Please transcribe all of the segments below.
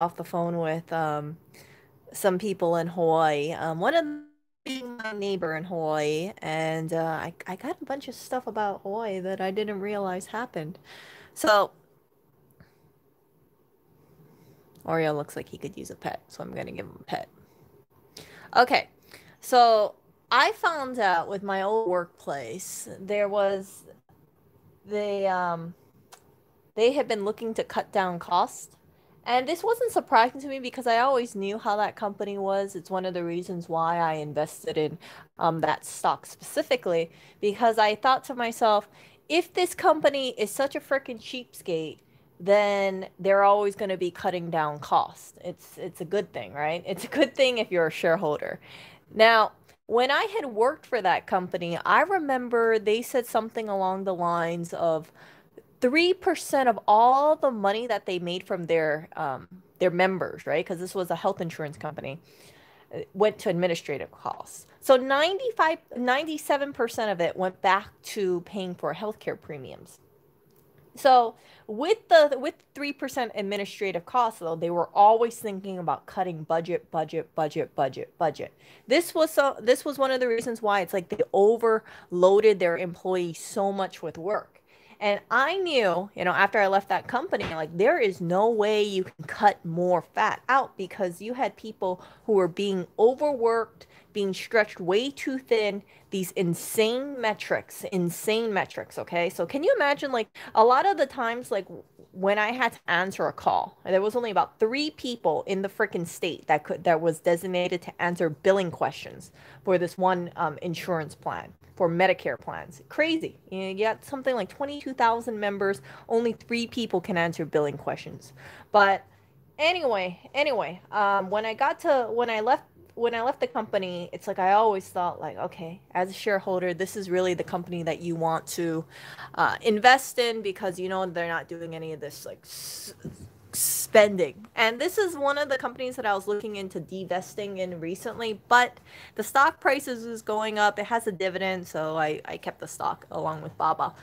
off the phone with some people in Hawaii. One of them being my neighbor in Hawaii, and I got a bunch of stuff about Hawaii that I didn't realize happened. So Oreo looks like he could use a pet, so I'm gonna give him a pet. Okay, so I found out with my old workplace there was they um they had been looking to cut down costs. And this wasn't surprising to me because I always knew how that company was. It's one of the reasons why I invested in that stock specifically, because I thought to myself, if this company is such a freaking cheapskate, then they're always going to be cutting down costs. It's a good thing, right? It's a good thing if you're a shareholder. Now, when I had worked for that company, I remember they said something along the lines of 3% of all the money that they made from their members, right? Because this was a health insurance company, went to administrative costs. So 97% of it went back to paying for healthcare premiums. So with 3% administrative costs though, they were always thinking about cutting budget. This was one of the reasons why it's like they overloaded their employees so much with work. And I knew, after I left that company, like there is no way you can cut more fat out because you had people who were being overworked, being stretched way too thin, these insane metrics, okay? So can you imagine like a lot of the times like when I had to answer a call, there was only about 3 people in the freaking state that was designated to answer billing questions for this one insurance plan for Medicare plans. Crazy. You got something like 22,000 members, only 3 people can answer billing questions. But anyway, when I left the company, it's like I always thought like, okay, as a shareholder, this is really the company that you want to invest in because they're not doing any of this like spending. And this is one of the companies that I was looking into divesting in recently, but the stock prices is going up. It has a dividend, so I kept the stock along with Baba.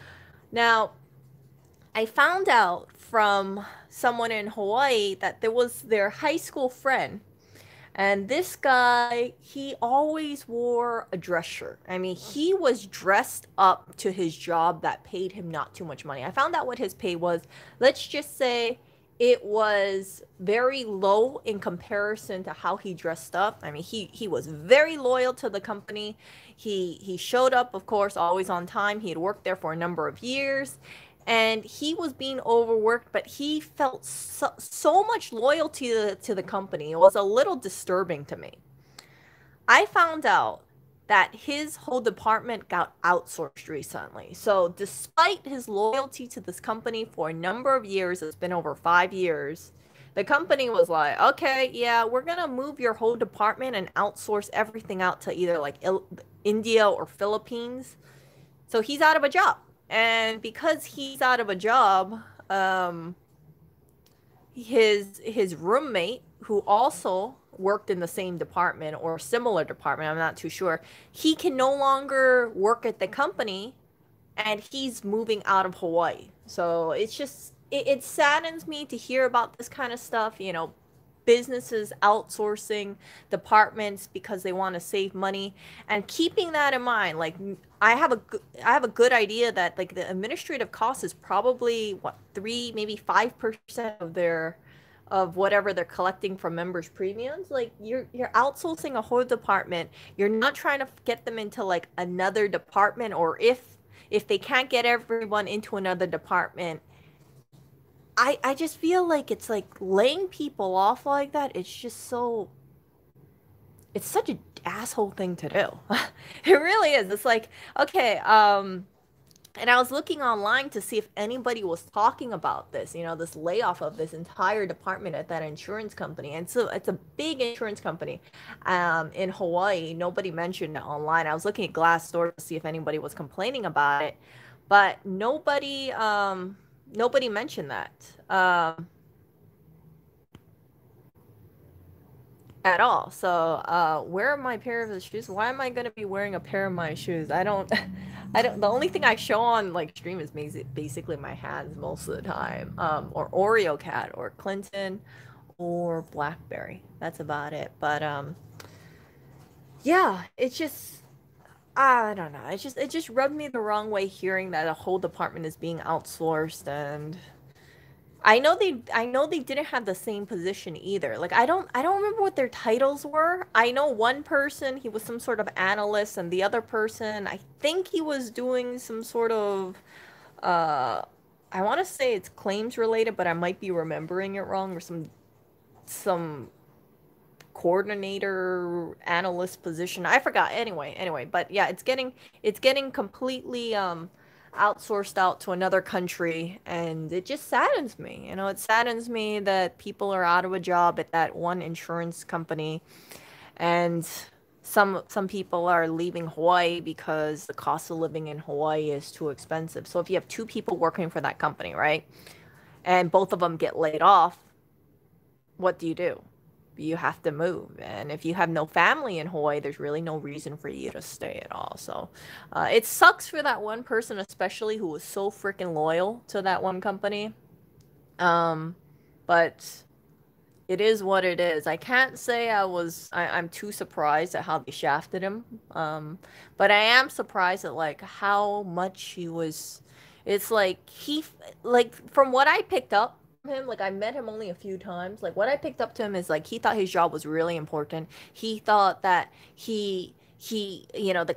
Now, I found out from someone in Hawaii that there was their high school friend, and this guy, he always wore a dress shirt. I mean, he was dressed up to his job that paid him not too much money. I found out what his pay was. Let's just say it was very low in comparison to how he dressed up. I mean, he was very loyal to the company. He showed up, of course, always on time. He had worked there for a number of years and he was being overworked, but he felt so much loyalty to the company. It was a little disturbing to me. I found out that his whole department got outsourced recently. So, despite his loyalty to this company for a number of years, it's been over 5 years, the company was like, okay, yeah, we're going to move your whole department and outsource everything out to either like India or Philippines. So, he's out of a job. And because he's out of a job, his roommate, who also worked in the same department or similar department, I'm not too sure, he can no longer work at the company and he's moving out of Hawaii. So it's just it saddens me to hear about this kind of stuff, businesses outsourcing departments because they want to save money. And keeping that in mind, like I have a good idea that like the administrative cost is probably what 3 maybe 5% of whatever they're collecting from members premiums. Like you're outsourcing a whole department. You're not trying to get them into like another department, or if they can't get everyone into another department, I just feel like it's like laying people off like that. It's such an asshole thing to do. It really is. It's like, okay, and I was looking online to see if anybody was talking about this, this layoff of this entire department at that insurance company. And so it's a big insurance company in Hawaii. Nobody mentioned it online. I was looking at Glassdoor to see if anybody was complaining about it, but nobody mentioned that. At all. So, where are my pair of the shoes? Why am I gonna be wearing a pair of my shoes? I don't, I don't. The only thing I show on like stream is basically my hands most of the time, or Oreo Cat, or Clinton, or BlackBerry. That's about it. But yeah, it's just I don't know. It just rubbed me the wrong way hearing that a whole department is being outsourced. And I know they didn't have the same position either. Like I don't remember what their titles were. I know one person, he was some sort of analyst, and the other person, I think he was doing some sort of uh I want to say it's claims related, but I might be remembering it wrong, or some coordinator analyst position. I forgot. Anyway, but yeah, it's getting completely outsourced out to another country, and it just saddens me. It saddens me that people are out of a job at that one insurance company, and some people are leaving Hawaii because the cost of living in Hawaii is too expensive. So if you have two people working for that company, right? And both of them get laid off, what do? You have to move. And if you have no family in Hawaii, there's really no reason for you to stay at all. So it sucks for that one person, especially who was so freaking loyal to that one company. Um, but it is what it is. I can't say I'm too surprised at how they shafted him. But I am surprised at like how much he was. It's like like from what I picked up from him, like I met him only a few times. Like what I picked up to him is like he thought his job was really important. He thought that the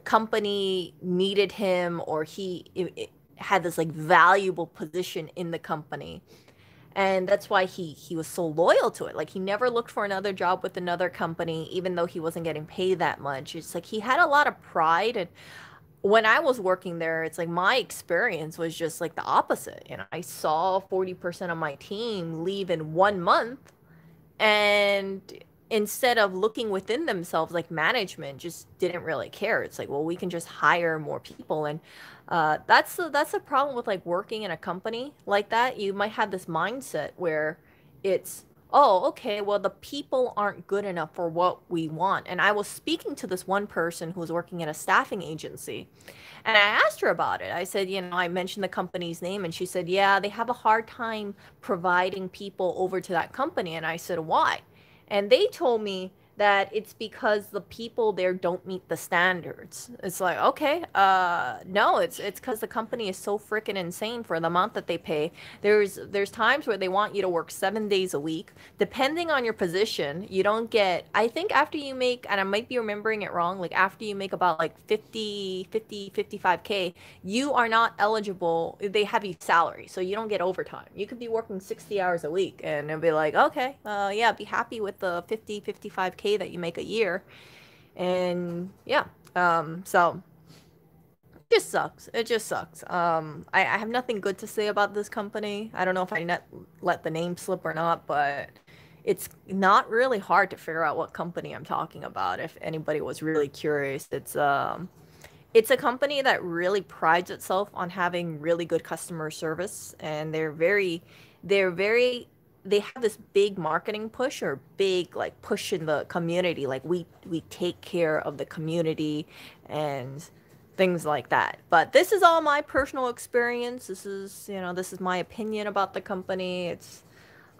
company needed him, or it had this like valuable position in the company, and that's why he was so loyal to it. Like he never looked for another job with another company, even though he wasn't getting paid that much. It's like he had a lot of pride. And when I was working there, it's like my experience was just like the opposite. I saw 40% of my team leave in 1 month, and instead of looking within themselves, like management just didn't really care. It's like, well, we can just hire more people. And that's the problem with like working in a company like that. You might have this mindset where it's, oh, okay, well, the people aren't good enough for what we want. And I was speaking to this one person who was working at a staffing agency, and I asked her about it. I said, I mentioned the company's name, and she said, yeah, they have a hard time providing people over to that company. And I said, why? And they told me that it's because the people there don't meet the standards. It's like, okay, no, it's because the company is so freaking insane for the amount that they pay. There's times where they want you to work 7 days a week. Depending on your position, you don't get, I think after you make, and I might be remembering it wrong, like after you make about like 55K, you are not eligible. They have you salary, so you don't get overtime. You could be working 60 hours a week, and it'll be like, okay, yeah, be happy with the 55K that you make a year. And yeah, so it just sucks. It just sucks. I have nothing good to say about this company. I don't know if I let the name slip or not, but it's not really hard to figure out what company I'm talking about if anybody was really curious. It's a company that really prides itself on having really good customer service, and they're very they have this big marketing push, or big like push in the community, like we take care of the community and things like that. But this is all my personal experience. This is my opinion about the company.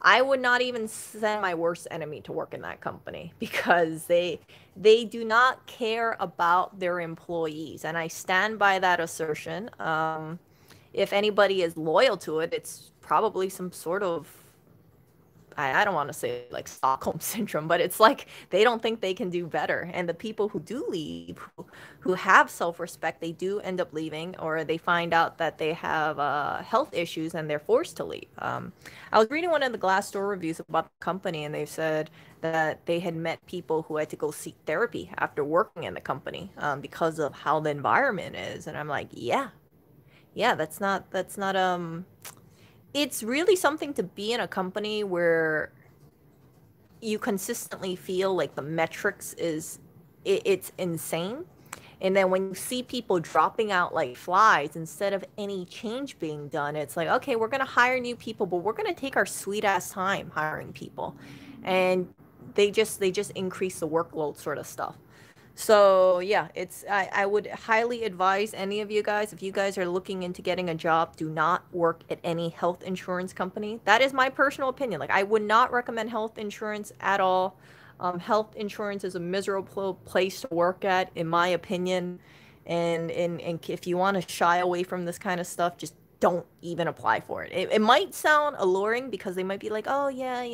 I would not even send my worst enemy to work in that company because they do not care about their employees, and I stand by that assertion. If anybody is loyal to it, it's probably some sort of, I don't want to say like Stockholm syndrome, but it's like they don't think they can do better. And the people who do leave, who have self-respect, they do end up leaving, or they find out that they have health issues and they're forced to leave. I was reading one of the Glassdoor reviews about the company, and they said that they had met people who had to go seek therapy after working in the company because of how the environment is. And I'm like, yeah, that's not it's really something to be in a company where you consistently feel like the metrics it's insane. And then when you see people dropping out like flies, instead of any change being done, it's like, okay, we're going to hire new people, but we're going to take our sweet ass time hiring people. And they just increase the workload sort of stuff. So yeah, I would highly advise any of you guys, if you guys are looking into getting a job, do not work at any health insurance company. That is my personal opinion. Like I would not recommend health insurance at all. Health insurance is a miserable place to work at, in my opinion. And if you want to shy away from this kind of stuff, just don't even apply for it. It might sound alluring because they might be like, oh yeah,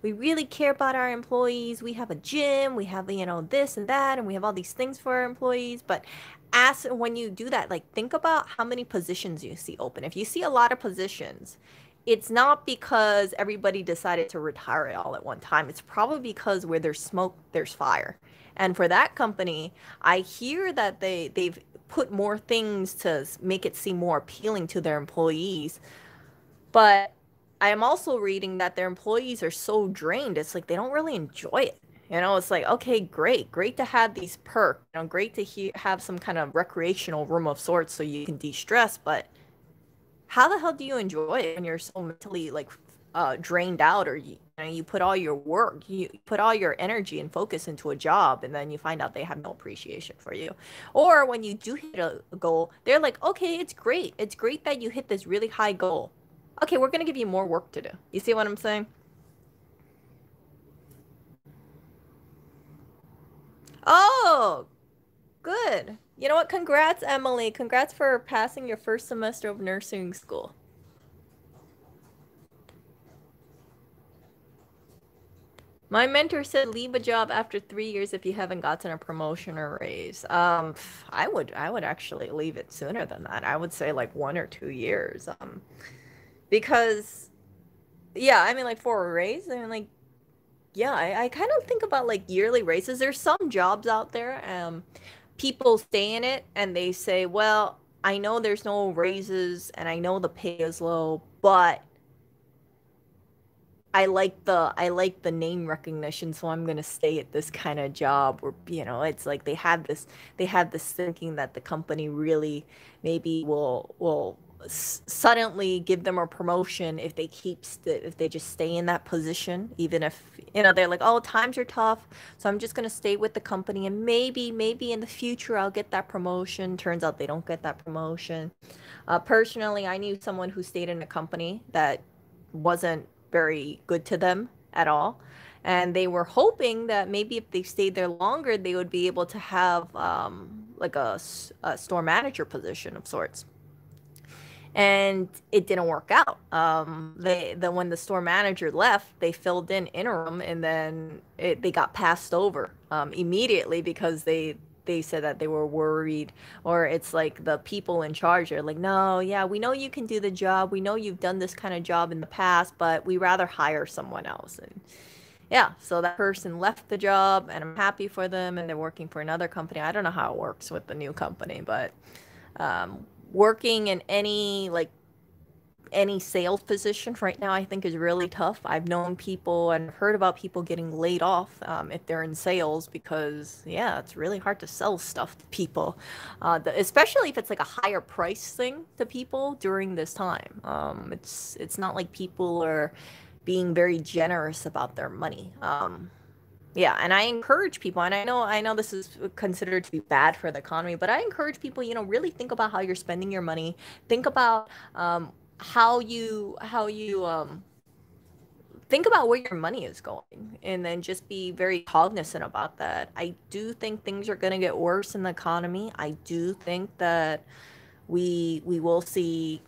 we really care about our employees. We have a gym, we have, this and that, and we have all these things for our employees. But ask when you do that, like think about how many positions you see open. If you see a lot of positions, it's not because everybody decided to retire it all at one time. It's probably because where there's smoke, there's fire. And for that company, I hear that they've put more things to make it seem more appealing to their employees. But I am also reading that their employees are so drained. It's like they don't really enjoy it. It's like, okay, great to have these perks. Great to have some kind of recreational room of sorts so you can de-stress. But how the hell do you enjoy it when you're so mentally like drained out, or you put all your work, you put all your energy and focus into a job, and then you find out they have no appreciation for you. Or when you do hit a goal, they're like, okay, it's great that you hit this really high goal. Okay, we're gonna give you more work to do. You see what I'm saying? Oh, good. You know what? Congrats, Emily. Congrats for passing your first semester of nursing school. My mentor said leave a job after 3 years if you haven't gotten a promotion or raise. I would actually leave it sooner than that. I would say like 1 or 2 years. Because yeah, I mean like for a raise, I mean like yeah, I kind of think about like yearly raises. There's some jobs out there, people stay in it and they say, well, I know there's no raises and I know the pay is low, but I like the name recognition, so I'm gonna stay at this kind of job. Where it's like they have this thinking that the company really maybe will suddenly give them a promotion if if they just stay in that position, even if they're like, oh, times are tough, so I'm just gonna stay with the company and maybe in the future I'll get that promotion. Turns out they don't get that promotion. Personally, I knew someone who stayed in a company that wasn't very good to them at all. And they were hoping that maybe if they stayed there longer, they would be able to have like a store manager position of sorts. And it didn't work out. When the store manager left, they filled in interim, and then they got passed over immediately because they said that they were worried, or it's like the people in charge are like, no, yeah, we know you can do the job, we know you've done this kind of job in the past, but we rather hire someone else. And yeah, so that person left the job, and I'm happy for them, and they're working for another company. I don't know how it works with the new company, but working in any sales position right now, I think is really tough. I've known people and heard about people getting laid off if they're in sales because, yeah, it's really hard to sell stuff to people, especially if it's like a higher price thing to people during this time. It's not like people are being very generous about their money. Yeah, and I encourage people, and I know this is considered to be bad for the economy, but I encourage people, really think about how you're spending your money. Think about how you think about where your money is going, and then just be very cognizant about that. I do think things are going to get worse in the economy. I do think that we will see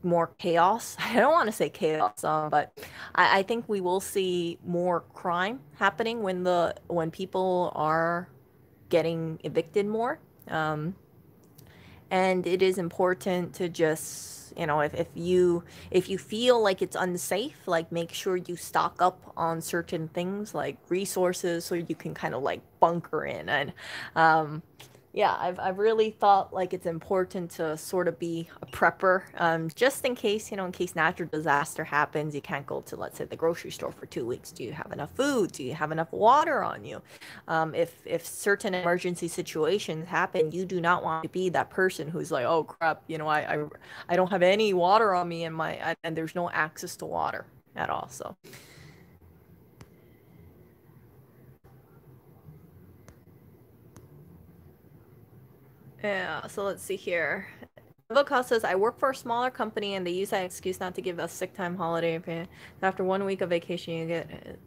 more chaos. I don't want to say chaos, but I think we will see more crime happening when people are getting evicted more. Um, and it is important to just, if you feel like it's unsafe, like make sure you stock up on certain things like resources so you can kind of like bunker in. And yeah, I've really thought like it's important to sort of be a prepper, just in case, in case natural disaster happens, you can't go to, let's say, the grocery store for 2 weeks. Do you have enough food? Do you have enough water on you? If certain emergency situations happen, you do not want to be that person who's like, oh crap, I don't have any water on me, and there's no access to water at all. So Yeah, so let's see here. Vocal says, I work for a smaller company and they use that excuse not to give us sick time holiday pay. After 1 week of vacation, you get,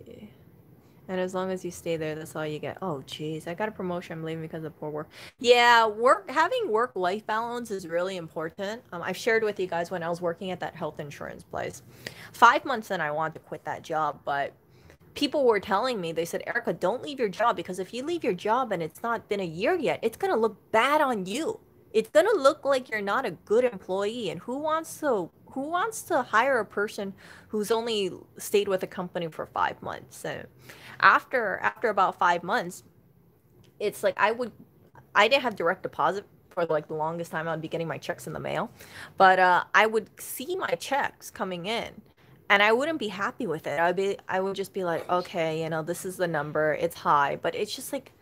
and as long as you stay there, that's all you get. Oh, jeez, I got a promotion. I'm leaving because of poor work. Yeah, having work-life balance is really important. I've shared with you guys when I was working at that health insurance place. 5 months in, I wanted to quit that job, but people were telling me, they said, Erica, don't leave your job because if you leave your job and it's not been a year yet, it's going to look bad on you. It's going to look like you're not a good employee. And who wants to hire a person who's only stayed with a company for 5 months? And after about 5 months, it's like I didn't have direct deposit for like the longest time. I'd be getting my checks in the mail, but I would see my checks coming in, and I wouldn't be happy with it. I would just be like, okay, this is the number. It's high, but it's just like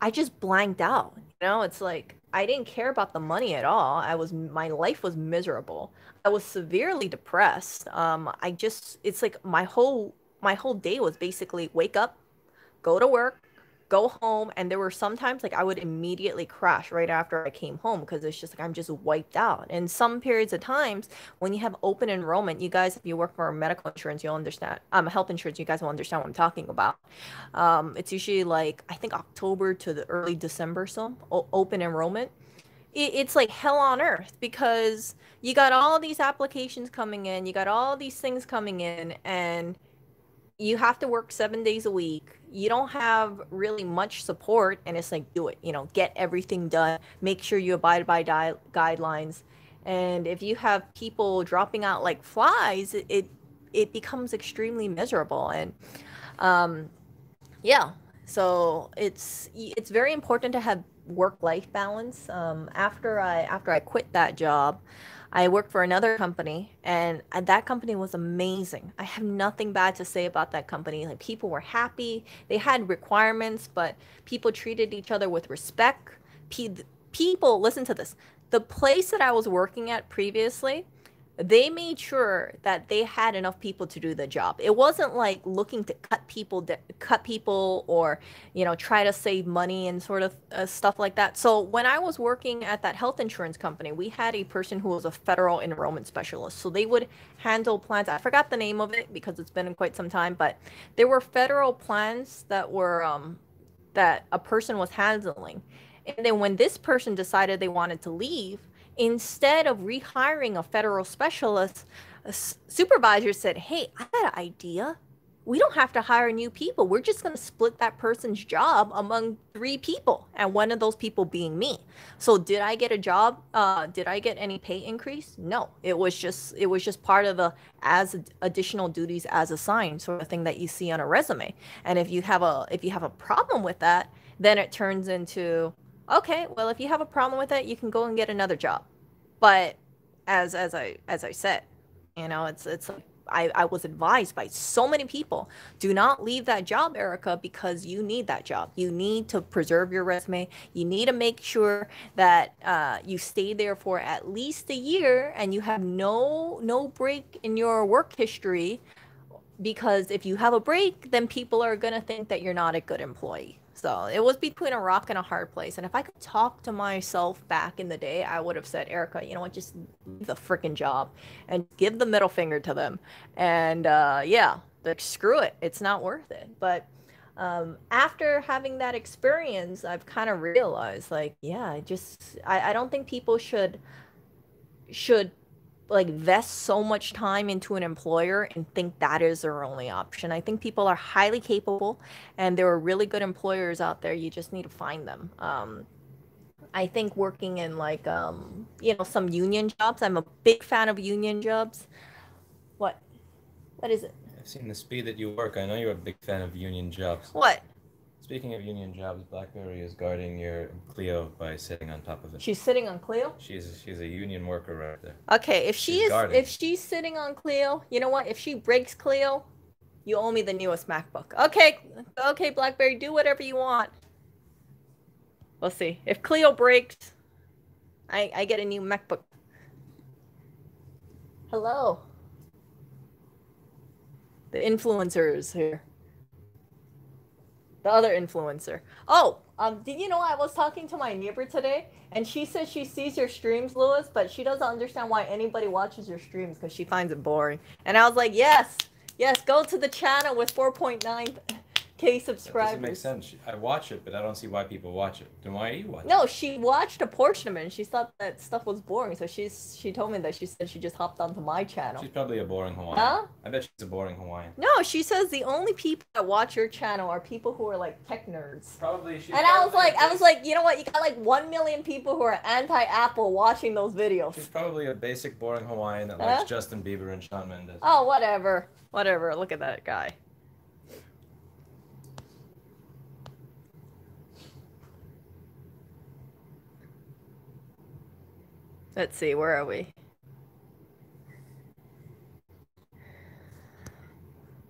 I just blanked out. It's like I didn't care about the money at all. My life was miserable. I was severely depressed. It's like my whole day was basically wake up, go to work, go home, and there were sometimes like I would immediately crash right after I came home because it's just like I'm just wiped out. And some periods of times when you have open enrollment, you guys, if you work for medical insurance, you'll understand. Health insurance, you guys will understand what I'm talking about. It's usually like I think October to the early December, so open enrollment. It's like hell on earth because you got all these applications coming in, you got all these things coming in, and you have to work 7 days a week. You don't have really much support, and it's like, do it, get everything done, make sure you abide by guidelines. And if you have people dropping out like flies, it becomes extremely miserable. And um, yeah, so it's very important to have work-life balance. After I quit that job, I worked for another company, and that company was amazing. I have nothing bad to say about that company. Like people were happy, they had requirements, but people treated each other with respect. People, listen to this. The place that I was working at previously, they made sure that they had enough people to do the job. It wasn't like looking to cut people or try to save money and sort of stuff like that. So when I was working at that health insurance company, we had a person who was a federal enrollment specialist. So they would handle plans. I forgot the name of it because it's been in quite some time, but there were federal plans that a person was handling. And then when this person decided they wanted to leave, instead of rehiring a federal specialist, a supervisor said, hey, I got an idea. We don't have to hire new people. We're just going to split that person's job among 3 people, and one of those people being me. So did I get a job? Did I get any pay increase? No. It was just part of the as additional duties as assigned sort of thing that you see on a resume. And if you have a problem with that, then it turns into, okay, well, if you have a problem with it, you can go and get another job. But as I said, it's like I was advised by so many people, do not leave that job, Erica, because you need that job. You need to preserve your resume. You need to make sure that you stay there for at least a year and you have no break in your work history, because if you have a break, then people are going to think that you're not a good employee. So it was between a rock and a hard place. And if I could talk to myself back in the day, I would have said, Erica, you know what, just leave the freaking job and give the middle finger to them. And yeah, like, screw it. It's not worth it. But after having that experience, I've kind of realized, like, yeah, I don't think people should like vest so much time into an employer and think that is their only option. I think people are highly capable and there are really good employers out there. You just need to find them. I think working in like some union jobs, I'm a big fan of union jobs. What? What is it? I've seen the speed that you work. I know you're a big fan of union jobs. What? Speaking of union jobs, BlackBerry is guarding your Clio by sitting on top of it. She's sitting on Cleo? She's a union worker right there. Okay, She's guarding. if she's sitting on Cleo, you know what? If she breaks Cleo, you owe me the newest MacBook. Okay, okay, BlackBerry, do whatever you want. We'll see. If Cleo breaks, I get a new MacBook. Hello. The influencers here. The other influencer. Oh, Did you know I was talking to my neighbor today, and she says she sees your streams, Lewis, but she doesn't understand why anybody watches your streams because she finds it boring. And I was like, yes, yes, go to the channel with 4.9K That doesn't make subscribers. sense. I watch it, but I don't see why people watch it. Then why are you watching No, it? she watched a portion of it and she thought that stuff was boring, so she told me that she said she just hopped onto my channel. She's probably a boring Hawaiian. Huh? I bet she's a boring Hawaiian. No, she says the only people that watch your channel are people who are like tech nerds. Probably she's And probably I was like, you know what? You got like 1 million people who are anti-Apple watching those videos. she's probably a basic boring Hawaiian that Huh? likes Justin Bieber and Shawn Mendes. Oh, whatever, whatever. Look at that guy. Let's see, where are we?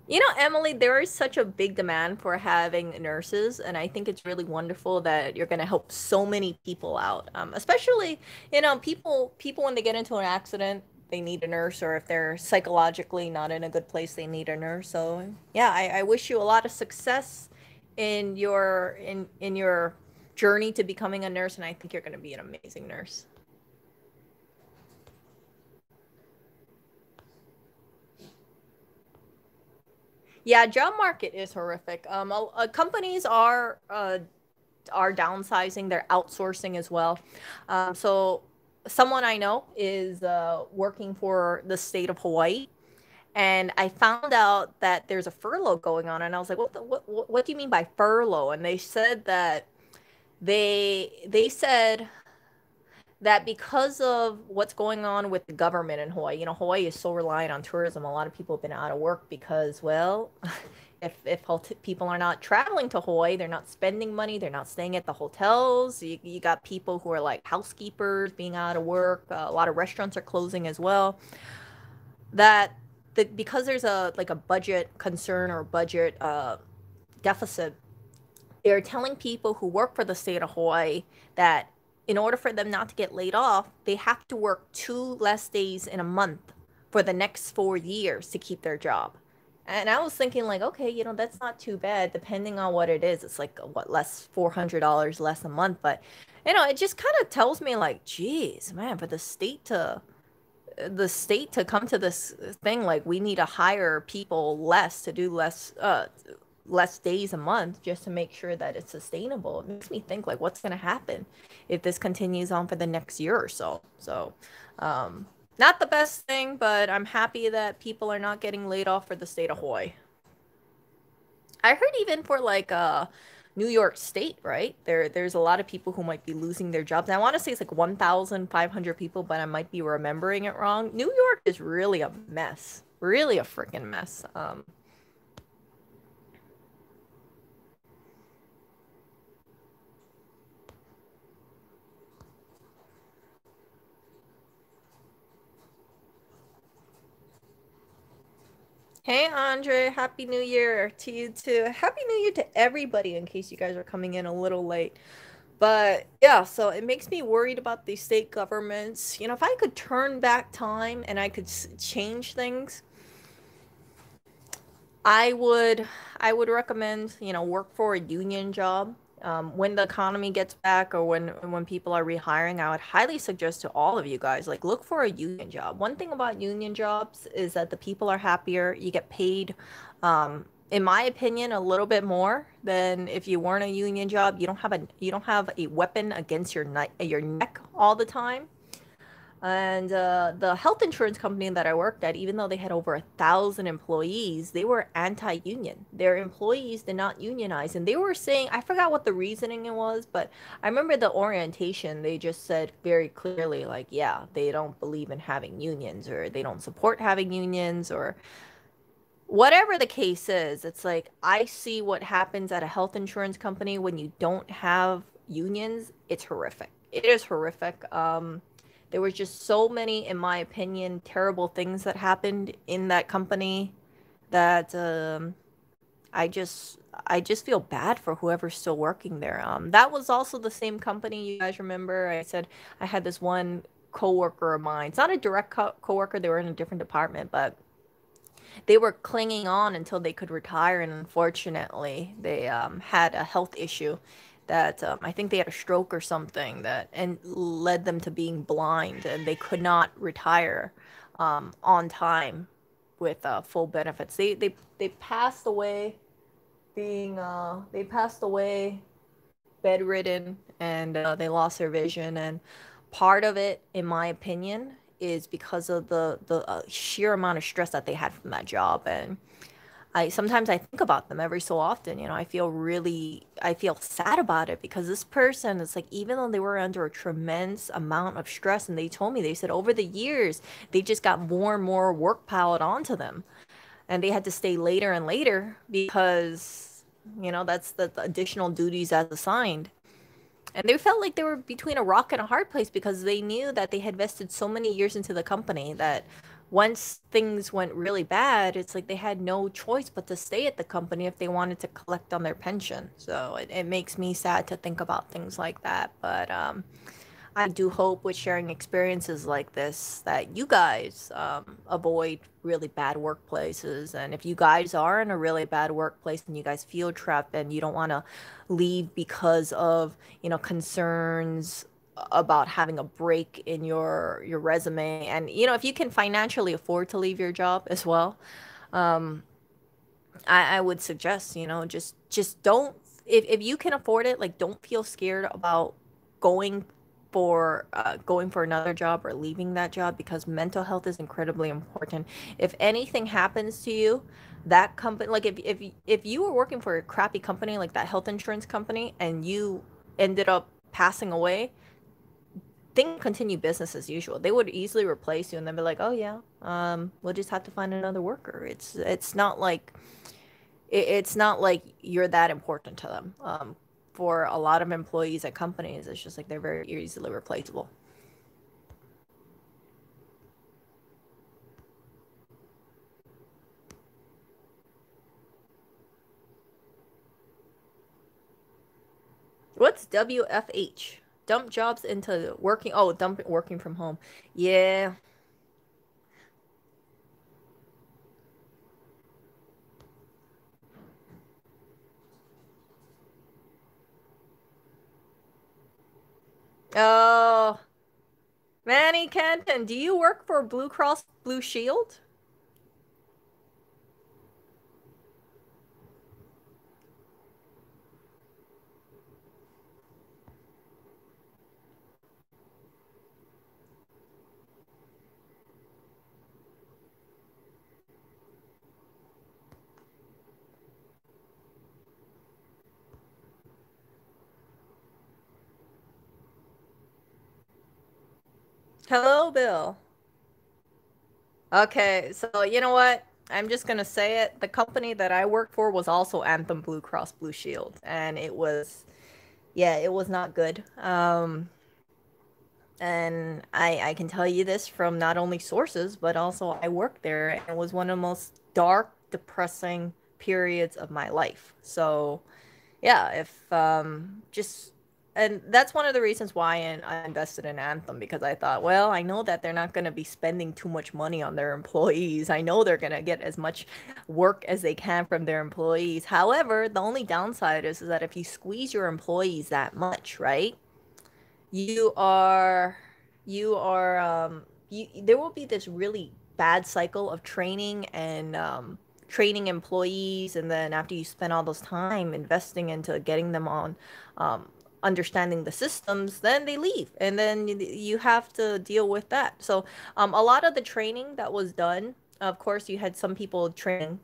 You know, Emily, there is such a big demand for having nurses, and I think it's really wonderful that you're going to help so many people out. Especially, you know, people when they get into an accident, they need a nurse, or if they're psychologically not in a good place, they need a nurse. So, yeah, I wish you a lot of success in your journey to becoming a nurse, and I think you're going to be an amazing nurse. Yeah, job market is horrific. Companies are downsizing, they're outsourcing as well. So someone I know is working for the state of Hawaii, and I found out that there's a furlough going on, and I was like, what do you mean by furlough? And they said that they said that because of what's going on with the government in Hawaii, you know, Hawaii is so reliant on tourism. A lot of people have been out of work because, well, if people are not traveling to Hawaii, they're not spending money, they're not staying at the hotels. You got people who are like housekeepers being out of work. A lot of restaurants are closing as well. That because there's a like a budget concern or budget deficit, they're telling people who work for the state of Hawaii that in order for them not to get laid off, they have to work 2 less days in a month for the next 4 years to keep their job. And I was thinking, like, okay, you know, that's not too bad, depending on what it is. It's like, what, less $400 less a month. But, you know, it just kind of tells me, like, geez, man, for the state to come to this thing, like, we need to hire people less to do less days a month just to make sure that it's sustainable. It makes me think, like, what's going to happen if this continues on for the next year or so. So not the best thing, but I'm happy that people are not getting laid off for the state of Hawaii. I heard even for like New York State, right? There's a lot of people who might be losing their jobs. And I want to say it's like 1,500 people, but I might be remembering it wrong. New York is really a mess. Really a freaking mess. Hey Andre, Happy New Year to you too. Happy New Year to everybody in case you guys are coming in a little late. But yeah, so it makes me worried about these state governments. You know, if I could turn back time and I could change things, I would I would recommend, you know, work for a union job. When the economy gets back or when people are rehiring, I would highly suggest to all of you guys, like, look for a union job. One thing about union jobs is that the people are happier. You get paid, in my opinion, a little bit more than if you weren't a union job. You don't have a weapon against your neck all the time. And the health insurance company that I worked at, even though they had over 1,000 employees, they were anti-union. Their employees did not unionize, and they were saying, I forgot what the reasoning it was, but I remember the orientation. They just said very clearly, like, yeah, they don't believe in having unions, or they don't support having unions, or whatever the case is. It's like I see what happens at a health insurance company when you don't have unions. It's horrific. It is horrific. There was just so many, in my opinion, terrible things that happened in that company that I just I just feel bad for whoever's still working there. That was also the same company, you guys remember. I said I had this one coworker of mine. It's not a direct coworker, they were in a different department, but they were clinging on until they could retire, and unfortunately they had a health issue that I think they had a stroke or something that and led them to being blind, and they could not retire on time with full benefits. They passed away being they passed away bedridden, and they lost their vision. And part of it, in my opinion, is because of the sheer amount of stress that they had from that job. And I sometimes I think about them every so often. I feel sad about it because this person is like, even though they were under a tremendous amount of stress, and they told me, they said over the years they just got more and more work piled onto them, and they had to stay later and later because that's the additional duties as assigned. And they felt like they were between a rock and a hard place because they knew that they had invested so many years into the company that once things went really bad, it's like they had no choice but to stay at the company if they wanted to collect on their pension. So it makes me sad to think about things like that. But I do hope with sharing experiences like this that you guys avoid really bad workplaces. And if you guys are in a really bad workplace and you guys feel trapped and you don't want to leave because of, concerns about having a break in your resume, and if you can financially afford to leave your job as well, um, I would suggest, just don't, if you can afford it, like, don't feel scared about going going for another job or leaving that job, because mental health is incredibly important. If anything happens to you, that company, like, if you were working for a crappy company like that health insurance company and you ended up passing away, things continue business as usual. They would easily replace you and then be like, oh yeah, we'll just have to find another worker. It's not like you're that important to them. For a lot of employees at companies, it's just like they're very easily replaceable. What's WFH? Dump jobs into working. Oh, dump working from home. Yeah. Oh, Manny Canton, do you work for Blue Cross Blue Shield? Hello, Bill. Okay, so you know what? I'm just gonna say it. The company that I worked for was also Anthem Blue Cross Blue Shield, and yeah, it was not good. And I can tell you this from not only sources, but also I worked there, and it was one of the most dark, depressing periods of my life. So, yeah, if just and that's one of the reasons why I invested in Anthem, because I thought, well, I know that they're not going to be spending too much money on their employees. I know they're going to get as much work as they can from their employees. However, the only downside is that if you squeeze your employees that much, right? you are there will be this really bad cycle of training and training employees, and then after you spend all those time investing into getting them on um, understanding the systems, then they leave, and then you have to deal with that. So a lot of the training that was done, of course you had some people training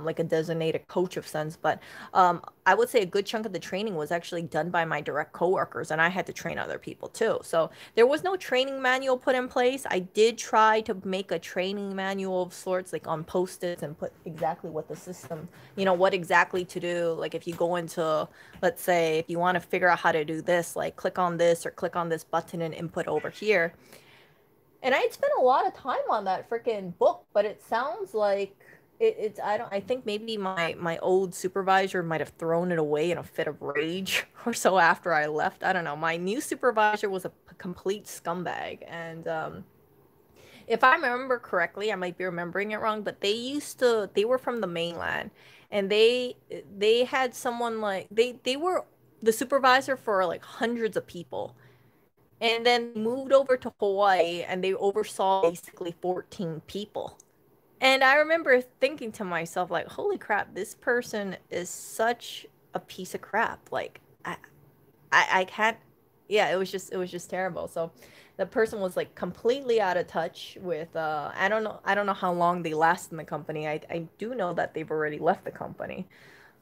like a designated coach of sense, but I would say a good chunk of the training was actually done by my direct coworkers, and I had to train other people too. So there was no training manual put in place. I did try to make a training manual of sorts, like on post-its, and put exactly what the system, what exactly to do. Like if you go into, let's say, if you want to figure out how to do this, like click on this or click on this button and input over here. And I had spent a lot of time on that freaking book, but it sounds like it's I think maybe my old supervisor might have thrown it away in a fit of rage or so after I left. I don't know. My new supervisor was a complete scumbag, and if I remember correctly, I might be remembering it wrong, but they were from the mainland, and they had someone like they were the supervisor for like hundreds of people. And then moved over to Hawaii and they oversaw basically 14 people. And I remember thinking to myself, like, holy crap, this person is such a piece of crap. Like, I can't, yeah, it was just terrible. So the person was like completely out of touch with, I don't know how long they last in the company. I do know that they've already left the company.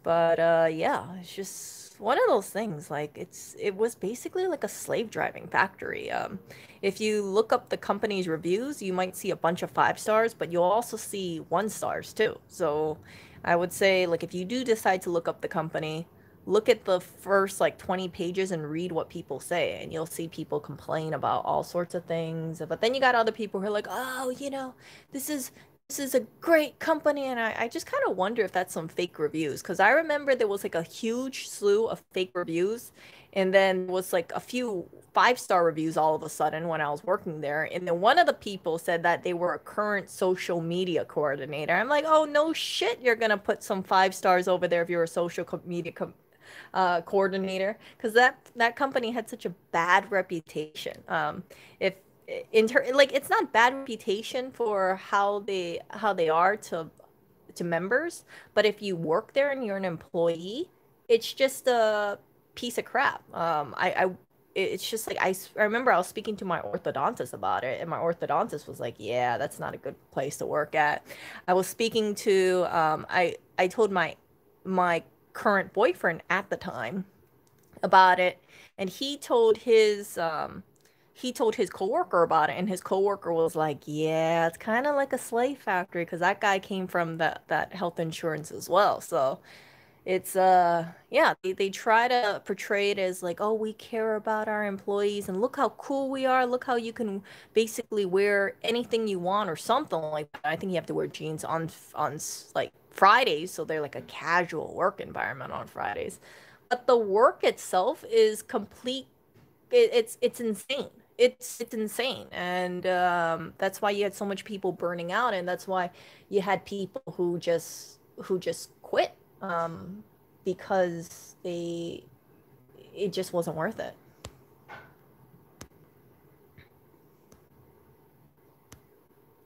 But yeah, it's just one of those things. Like it was basically like a slave driving factory. If you look up the company's reviews, you might see a bunch of 5 stars, but you'll also see 1 stars too. So I would say like if you do decide to look up the company, look at the first like 20 pages and read what people say, and you'll see people complain about all sorts of things. But then you got other people who are like, oh, this is this is a great company. And I just kind of wonder if that's some fake reviews. Because I remember there was like a huge slew of fake reviews. And then was like a few 5 star reviews all of a sudden when I was working there. And then one of the people said that they were a current social media coordinator. I'm like, oh, no shit, you're going to put some 5 stars over there if you're a social media coordinator. Because that company had such a bad reputation. If like it's not bad reputation for how they are to members, but if you work there and you're an employee, it's just a piece of crap. It's just like I remember I was speaking to my orthodontist about it, and my orthodontist was like, "Yeah, that's not a good place to work at." I was speaking to I told my current boyfriend at the time about it, and he told his coworker about it, and his coworker was like, "Yeah, it's kind of like a slave factory because that guy came from that health insurance as well." So it's yeah, they try to portray it as like, "Oh, we care about our employees and look how cool we are. Look how you can basically wear anything you want or something like that." I think you have to wear jeans on like Fridays, so they're like a casual work environment on Fridays. But the work itself is it's insane. It's insane, and that's why you had so much people burning out, and that's why you had people who just quit because it just wasn't worth it.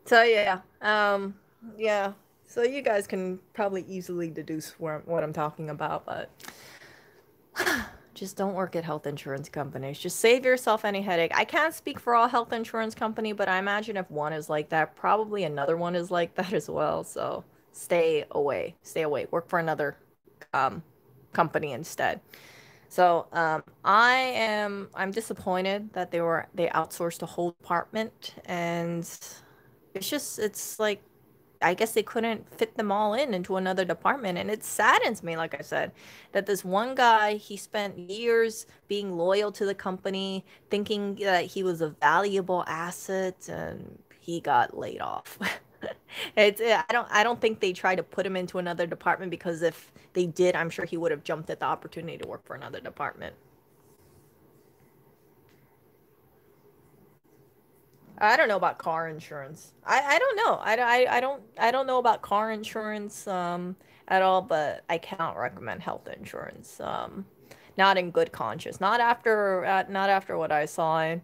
So yeah. So you guys can probably easily deduce what I'm talking about, but just don't work at health insurance companies. Just save yourself any headache. I can't speak for all health insurance company, but I imagine if one is like that, probably another one is like that as well. So stay away. Stay away. Work for another um, company instead. So I'm disappointed that they outsourced the whole department, and it's like I guess they couldn't fit them all into another department. And it saddens me, like I said, that this one guy, he spent years being loyal to the company, thinking that he was a valuable asset, and he got laid off. I don't think they tried to put him into another department because if they did, I'm sure he would have jumped at the opportunity to work for another department. I don't know about car insurance. I don't know. I don't know about car insurance at all, but I cannot recommend health insurance. Not in good conscience. Not after what I saw. And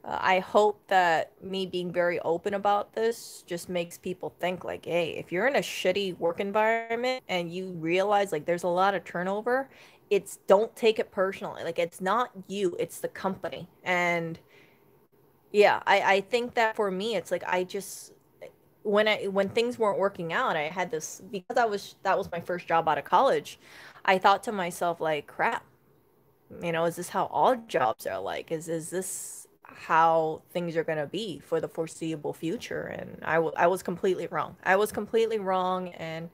I hope that me being very open about this just makes people think like, hey, if you're in a shitty work environment and you realize like there's a lot of turnover, it's don't take it personally. Like it's not you, it's the company. And yeah, I think that for me, it's like I just when things weren't working out, I had this because I was that was my first job out of college. I thought to myself like, crap, is this how all jobs are like? Is this how things are gonna be for the foreseeable future? And I was completely wrong. I was completely wrong, and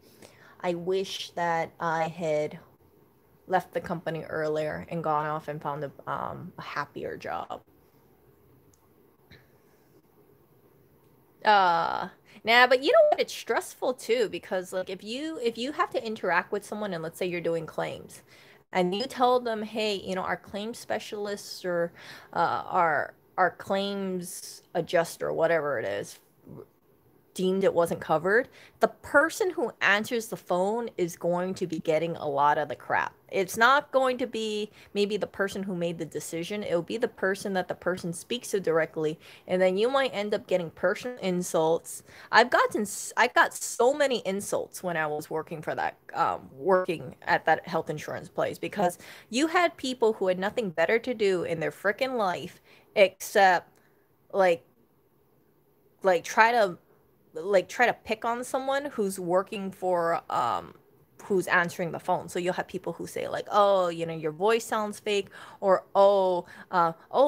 I wish that I had left the company earlier and gone off and found a happier job. Uh, nah, but you know what? It's stressful too because like if you have to interact with someone and let's say you're doing claims and you tell them, hey, our claims specialists or our claims adjuster, whatever it is, deemed it wasn't covered, the person who answers the phone is going to be getting a lot of the crap. It's not going to be maybe the person who made the decision. It'll be the person that the person speaks to directly, and then you might end up getting personal insults. I got so many insults when I was working for that working at that health insurance place because you had people who had nothing better to do in their freaking life except like try to try to pick on someone who's working for who's answering the phone. So you'll have people who say like, "Oh, you know, your voice sounds fake," or "Oh,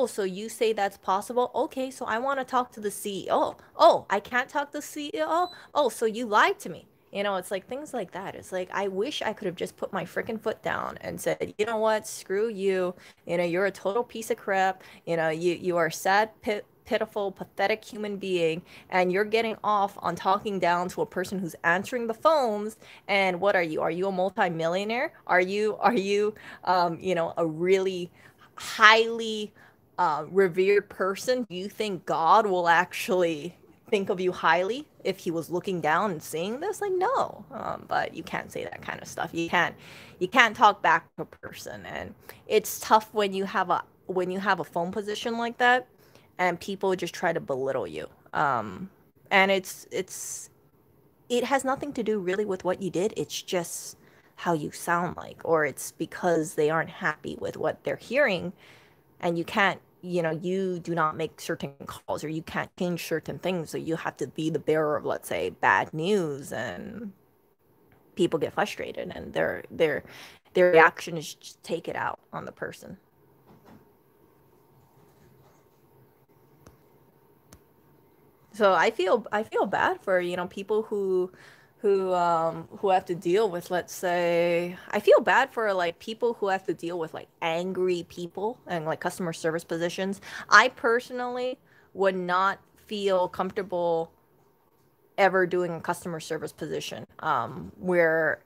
so you say that's possible? Okay, so I want to talk to the CEO. Oh, I can't talk to the CEO. Oh, so you lied to me." You know, it's like things like that. It's like I wish I could have just put my freaking foot down and said, "You know what? Screw you. You know, you're a total piece of crap. You know, you are a sad pitiful, pathetic human being, and you're getting off on talking down to a person who's answering the phones. And what are you? Are you a multimillionaire? You know, a really highly revered person? Do you think God will actually think of you highly if he was looking down and seeing this? Like, no. But you can't say that kind of stuff. You can't talk back to a person, and it's tough when you have a phone position like that and people just try to belittle you. And it has nothing to do really with what you did. It's just how you sound like, or it's because they aren't happy with what they're hearing, and you can't, you know, you do not make certain calls or you can't change certain things. So you have to be the bearer of, let's say, bad news, and people get frustrated, and their reaction is just take it out on the person. So I feel bad for, you know, people who have to deal with, let's say, I feel bad for like people who have to deal with like angry people and like customer service positions. I personally would not feel comfortable ever doing a customer service position where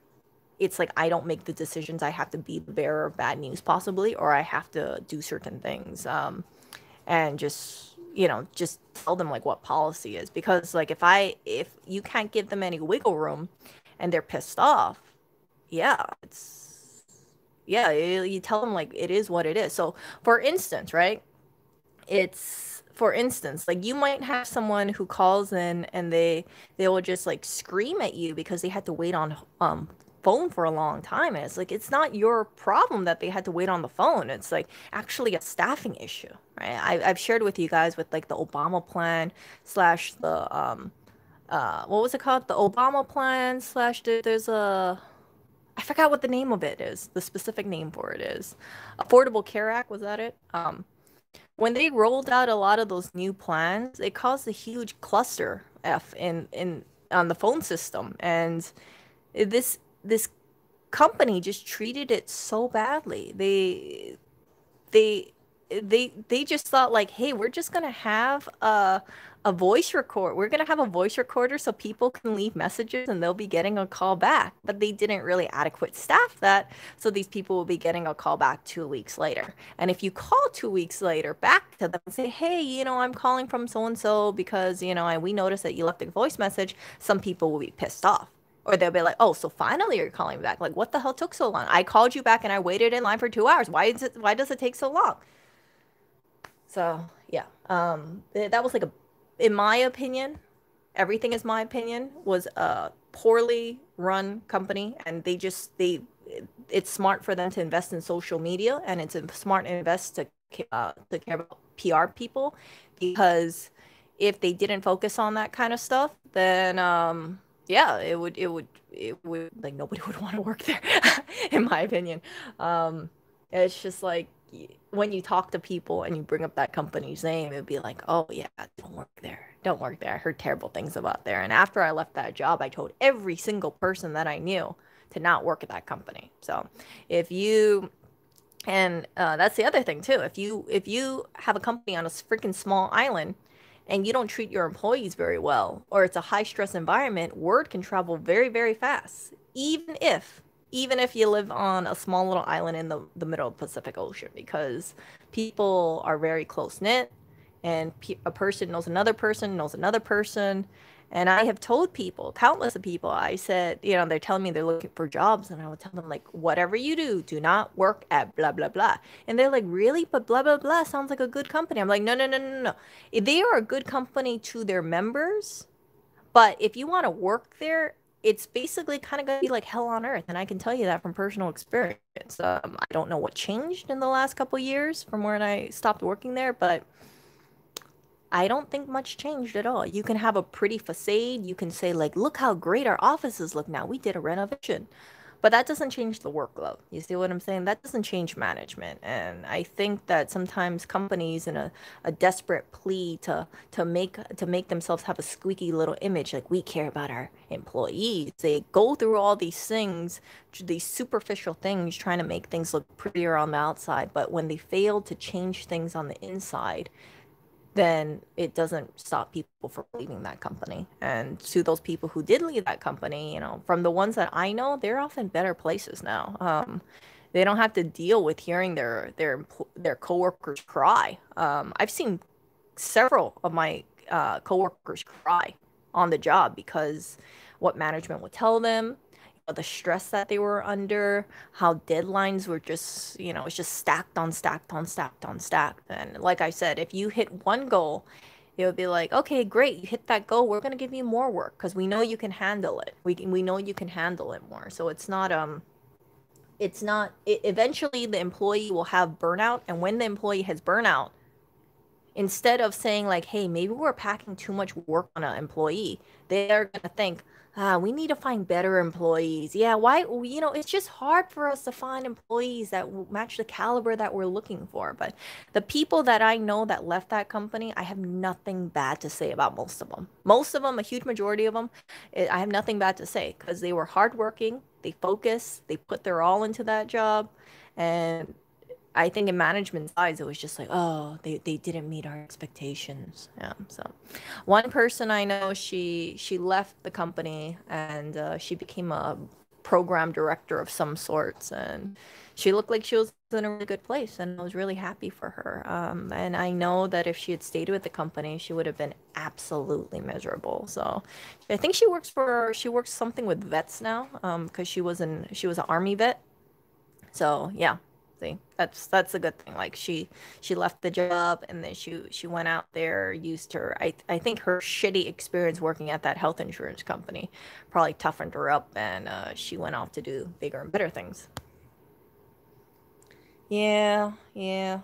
it's like I don't make the decisions. I have to be the bearer of bad news possibly, or I have to do certain things. And just, you know, just tell them like what policy is, because like if you can't give them any wiggle room and they're pissed off, yeah, it's yeah, you tell them like it is what it is. So for instance, right, it's for instance, like you might have someone who calls in and they will just like scream at you because they had to wait on phone for a long time, and it's like it's not your problem that they had to wait on the phone. It's like actually a staffing issue, right? I've shared with you guys with like the Obama plan slash the what was it called, the Obama plan slash there's a, I forgot what the name of it is, the specific name for it is Affordable Care Act, was that it? When they rolled out a lot of those new plans, it caused a huge cluster F in on the phone system, and this company just treated it so badly. They they just thought like, hey, we're just gonna have a voice record. We're gonna have a voice recorder so people can leave messages and they'll be getting a call back. But they didn't really adequate staff that, so these people will be getting a call back 2 weeks later. And if you call 2 weeks later back to them and say, hey, you know, I'm calling from so and so because, you know, we noticed that you left a voice message, some people will be pissed off. Or they'll be like, oh, so finally you're calling me back. Like, what the hell took so long? I called you back and I waited in line for 2 hours. Why does it take so long? So yeah, that was like a, in my opinion, everything is my opinion, was a poorly run company, and it's smart for them to invest in social media, and it's a smart invest to care about PR people, because if they didn't focus on that kind of stuff, then yeah, it would like nobody would want to work there, in my opinion. It's just like when you talk to people and you bring up that company's name, it'd be like, oh yeah, don't work there. Don't work there. I heard terrible things about there. And after I left that job, I told every single person that I knew to not work at that company. So if you and that's the other thing too. If you have a company on a freaking small island and you don't treat your employees very well, or it's a high stress environment, word can travel very, very fast. Even if you live on a small little island in the middle of the Pacific Ocean, because people are very close knit, and a person knows another person knows another person, And I have told people, countless of people, I said, you know, they're telling me they're looking for jobs, and I would tell them, like, whatever you do not work at blah, blah, blah. And they're like, really? But blah, blah, blah sounds like a good company. I'm like, no, no, no, no, no. They are a good company to their members, but if you want to work there, it's basically kind of going to be like hell on earth. And I can tell you that from personal experience. I don't know what changed in the last couple years from when I stopped working there, but I don't think much changed at all. You can have a pretty facade. You can say, like, look how great our offices look now. We did a renovation. But that doesn't change the workload. You see what I'm saying? That doesn't change management. And I think that sometimes companies in a desperate plea to make themselves have a squeaky little image, like we care about our employees. They go through all these things, these superficial things, trying to make things look prettier on the outside. But when they fail to change things on the inside, then it doesn't stop people from leaving that company. And to those people who did leave that company, you know, from the ones that I know, they're off in better places now. They don't have to deal with hearing their coworkers cry. I've seen several of my coworkers cry on the job because what management would tell them, the stress that they were under, how deadlines were just, you know, it's just stacked on stacked on stacked on stacked. And like I said, if you hit one goal, it would be like, okay, great, you hit that goal. We're gonna give you more work because we know you can handle it. We know you can handle it more. So eventually the employee will have burnout, and when the employee has burnout, instead of saying like, hey, maybe we're packing too much work on an employee, they're gonna think, we need to find better employees. Yeah, why? You know, it's just hard for us to find employees that will match the caliber that we're looking for. But the people that I know that left that company, I have nothing bad to say about most of them. Most of them, a huge majority of them, I have nothing bad to say because they were hardworking, they focused, they put their all into that job, and I think in management's eyes, it was just like, oh, they didn't meet our expectations. Yeah. So, one person I know, she left the company and she became a program director of some sorts, and she looked like she was in a really good place, and I was really happy for her. And I know that if she had stayed with the company, she would have been absolutely miserable. So, I think she works something with vets now, because she was an army vet. So yeah, see, that's a good thing. Like she left the job and then she went out there, used her I think her shitty experience working at that health insurance company probably toughened her up, and she went off to do bigger and better things. Yeah, yeah.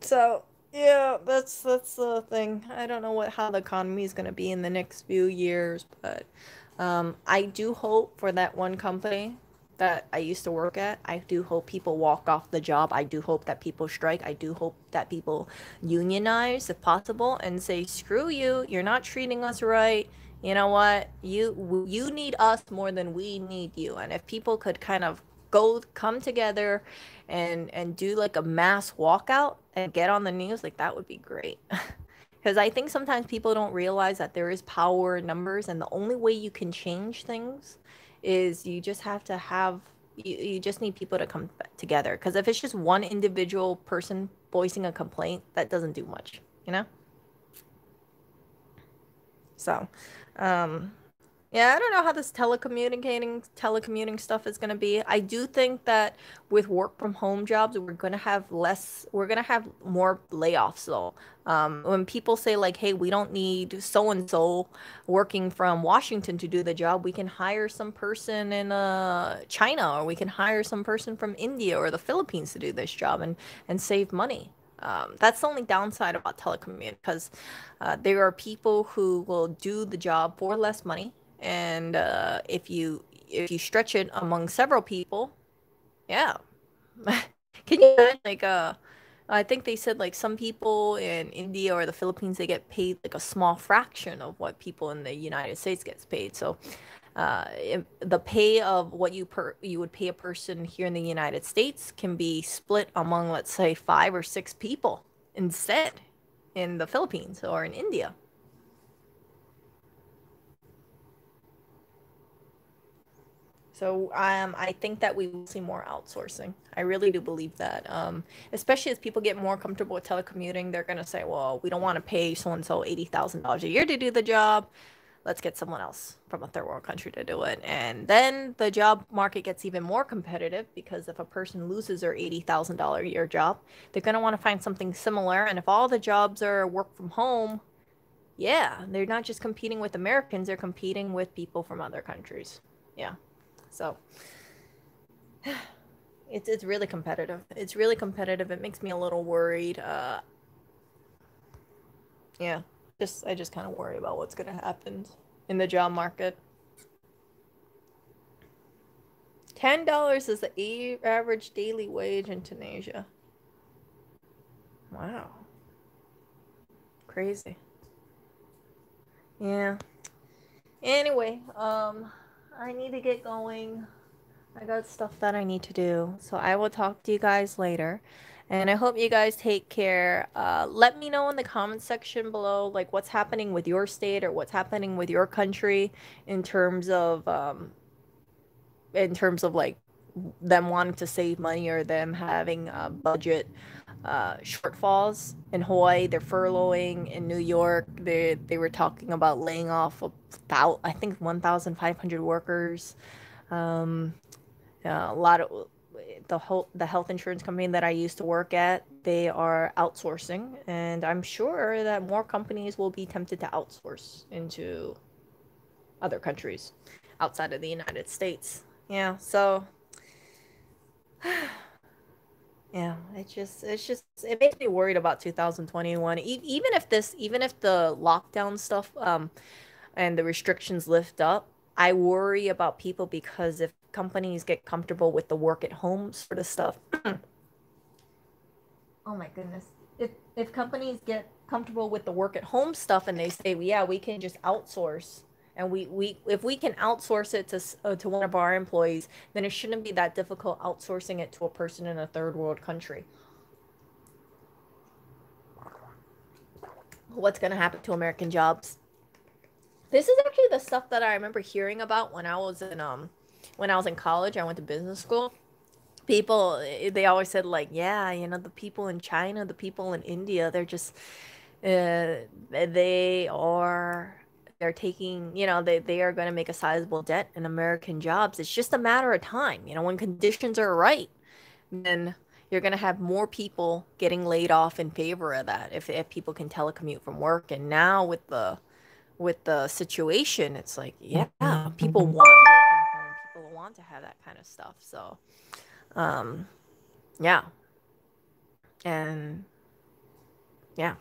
So yeah, that's the thing. I don't know what how the economy is gonna be in the next few years, but I do hope for that one company that I used to work at. I do hope people walk off the job. I do hope that people strike. I do hope that people unionize if possible and say, "Screw you! You're not treating us right. You know what? You need us more than we need you." And if people could kind of come together and do like a mass walkout and get on the news, like that would be great. Because I think sometimes people don't realize that there is power in numbers, and the only way you can change things is you just have to have you just need people to come together. Because if it's just one individual person voicing a complaint, that doesn't do much, you know? So, um, yeah, I don't know how this telecommuting stuff is going to be. I do think that with work from home jobs, we're going to have more layoffs though. When people say like, "Hey, we don't need so and so working from Washington to do the job. We can hire some person in China, or we can hire some person from India or the Philippines to do this job and save money." That's the only downside about telecommuting, because there are people who will do the job for less money, and if you stretch it among several people, yeah. Can you imagine, like I think they said like some people in India or the Philippines, they get paid like a small fraction of what people in the United States gets paid. So the pay of what you would pay a person here in the United States can be split among, let's say, 5 or 6 people instead in the Philippines or in India. So I think that we will see more outsourcing. I really do believe that. Especially as people get more comfortable with telecommuting, they're gonna say, "Well, we don't want to pay so and so $80,000 a year to do the job. Let's get someone else from a third world country to do it." And then the job market gets even more competitive because if a person loses their $80,000 a year job, they're gonna want to find something similar. And if all the jobs are work from home, yeah, they're not just competing with Americans; they're competing with people from other countries. Yeah. So it's really competitive. It's really competitive. It makes me a little worried. Yeah, just I just kind of worry about what's gonna happen in the job market. $10 is the average daily wage in Tunisia. Wow, crazy. Yeah. Anyway, I need to get going. I got stuff that I need to do. So I will talk to you guys later. And I hope you guys take care. Let me know in the comment section below, like what's happening with your state or what's happening with your country in terms of like them wanting to save money or them having budget shortfalls. In Hawaii, they're furloughing. In New York, they were talking about laying off about I think 1,500 workers. Um, a lot of the health insurance company that I used to work at, they are outsourcing, and I'm sure that more companies will be tempted to outsource into other countries outside of the United States. Yeah, so yeah, it's just it makes me worried about 2021. Even if the lockdown stuff and the restrictions lift up, I worry about people because if companies get comfortable with the work at home sort of stuff, oh my goodness. If companies get comfortable with the work at home stuff and they say, well, yeah, we can just outsource and we if we can outsource it to one of our employees, then it shouldn't be that difficult outsourcing it to a person in a third world country. What's going to happen to American jobs? This is actually the stuff that I remember hearing about when I was in college. I went to business school. People they always said like, yeah, the people in China, the people in India, they're just they are they're taking, they are going to make a sizable debt in American jobs. It's just a matter of time. When conditions are right, then you're going to have more people getting laid off in favor of that if people can telecommute from work. And now with the situation, it's like, yeah, people want to work from home. People want to have that kind of stuff. So, um, yeah. And yeah.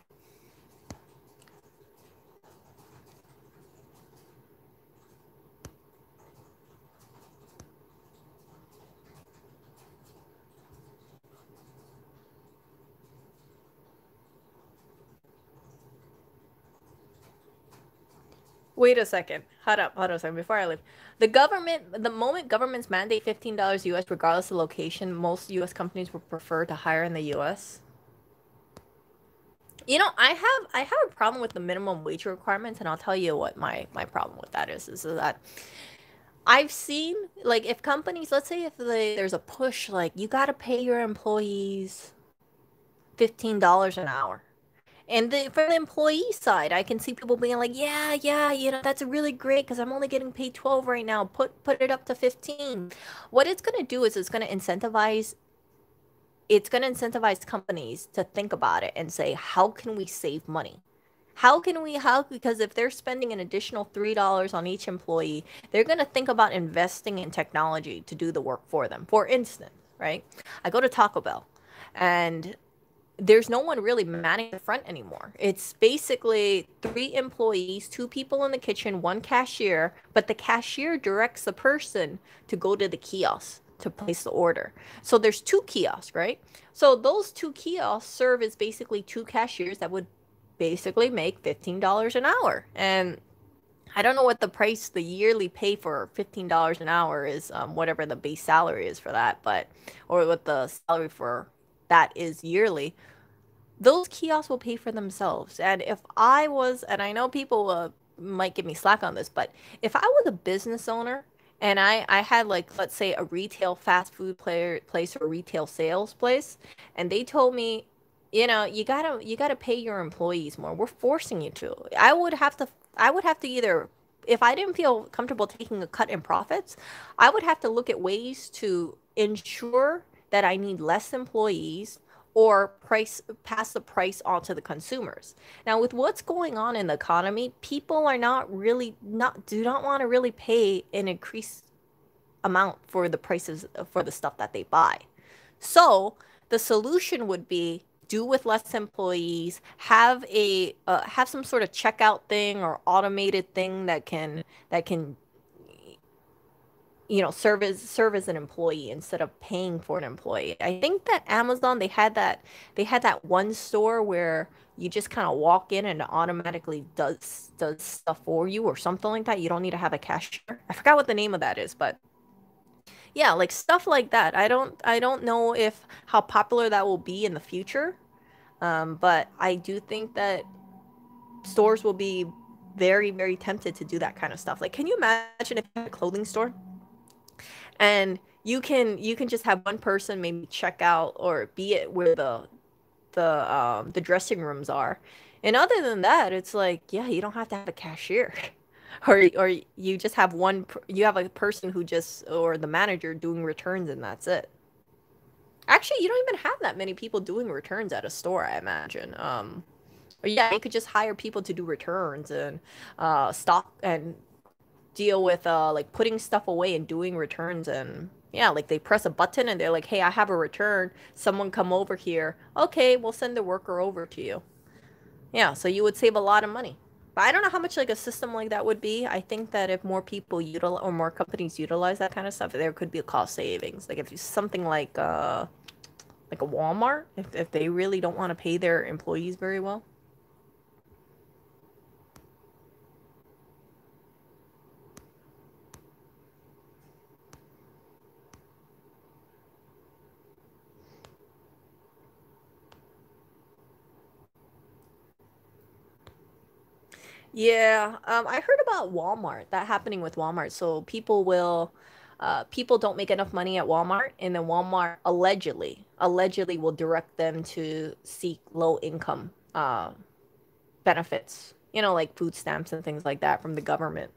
Wait a second. Hold up a second before I leave. The moment governments mandate $15 US regardless of location, most US companies would prefer to hire in the US. I have a problem with the minimum wage requirements, and I'll tell you what my problem with that is that I've seen like if companies, let's say if there's a push like you got to pay your employees $15 an hour. And from the employee side, I can see people being like, "Yeah, yeah, that's really great because I'm only getting paid 12 right now. Put it up to 15." What it's going to do is it's going to incentivize companies to think about it and say, "How can we save money? How because if they're spending an additional $3 on each employee, they're going to think about investing in technology to do the work for them." For instance, right? I go to Taco Bell and there's no one really manning the front anymore. It's basically three employees, two people in the kitchen, one cashier, but the cashier directs the person to go to the kiosk to place the order. So there's two kiosks, right? So those two kiosks serve as basically two cashiers that would basically make $15 an hour. And I don't know what the yearly pay for $15 an hour is, whatever the base salary is for that, but, or what the salary for that is yearly. Those kiosks will pay for themselves. And if I was, and I know people might give me slack on this, but if I was a business owner and I had like, let's say, a retail fast food place or a retail sales place, and they told me, you gotta pay your employees more. We're forcing you to. I would have to either, if I didn't feel comfortable taking a cut in profits, I would have to look at ways to ensure that I need less employees or price pass the price on to the consumers. Now, with what's going on in the economy, people are not really not do not want to really pay an increased amount for the prices for the stuff that they buy. So, the solution would be do with less employees, have some sort of checkout thing or automated thing that can serve as an employee instead of paying for an employee. I think that Amazon, they had that one store where you just kind of walk in and it automatically does stuff for you or something like that. You don't need to have a cashier. I forgot what the name of that is, but yeah, like stuff like that. I don't know if how popular that will be in the future. But I do think that stores will be very, very tempted to do that kind of stuff. Like, can you imagine if you had a clothing store and you can just have one person maybe check out or be it where the dressing rooms are. And other than that, it's like, yeah, you don't have to have a cashier. Or you just have you have a person who just or the manager doing returns and that's it. Actually, you don't even have that many people doing returns at a store, I imagine. Or yeah, you could just hire people to do returns and stock and deal with like putting stuff away and doing returns and yeah, like they press a button and they're like, "Hey, I have a return. Someone come over here." Okay, we'll send the worker over to you. Yeah, so you would save a lot of money. But I don't know how much like a system like that would be. I think that if more people utilize or more companies utilize that kind of stuff, there could be a cost savings. Like if you something like a Walmart, if they really don't want to pay their employees very well. Yeah, I heard about Walmart, that happening with Walmart. So people don't make enough money at Walmart, and then Walmart allegedly will direct them to seek low income benefits, like food stamps and things like that from the government.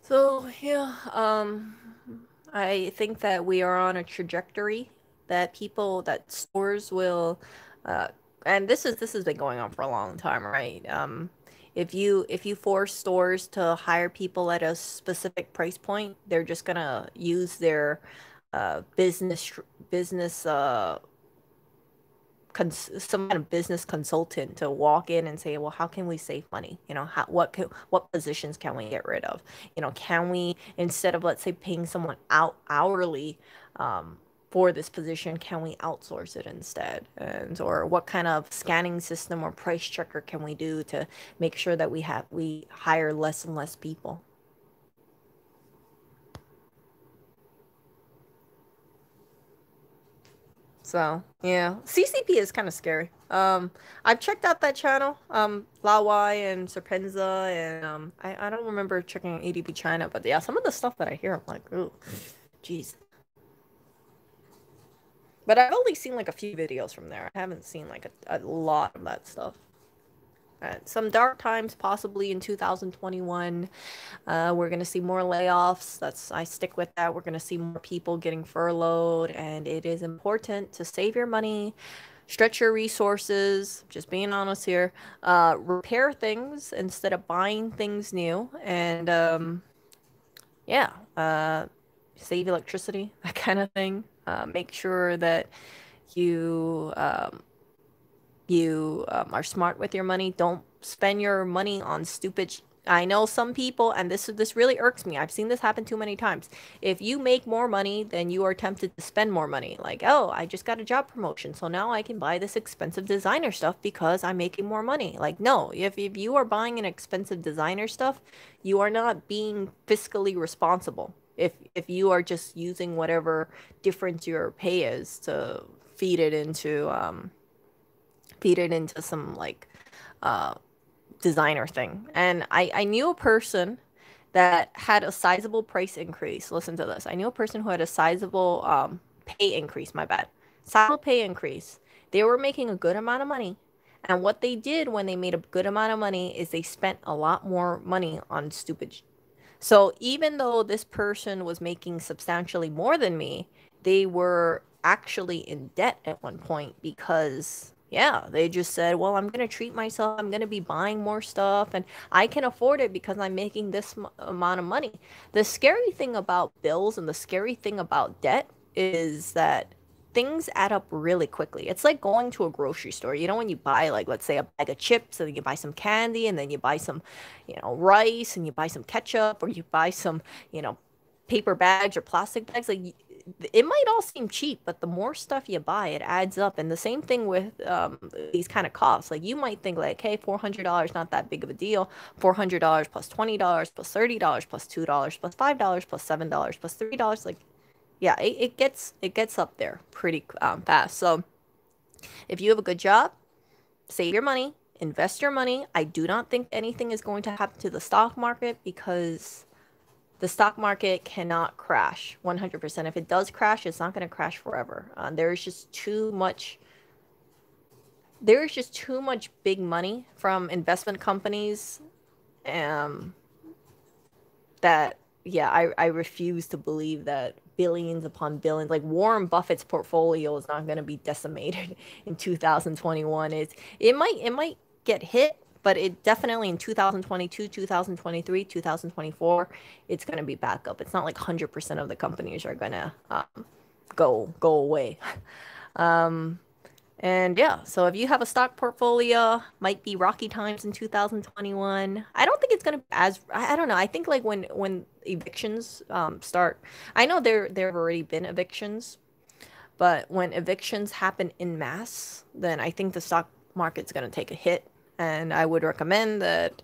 So yeah, I think that we are on a trajectory that stores will, uh, and this has been going on for a long time, right? If you force stores to hire people at a specific price point, they're just gonna use their business some kind of business consultant to walk in and say, well, how can we save money? What positions can we get rid of? Can we, instead of, let's say, paying someone out hourly for this position, can we outsource it instead? And or what kind of scanning system or price checker can we do to make sure that we hire less and less people? So yeah, CCP is kind of scary. I've checked out that channel, Lawai and Serpenza, and I don't remember checking ADB China, but yeah, some of the stuff that I hear, I'm like, ooh, jeez. But I've only seen like a few videos from there. I haven't seen like a lot of that stuff. Some dark times, possibly in 2021. We're gonna see more layoffs. I stick with that. We're gonna see more people getting furloughed, and it is important to save your money, stretch your resources. Just being honest here. Repair things instead of buying things new, and yeah, save electricity, that kind of thing. Make sure that you you are smart with your money. Don't spend your money on stupid. I know some people, and this really irks me. I've seen this happen too many times. If you make more money, then you are tempted to spend more money. Like, oh, I just got a job promotion, so now I can buy this expensive designer stuff because I'm making more money. Like, no, if you are buying an expensive designer stuff, you are not being fiscally responsible. If you are just using whatever difference your pay is to feed it into some like uh designer thing. And I knew a person that had a sizable price increase. Listen to this. I knew a person who had a sizable pay increase, my bad. Sizable pay increase. They were making a good amount of money. And what they did when they made a good amount of money is they spent a lot more money on stupid. So even though this person was making substantially more than me, they were actually in debt at one point because, yeah, they just said, well, I'm going to treat myself. I'm going to be buying more stuff and I can afford it because I'm making this amount of money. The scary thing about bills and the scary thing about debt is that things add up really quickly. It's like going to a grocery store. You know, when you buy, like, let's say a bag of chips, and then you buy some candy, and then you buy some, rice, and you buy some ketchup, or you buy some, paper bags or plastic bags. Like, it might all seem cheap, but the more stuff you buy, it adds up. And the same thing with these kind of costs. Like, you might think, like, hey, $400 not that big of a deal. $400 plus $20 plus $30 plus $2 plus $5 plus $7 plus $3. Like, yeah, it gets up there pretty fast. So if you have a good job, save your money, invest your money. I do not think anything is going to happen to the stock market because the stock market cannot crash 100%. If it does crash, it's not going to crash forever. There is just too much big money from investment companies um, that yeah, I refuse to believe that billions upon billions, like Warren Buffett's portfolio is not going to be decimated in 2021. It might get hit, but it definitely in 2022, 2023, 2024, it's going to be back up. It's not like 100% of the companies are going to go away. Um, and yeah, so if you have a stock portfolio, might be rocky times in 2021. I don't think it's gonna be as I don't know. I think like when evictions start, I know there have already been evictions, but when evictions happen in mass, then I think the stock market's gonna take a hit. And I would recommend that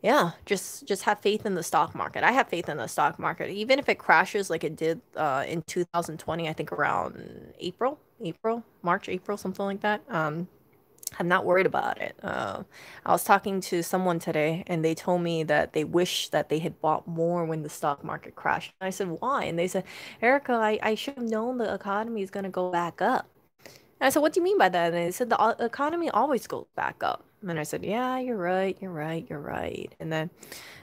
yeah, just have faith in the stock market. I have faith in the stock market, even if it crashes like it did in 2020. I think around March, April, something like that. I'm not worried about it. I was talking to someone today, and they told me that they wish that they had bought more when the stock market crashed. And I said, why? And they said, Erica, I should have known the economy is going to go back up. And I said, what do you mean by that? And they said, the economy always goes back up. And I said, yeah, you're right, you're right, you're right. And then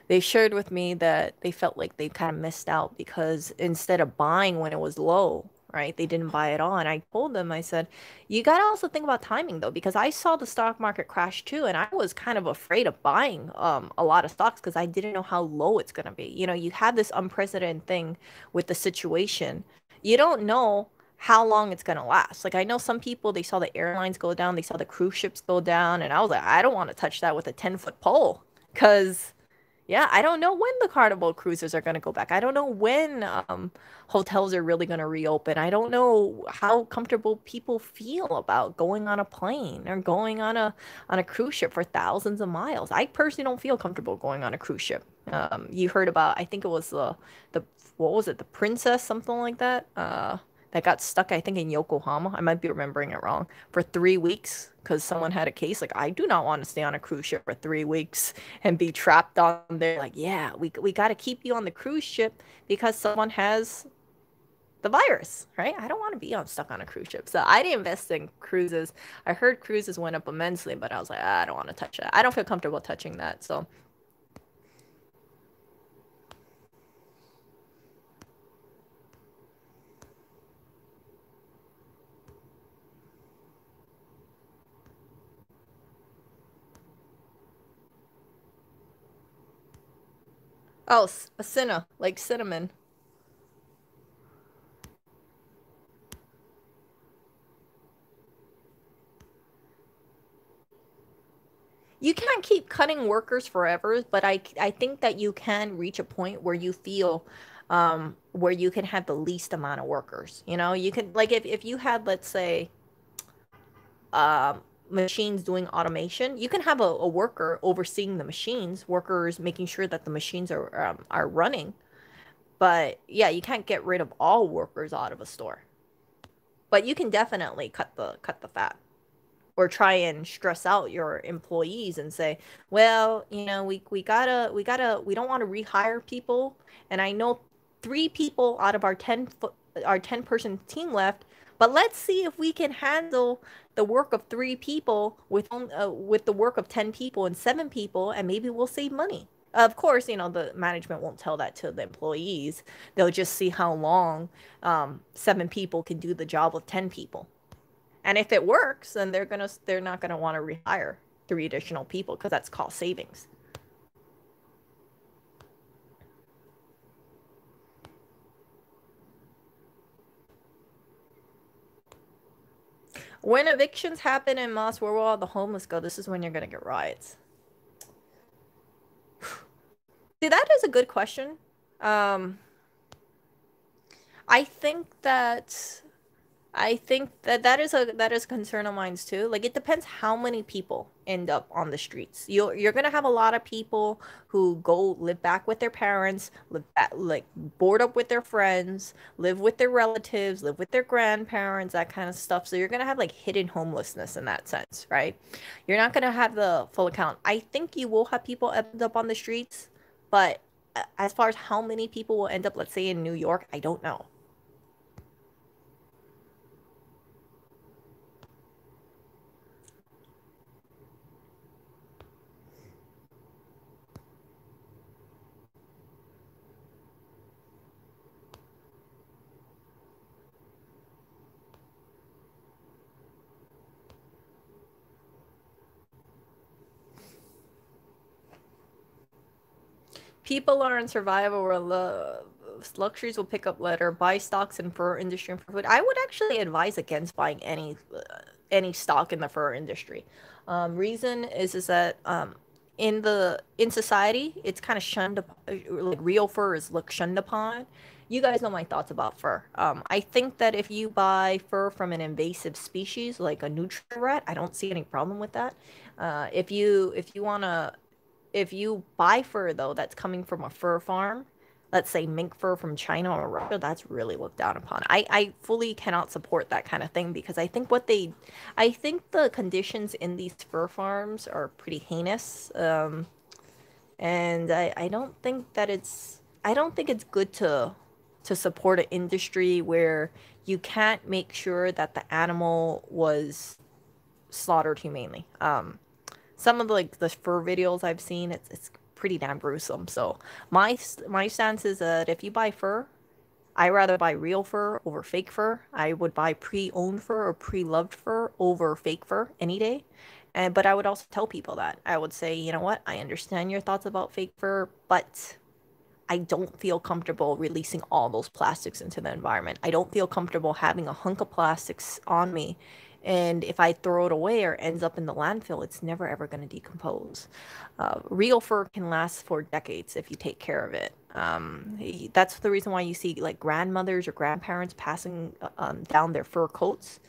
they shared with me that they felt like they kind of missed out because instead of buying when it was low, right, they didn't buy it all. And I told them, I said, you got to also think about timing though, because I saw the stock market crash too. And I was kind of afraid of buying a lot of stocks because I didn't know how low it's going to be. You know, you have this unprecedented thing with the situation. You don't know how long it's going to last. Like I know some people, they saw the airlines go down, they saw the cruise ships go down, and I was like, I don't want to touch that with a 10-foot pole because yeah, I don't know when the Carnival cruises are going to go back. I don't know when hotels are really going to reopen. I don't know how comfortable people feel about going on a plane or going on a cruise ship for thousands of miles. I personally don't feel comfortable going on a cruise ship. You heard about, I think it was the what was it, the Princess, something like that. That got stuck, I think, in Yokohama. I might be remembering it wrong. For 3 weeks because someone had a case. Like, I do not want to stay on a cruise ship for 3 weeks and be trapped on there. Like, yeah, we got to keep you on the cruise ship because someone has the virus, right? I don't want to be stuck on a cruise ship. So I didn't invest in cruises. I heard cruises went up immensely, but I was like, I don't want to touch that. I don't feel comfortable touching that. So, oh, a cinna, like cinnamon. You can't keep cutting cutting workers forever, but I think that you can reach a point where you feel where you can have the least amount of workers. You know, you can like if you had, let's say, machines doing automation, you can have a worker overseeing the machines, workers making sure that the machines are running. But yeah, you can't get rid of all workers out of a store. But you can definitely cut the fat, or try and stress out your employees and say, well, you know, we don't want to rehire people, and I know 3 people out of our 10-person team left, but let's see if we can handle the work of 3 people with the work of 10 people and 7 people, and maybe we'll save money. Of course, you know, the management won't tell that to the employees. They'll just see how long 7 people can do the job of 10 people. And if it works, then they're not gonna want to rehire 3 additional people because that's cost savings. When evictions happen in Moss, where will all the homeless go? This is when you're gonna get riots. See, that is a good question. Um, I think that that is a concern of mine too. Like, it depends how many people end up on the streets. You're gonna have a lot of people who go live back with their parents, like board up with their friends, live with their relatives, live with their grandparents, that kind of stuff. So you're gonna have like hidden homelessness in that sense, right? You're not gonna have the full account. I think you will have people end up on the streets, but as far as how many people will end up, let's say in New York, I don't know. People are in survival where luxuries will pick up later. Buy stocks in fur industry and for food. I would actually advise against buying any stock in the fur industry. Reason is that in society it's kind of shunned like real fur is looked shunned upon. You guys know my thoughts about fur. I think that if you buy fur from an invasive species like a nutria rat, I don't see any problem with that. If you wanna if you buy fur though that's coming from a fur farm, let's say mink fur from China or Russia, that's really looked down upon. I fully cannot support that kind of thing because I think the conditions in these fur farms are pretty heinous. And I don't think it's good to support an industry where you can't make sure that the animal was slaughtered humanely. Some of the fur videos I've seen, it's pretty damn gruesome. So my stance is that if you buy fur, I rather buy real fur over fake fur. I would buy pre-owned fur or pre-loved fur over fake fur any day. And but I would also tell people that. I would say, you know what? I understand your thoughts about fake fur, but I don't feel comfortable releasing all those plastics into the environment. I don't feel comfortable having a hunk of plastics on me. And if I throw it away or ends up in the landfill, it's never ever going to decompose. Real fur can last for decades if you take care of it. That's the reason why you see like grandmothers or grandparents passing down their fur coats.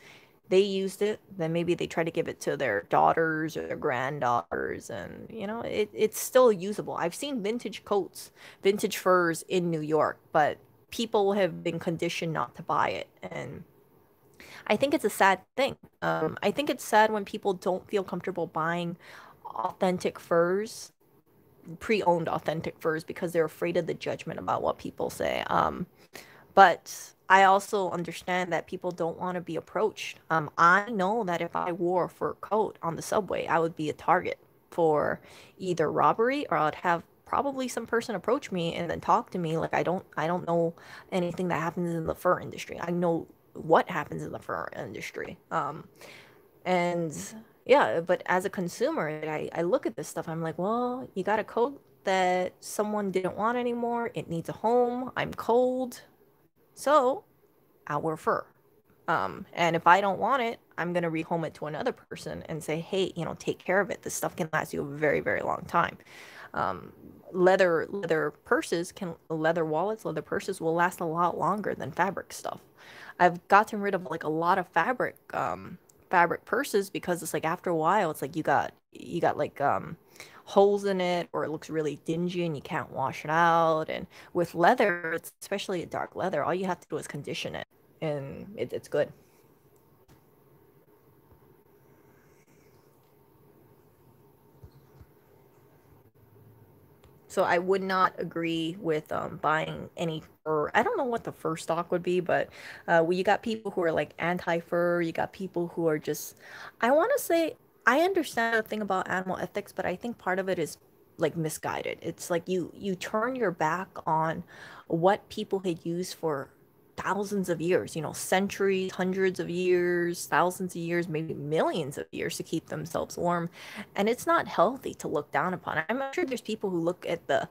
They used it, then maybe they try to give it to their daughters or their granddaughters, and you know, it's still usable. I've seen vintage coats, vintage furs in New York, but people have been conditioned not to buy it, and I think it's a sad thing. I think it's sad when people don't feel comfortable buying authentic furs, pre-owned authentic furs, because they're afraid of the judgment about what people say. But I also understand that people don't want to be approached. I know that if I wore a fur coat on the subway, I would be a target for either robbery, or I'd have probably some person approach me and then talk to me like I don't know anything that happens in the fur industry. I know what happens in the fur industry. And yeah, but as a consumer, I look at this stuff, I'm like, well, you got a coat that someone didn't want anymore. It needs a home. I'm cold. So, our fur. And if I don't want it, I'm gonna rehome it to another person and say, hey, take care of it. This stuff can last you a very, very long time. Um, leather wallets, leather purses will last a lot longer than fabric stuff. I've gotten rid of like a lot of fabric purses because it's like after a while, it's like you got like holes in it, or it looks really dingy and you can't wash it out. And with leather, especially a dark leather, all you have to do is condition it, and it's good. So I would not agree with buying any fur. I don't know what the fur stock would be, but you got people who are like anti-fur. You got people who are just, I want to say, I understand the thing about animal ethics, but I think part of it is like misguided. It's like you turn your back on what people had used for thousands of years, centuries, hundreds of years, thousands of years, maybe millions of years to keep themselves warm. And it's not healthy to look down upon. I'm sure there's people who look at the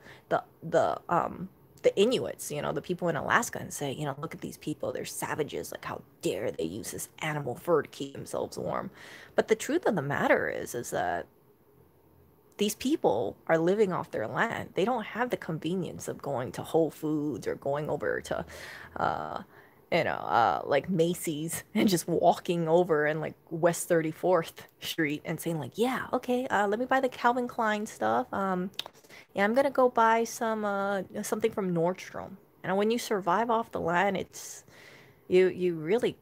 Inuits, the people in Alaska, and say, look at these people, they're savages, like how dare they use this animal fur to keep themselves warm. But the truth of the matter is that these people are living off their land. They don't have the convenience of going to Whole Foods or going over to, uh, like Macy's and just walking over and like West 34th Street and saying like, yeah, okay, let me buy the Calvin Klein stuff. Yeah, I'm gonna go buy something from Nordstrom. And when you survive off the land, it's you really.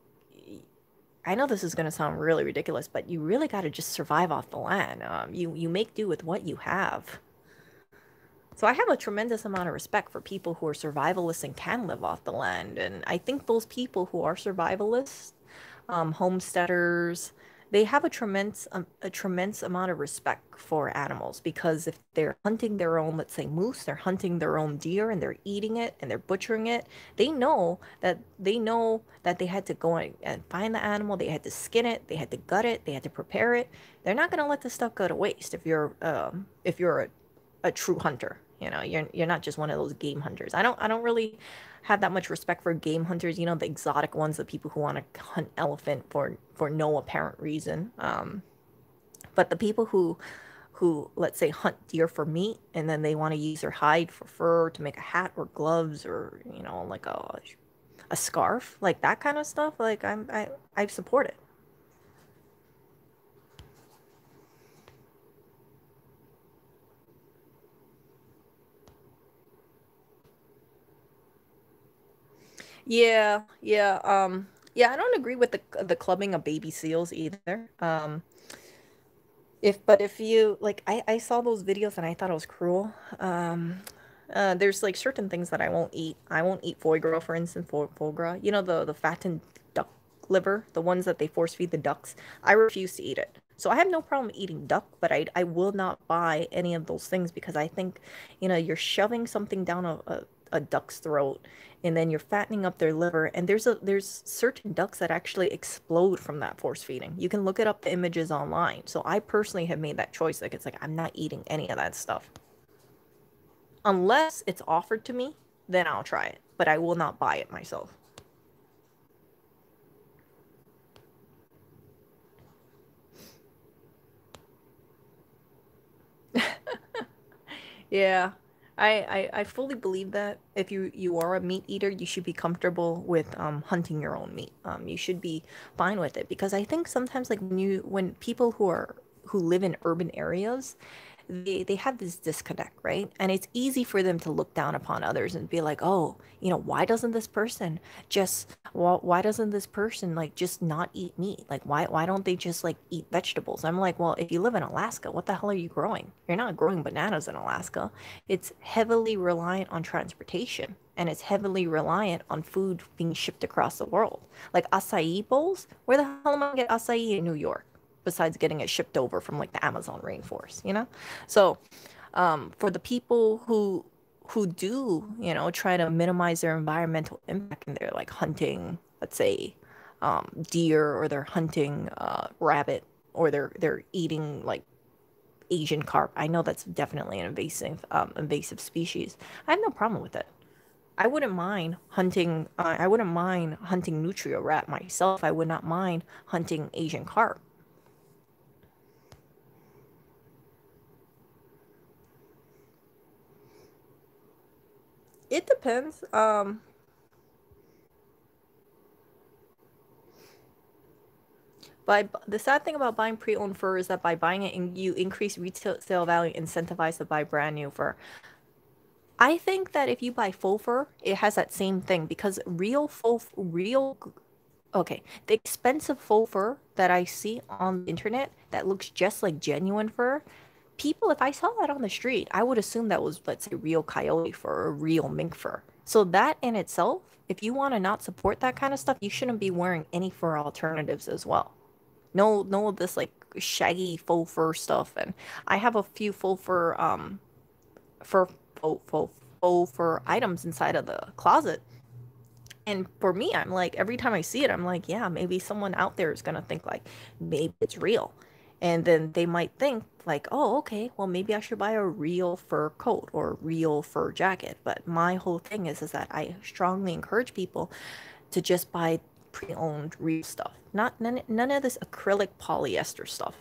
I know this is going to sound really ridiculous, but you really got to just survive off the land. You make do with what you have. So I have a tremendous amount of respect for people who are survivalists and can live off the land. And I think those people who are survivalists, homesteaders, they have a tremendous amount of respect for animals, because if they're hunting their own, let's say moose, they're hunting their own deer and they're eating it and they're butchering it, they know that they had to go and find the animal, they had to skin it, they had to gut it, they had to prepare it. They're not going to let this stuff go to waste if you're a true hunter. You're not just one of those game hunters. I don't really have that much respect for game hunters. The exotic ones, the people who want to hunt elephant for no apparent reason. But the people who let's say hunt deer for meat, and then they want to use their hide for fur to make a hat or gloves, or like a scarf, like that kind of stuff. Like I support it. Yeah, yeah, yeah. I don't agree with the clubbing of baby seals either. If you like, I saw those videos and I thought it was cruel. There's like certain things that I won't eat. I won't eat foie gras, for instance, foie gras. The fattened duck liver, the ones that they force feed the ducks. I refuse to eat it. So I have no problem eating duck, but I will not buy any of those things, because I think, you're shoving something down a duck's throat, and then you're fattening up their liver. And there's certain ducks that actually explode from that force feeding. You can look it up, the images online. So I personally have made that choice. Like, it's like I'm not eating any of that stuff unless it's offered to me. Then I'll try it, but I will not buy it myself. Yeah. I fully believe that if you are a meat eater, you should be comfortable with hunting your own meat. You should be fine with it, because I think sometimes, like, when people who live in urban areas, they have this disconnect, right? And it's easy for them to look down upon others and be like, oh, why doesn't this person like just not eat meat? Like, why don't they just like eat vegetables? I'm like, well, if you live in Alaska, what the hell are you growing? You're not growing bananas in Alaska. It's heavily reliant on transportation, and it's heavily reliant on food being shipped across the world. Like acai bowls, where the hell am I gonna get acai in New York besides getting it shipped over from like the Amazon rainforest? So for the people who do, try to minimize their environmental impact, and they're like hunting, let's say, deer, or they're hunting rabbit, or they're eating like Asian carp. I know that's definitely an invasive species. I have no problem with it. I wouldn't mind hunting. I wouldn't mind hunting nutria rat myself. I would not mind hunting Asian carp. It depends. By the sad thing about buying pre-owned fur is that by buying it, you increase retail sale value, incentivize to buy brand new fur. I think that if you buy faux fur, it has that same thing because real okay, the expensive faux fur that I see on the internet that looks just like genuine fur, people, if I saw that on the street, I would assume that was, let's say, real coyote fur or real mink fur. So that in itself, if you want to not support that kind of stuff, you shouldn't be wearing any fur alternatives as well. No of this like shaggy faux fur stuff. And I have a few fur faux fur items inside of the closet. And for me, I'm like, every time I see it, I'm like, yeah, maybe someone out there is gonna think like, maybe it's real. And then they might think like, oh, okay, well, maybe I should buy a real fur coat or a real fur jacket. But my whole thing is that I strongly encourage people to just buy pre-owned real stuff, not none of this acrylic polyester stuff.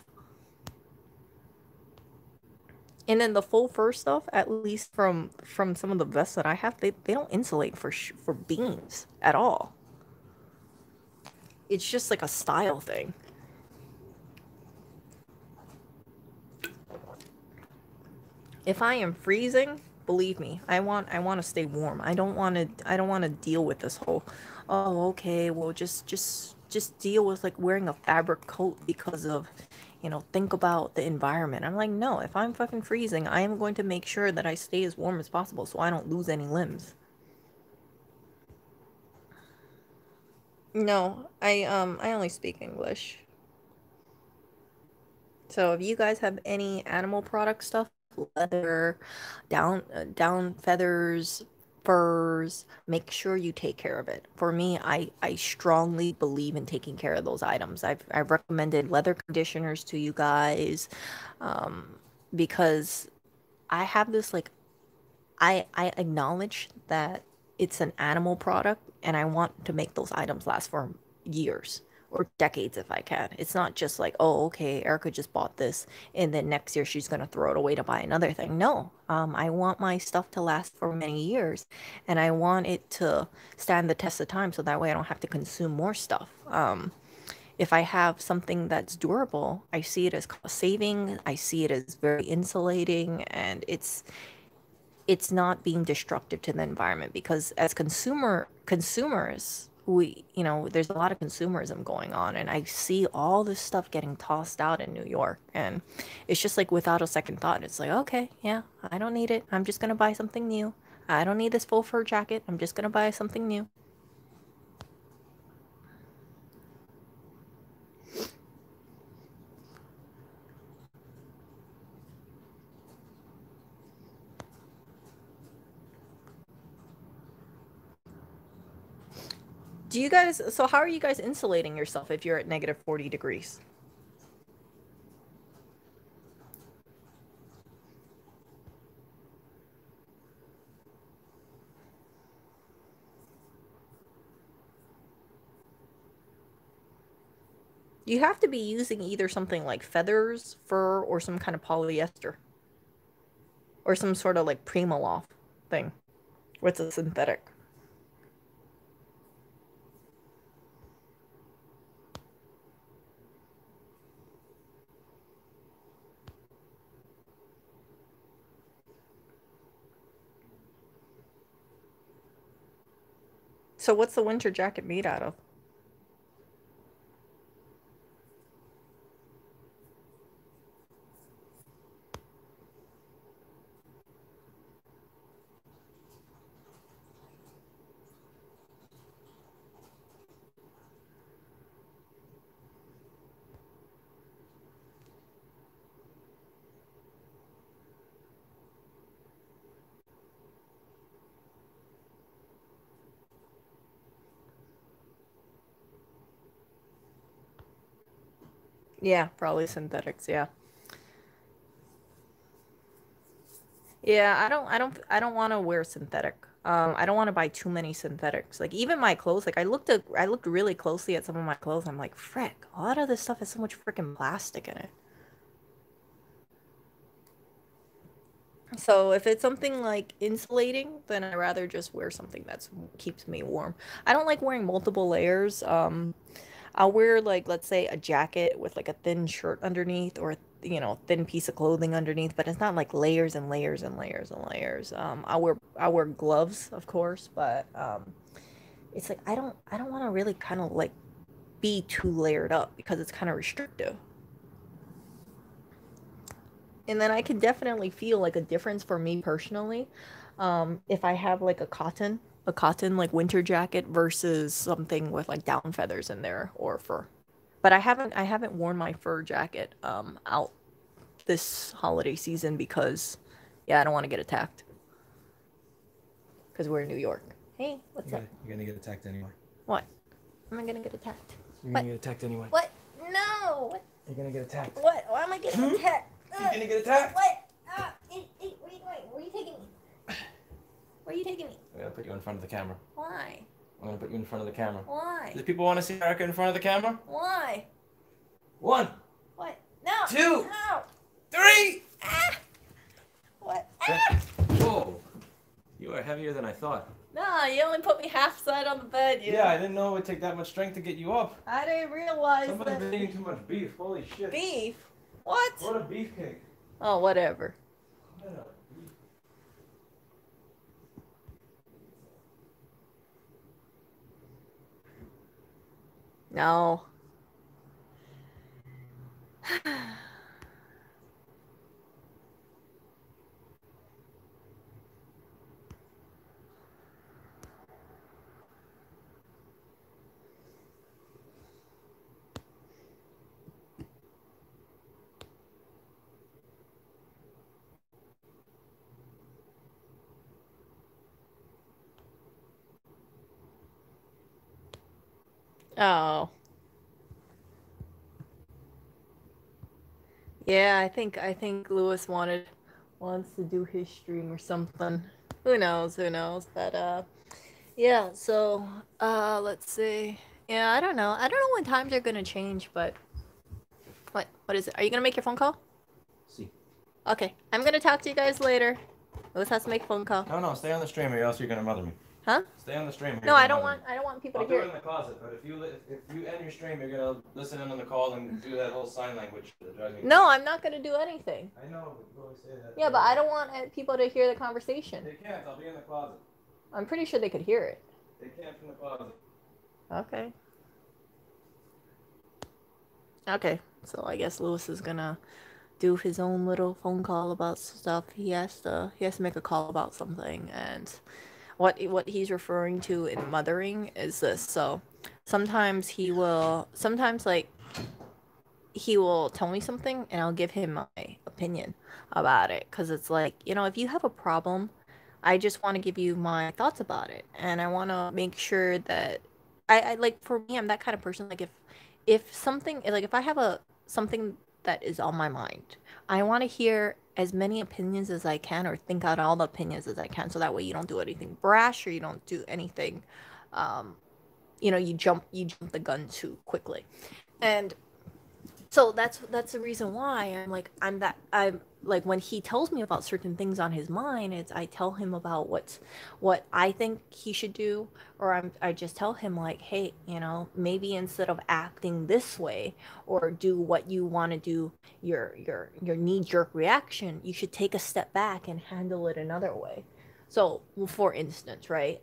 And then the full fur stuff, at least from some of the vests that I have, they don't insulate for beams at all. It's just like a style thing. If I am freezing, believe me, I want to stay warm. I don't want to deal with this whole, oh, okay, well, just deal with like wearing a fabric coat because of, think about the environment. I'm like, no, if I'm fucking freezing, I am going to make sure that I stay as warm as possible so I don't lose any limbs. No, I only speak English. So if you guys have any animal product stuff, leather, down feathers, furs, make sure you take care of it. For me, I strongly believe in taking care of those items. I've recommended leather conditioners to you guys, um, because I have this like I acknowledge that it's an animal product and I want to make those items last for years or decades if I can. It's not just like, oh, okay, Erica just bought this and then next year she's gonna throw it away to buy another thing. No, I want my stuff to last for many years and I want it to stand the test of time so that way I don't have to consume more stuff. If I have something that's durable, I see it as cost saving, I see it as very insulating, and it's not being destructive to the environment because as consumers there's a lot of consumerism going on and I see all this stuff getting tossed out in New York and it's just like without a second thought it's like okay, yeah, I don't need it, I'm just going to buy something new. I don't need this full fur jacket, I'm just going to buy something new. Do you guys so how are you guys insulating yourself if you're at negative 40 degrees? You have to be using either something like feathers, fur, or some kind of polyester, or some sort of like Primaloft thing, where it's a synthetic. So what's the winter jacket made out of? Yeah, probably synthetics, yeah. Yeah, I don't want to wear synthetic. I don't want to buy too many synthetics. Like even my clothes, like I looked really closely at some of my clothes. I'm like, frick, a lot of this stuff has so much freaking plastic in it. So if it's something like insulating, then I'd rather just wear something that's keeps me warm. I don't like wearing multiple layers. I'll wear like let's say a jacket with like a thin shirt underneath or thin piece of clothing underneath, but it's not like layers and layers and layers and layers. I'll wear gloves, of course, but it's like I don't want to really kind of like be too layered up because it's kind of restrictive. And then I can definitely feel like a difference for me personally, if I have like a cotton like winter jacket versus something with like down feathers in there or fur. But I haven't worn my fur jacket out this holiday season because yeah, I don't want to get attacked because we're in New York. Hey, what's up? You're gonna get attacked anyway. What? Am I gonna get attacked? You're What? gonna get attacked anyway. What? No. What? You're gonna get attacked. What? Why am I getting attacked? You're gonna get attacked. What? Hey, what are you doing? Where are you taking me? Where are you taking me? I'm gonna put you in front of the camera. Why? I'm gonna put you in front of the camera. Why? Do people want to see Erica in front of the camera? Why? 1, What? No. 2, No. 3. Ah! What? Ah! Whoa! You are heavier than I thought. No, you only put me half side on the bed. Yeah, I didn't know it would take that much strength to get you up. I didn't realize Somebody's that. been eating too much beef. Holy shit. Beef? What? What a beefcake. Oh, whatever. No. Oh. Yeah, I think Lewis wants to do his stream or something. Who knows? Who knows? But yeah, so let's see. Yeah, I don't know. I don't know when times are gonna change, but what is it? Are you gonna make your phone call? See. Okay. I'm gonna talk to you guys later. Lewis has to make a phone call. No, stay on the stream or else you're gonna mother me. Huh? Stay on the stream. No, I don't want people I'll to do hear it in the closet, but if you end your stream, you're gonna listen in on the call and do that whole sign language that drives me No, crazy. I'm not gonna do anything. I know, but you always say that. Yeah, but I don't want people to hear the conversation. They can't. I'll be in the closet. I'm pretty sure they could hear it. They can't from the closet. Okay. Okay. So I guess Lewis is gonna do his own little phone call about stuff. He has to make a call about something, and what he's referring to in mothering is this. So sometimes like he will tell me something and I'll give him my opinion about it because it's like, if you have a problem, I just want to give you my thoughts about it, and I want to make sure that I like, for me, I'm that kind of person. Like if something, like if I have a something that is on my mind, I want to hear as many opinions as I can, or think out all the opinions as I can, so that way you don't do anything brash or you don't do anything, um, you jump the gun too quickly. And so that's the reason why I'm like, when he tells me about certain things on his mind, it's I tell him about what I think he should do, or I just tell him like, hey, maybe instead of acting this way or do what you want to do, your knee jerk reaction, you should take a step back and handle it another way. So, well, for instance, right,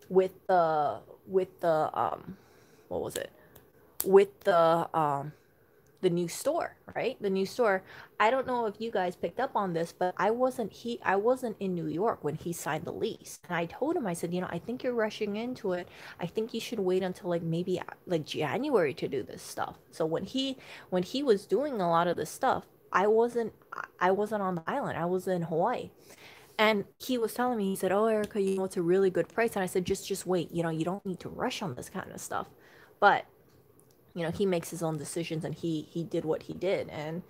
with the what was it? With the new store, right? The new store. I don't know if you guys picked up on this, but I wasn't in New York when he signed the lease. And I told him, I said, I think you're rushing into it. I think you should wait until like maybe like January to do this stuff. So when he was doing a lot of this stuff, I wasn't on the island. I was in Hawaii. And he was telling me, he said, "Oh, Erica, it's a really good price." And I said, just wait. You don't need to rush on this kind of stuff. But he makes his own decisions, and he did what he did, and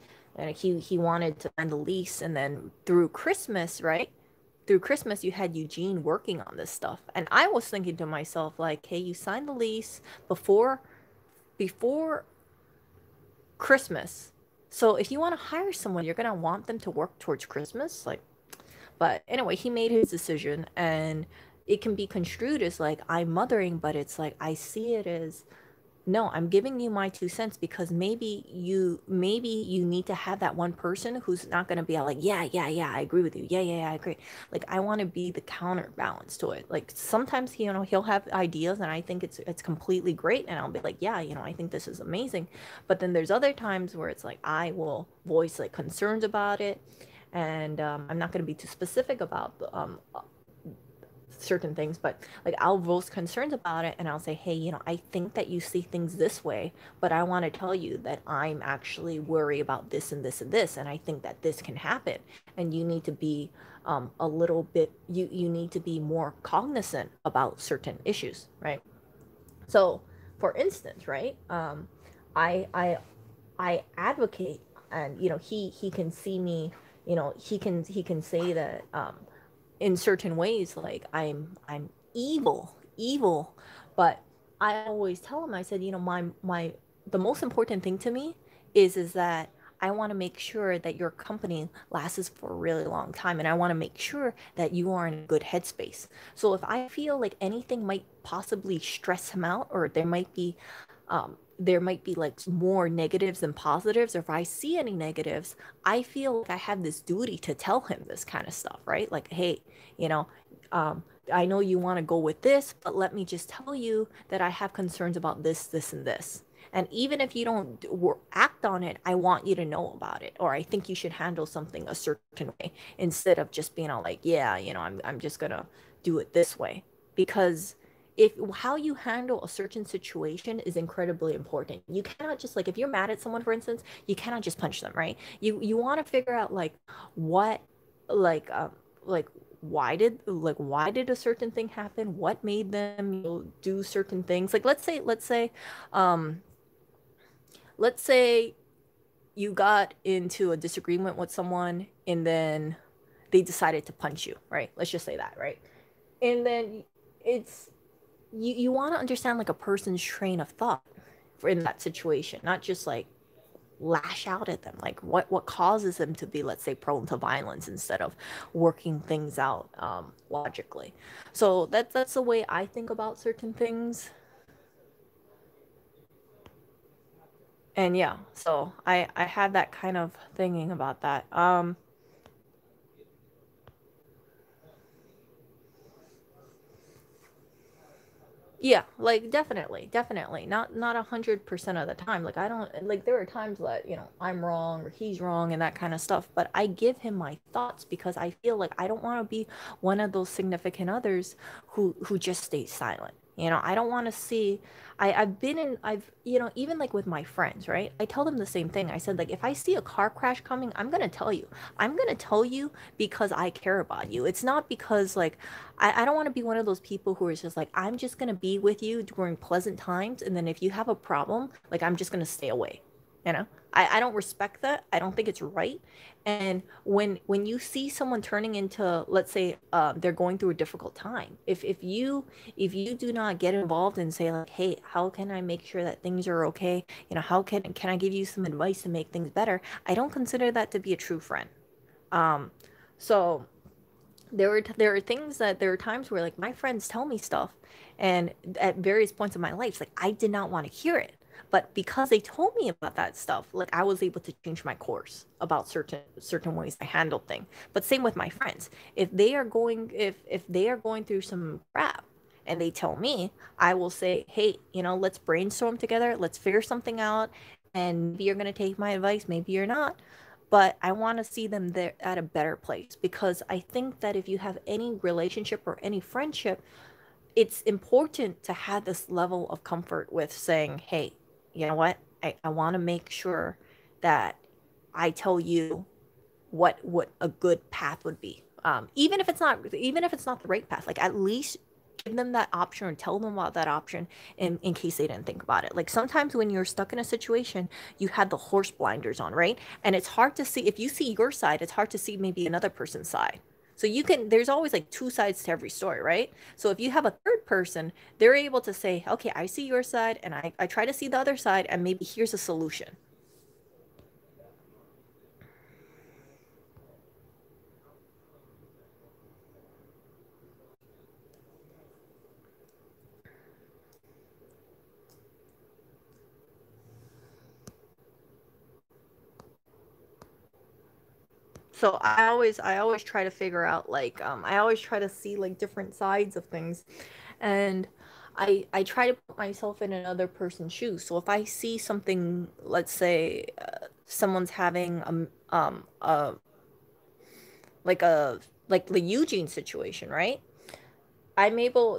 he wanted to end the lease, and then through Christmas, right? through Christmas you had Eugene working on this stuff. And I was thinking to myself like, hey, you signed the lease before Christmas. So if you want to hire someone, you're going to want them to work towards Christmas. Like, but anyway, he made his decision, and it can be construed as like I'm mothering, but it's like I see it as no, I'm giving you my 2 cents because maybe you need to have that one person who's not going to be all like, yeah, yeah, yeah, I agree with you. Yeah, yeah, yeah, I agree. Like I want to be the counterbalance to it. Like sometimes he'll have ideas and I think it's completely great and I'll be like, yeah, I think this is amazing. But then there's other times where it's like I will voice like concerns about it, and I'm not going to be too specific about certain things, but like I'll voice concerns about it and I'll say, hey, I think that you see things this way, but I want to tell you that I'm actually worried about this and this and this, and I think that this can happen, and you need to be a little bit you need to be more cognizant about certain issues, right? So, for instance, right, I I I advocate, and he can see me, he can say that in certain ways like I'm evil, but I always tell him, I said, my the most important thing to me is that I want to make sure that your company lasts for a really long time, and I want to make sure that you are in a good headspace. So if I feel like anything might possibly stress him out, or there might be like more negatives than positives, or if I see any negatives, I feel like I have this duty to tell him this kind of stuff, right? Like, hey, you know, I know you want to go with this, but let me just tell you that I have concerns about this, this, and this. And even if you don't act on it, I want you to know about it, or I think you should handle something a certain way instead of just being all like, yeah, I'm just gonna do it this way. Because if how you handle a certain situation is incredibly important. You cannot just like, if you're mad at someone, for instance, you cannot just punch them, right? You want to figure out like what like like why did a certain thing happen? What made them do certain things? Like um let's say you got into a disagreement with someone and then they decided to punch you, right? Let's just say that, right? And then it's you want to understand like a person's train of thought for in that situation, not just like lash out at them, like what causes them to be, let's say, prone to violence instead of working things out logically. So that's the way I think about certain things. And yeah, so I had that kind of thinking about that. Yeah, like definitely. Not 100% of the time. Like I don't like there are times that, I'm wrong or he's wrong and that kind of stuff, but I give him my thoughts because I feel like I don't want to be one of those significant others who just stays silent. I don't want to see even like with my friends, right? I tell them the same thing. I said like if I see a car crash coming, I'm going to tell you. I'm going to tell you because I care about you. It's not because like I don't want to be one of those people who is just like, I'm just going to be with you during pleasant times. And then if you have a problem, like, I'm just going to stay away. I don't respect that. I don't think it's right. And when you see someone turning into, let's say, they're going through a difficult time, if you do not get involved and say like, hey, how can I make sure that things are okay? How can I give you some advice to make things better? I don't consider that to be a true friend. Um, so there are times where like my friends tell me stuff, and at various points in my life, like I did not want to hear it, but because they told me about that stuff, like I was able to change my course about certain ways I handle things. But same with my friends, if they are going through some crap and they tell me, I will say, hey, let's brainstorm together, let's figure something out, and maybe you're going to take my advice, maybe you're not, but I want to see them there at a better place, because I think that if you have any relationship or any friendship, it's important to have this level of comfort with saying, hey, you know what? I want to make sure that I tell you what a good path would be. Even if it's not the right path, like at least give them that option or tell them about that option in case they didn't think about it. Like sometimes when you're stuck in a situation, you have the horse blinders on, right? And it's hard to see, if you see your side, it's hard to see maybe another person's side. So you can, there's always like two sides to every story, right? So if you have a third person, they're able to say, okay, I see your side and I try to see the other side and maybe here's a solution. So I always try to figure out like I always try to see like different sides of things, and I try to put myself in another person's shoes. So if I see something, let's say someone's having like a like the Eugene situation, right? I'm able,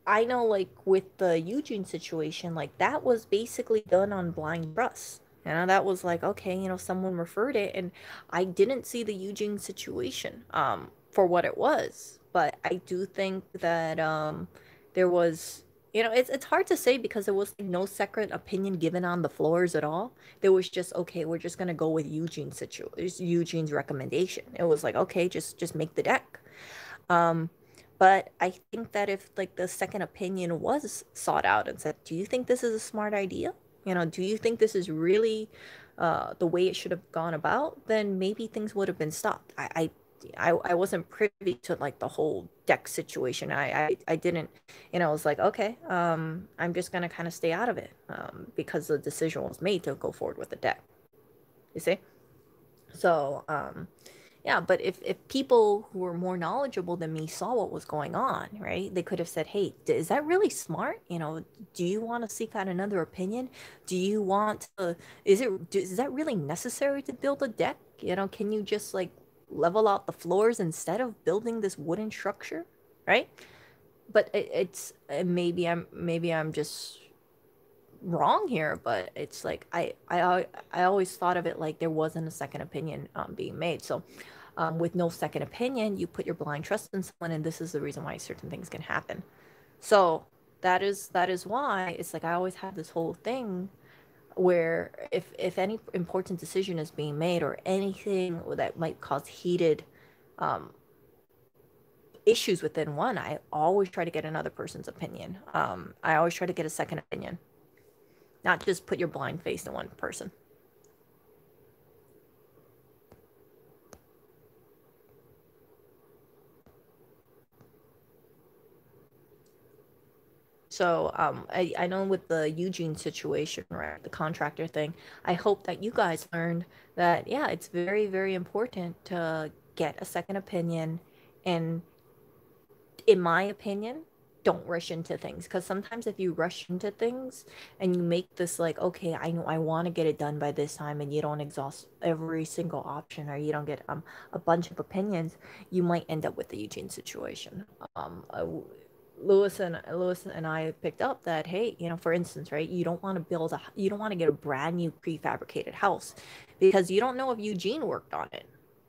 I know, like, with the Eugene situation, like, that was basically done on blind trust. That was like, okay, someone referred it, and I didn't see the Eugene situation for what it was. But I do think that there was, it's hard to say because there was like, no second opinion given on the floors at all. There was just, okay, we're just gonna go with Eugene's recommendation. It was like, okay, just make the deck. Um, but I think that if like the second opinion was sought out and said, "Do you think this is a smart idea? Do you think this is really the way it should have gone about?" Then maybe things would have been stopped. I wasn't privy to like the whole deck situation. I didn't, I was like, okay, I'm just gonna kind of stay out of it because the decision was made to go forward with the deck. You see? So, yeah, but if people who were more knowledgeable than me saw what was going on, right? They could have said, "Hey, is that really smart? Do you want to seek out another opinion? Do you want to, is that really necessary to build a deck? Can you just like level out the floors instead of building this wooden structure?" Right? But maybe I'm just wrong here, but it's like I always thought of it like there wasn't a second opinion being made. So with no second opinion, you put your blind trust in someone, and this is the reason why certain things can happen. So that is why it's like I always have this whole thing where if any important decision is being made or anything that might cause heated um, issues within one, I always try to get another person's opinion. I always try to get a second opinion, not just put your blind face to one person. So I know with the Eugene situation, right, the contractor thing, I hope that you guys learned that, yeah, it's very, very important to get a second opinion. And in my opinion, don't rush into things. Because sometimes if you rush into things and you make this like, okay, I know I want to get it done by this time, and you don't exhaust every single option or you don't get a bunch of opinions, you might end up with the Eugene situation. Lewis and I picked up that, hey, for instance, right, you don't want to get a brand new prefabricated house because you don't know if Eugene worked on it.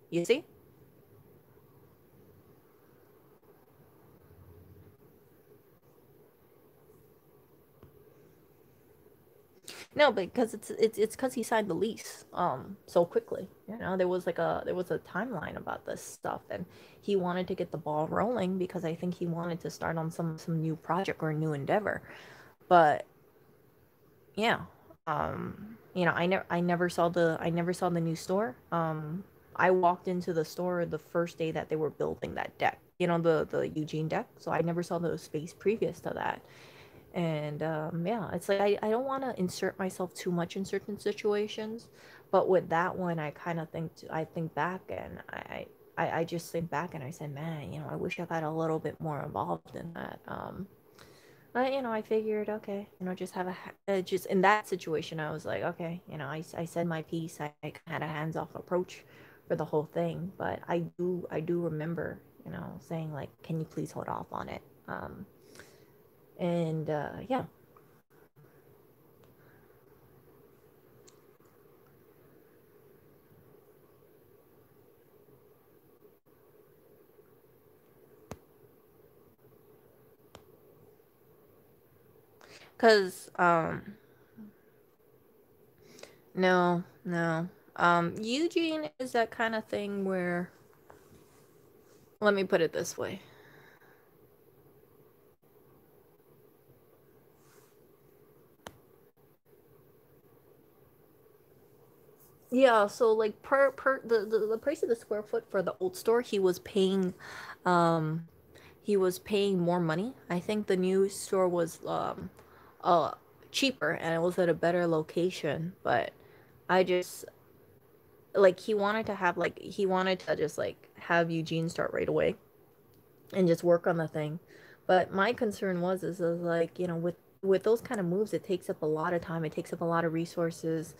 You see? No, because it's because he signed the lease so quickly. There was a timeline about this stuff, and he wanted to get the ball rolling because I think he wanted to start on some new project or a new endeavor. But yeah, I never saw the new store. I walked into the store the first day that they were building that deck. The Eugene deck. So I never saw the space previous to that. And yeah, it's like I don't want to insert myself too much in certain situations, but with that one, I think back and I just think back and I said, man, I wish I got a little bit more involved in that. But I figured, okay, just just in that situation, I was like, okay, I said my piece. I had a hands-off approach for the whole thing, but I do remember, saying like, can you please hold off on it? And yeah, cause no, no, Eugene is that kind of thing where let me put it this way. Yeah, so like per the price of the square foot for the old store, um he was paying more money. I think the new store was uh cheaper and it was at a better location, but I just like he wanted to just like have Eugene start right away and just work on the thing. But my concern is like, you know, with those kind of moves, it takes up a lot of time, it takes up a lot of resources,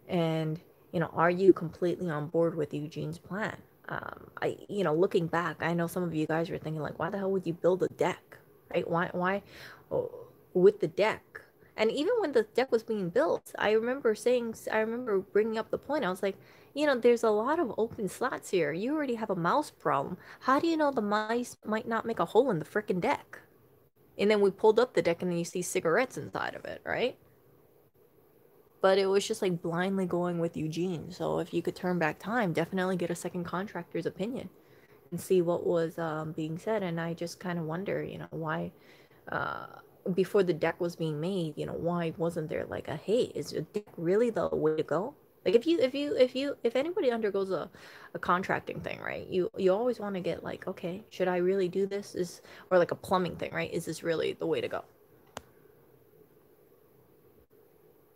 and you know, are you completely on board with Eugene's plan? You know, looking back, I know some of you guys were thinking like, why the hell would you build a deck, right? Oh, with the deck? And even when the deck was being built, I remember bringing up the point. I was like, you know, there's a lot of open slots here. You already have a mouse problem. How do you know the mice might not make a hole in the freaking deck? And then we pulled up the deck and then you see cigarettes inside of it, right? But it was just like blindly going with Eugene. So if you could turn back time, definitely get a second contractor's opinion and see what was being said. And I just kind of wonder, you know, why uh, before the deck was being made, you know, why wasn't there like a hey, is a deck really the way to go? Like if anybody undergoes a contracting thing, right? You always want to get like, okay, should I really do this? Is or like a plumbing thing, right? Is this really the way to go?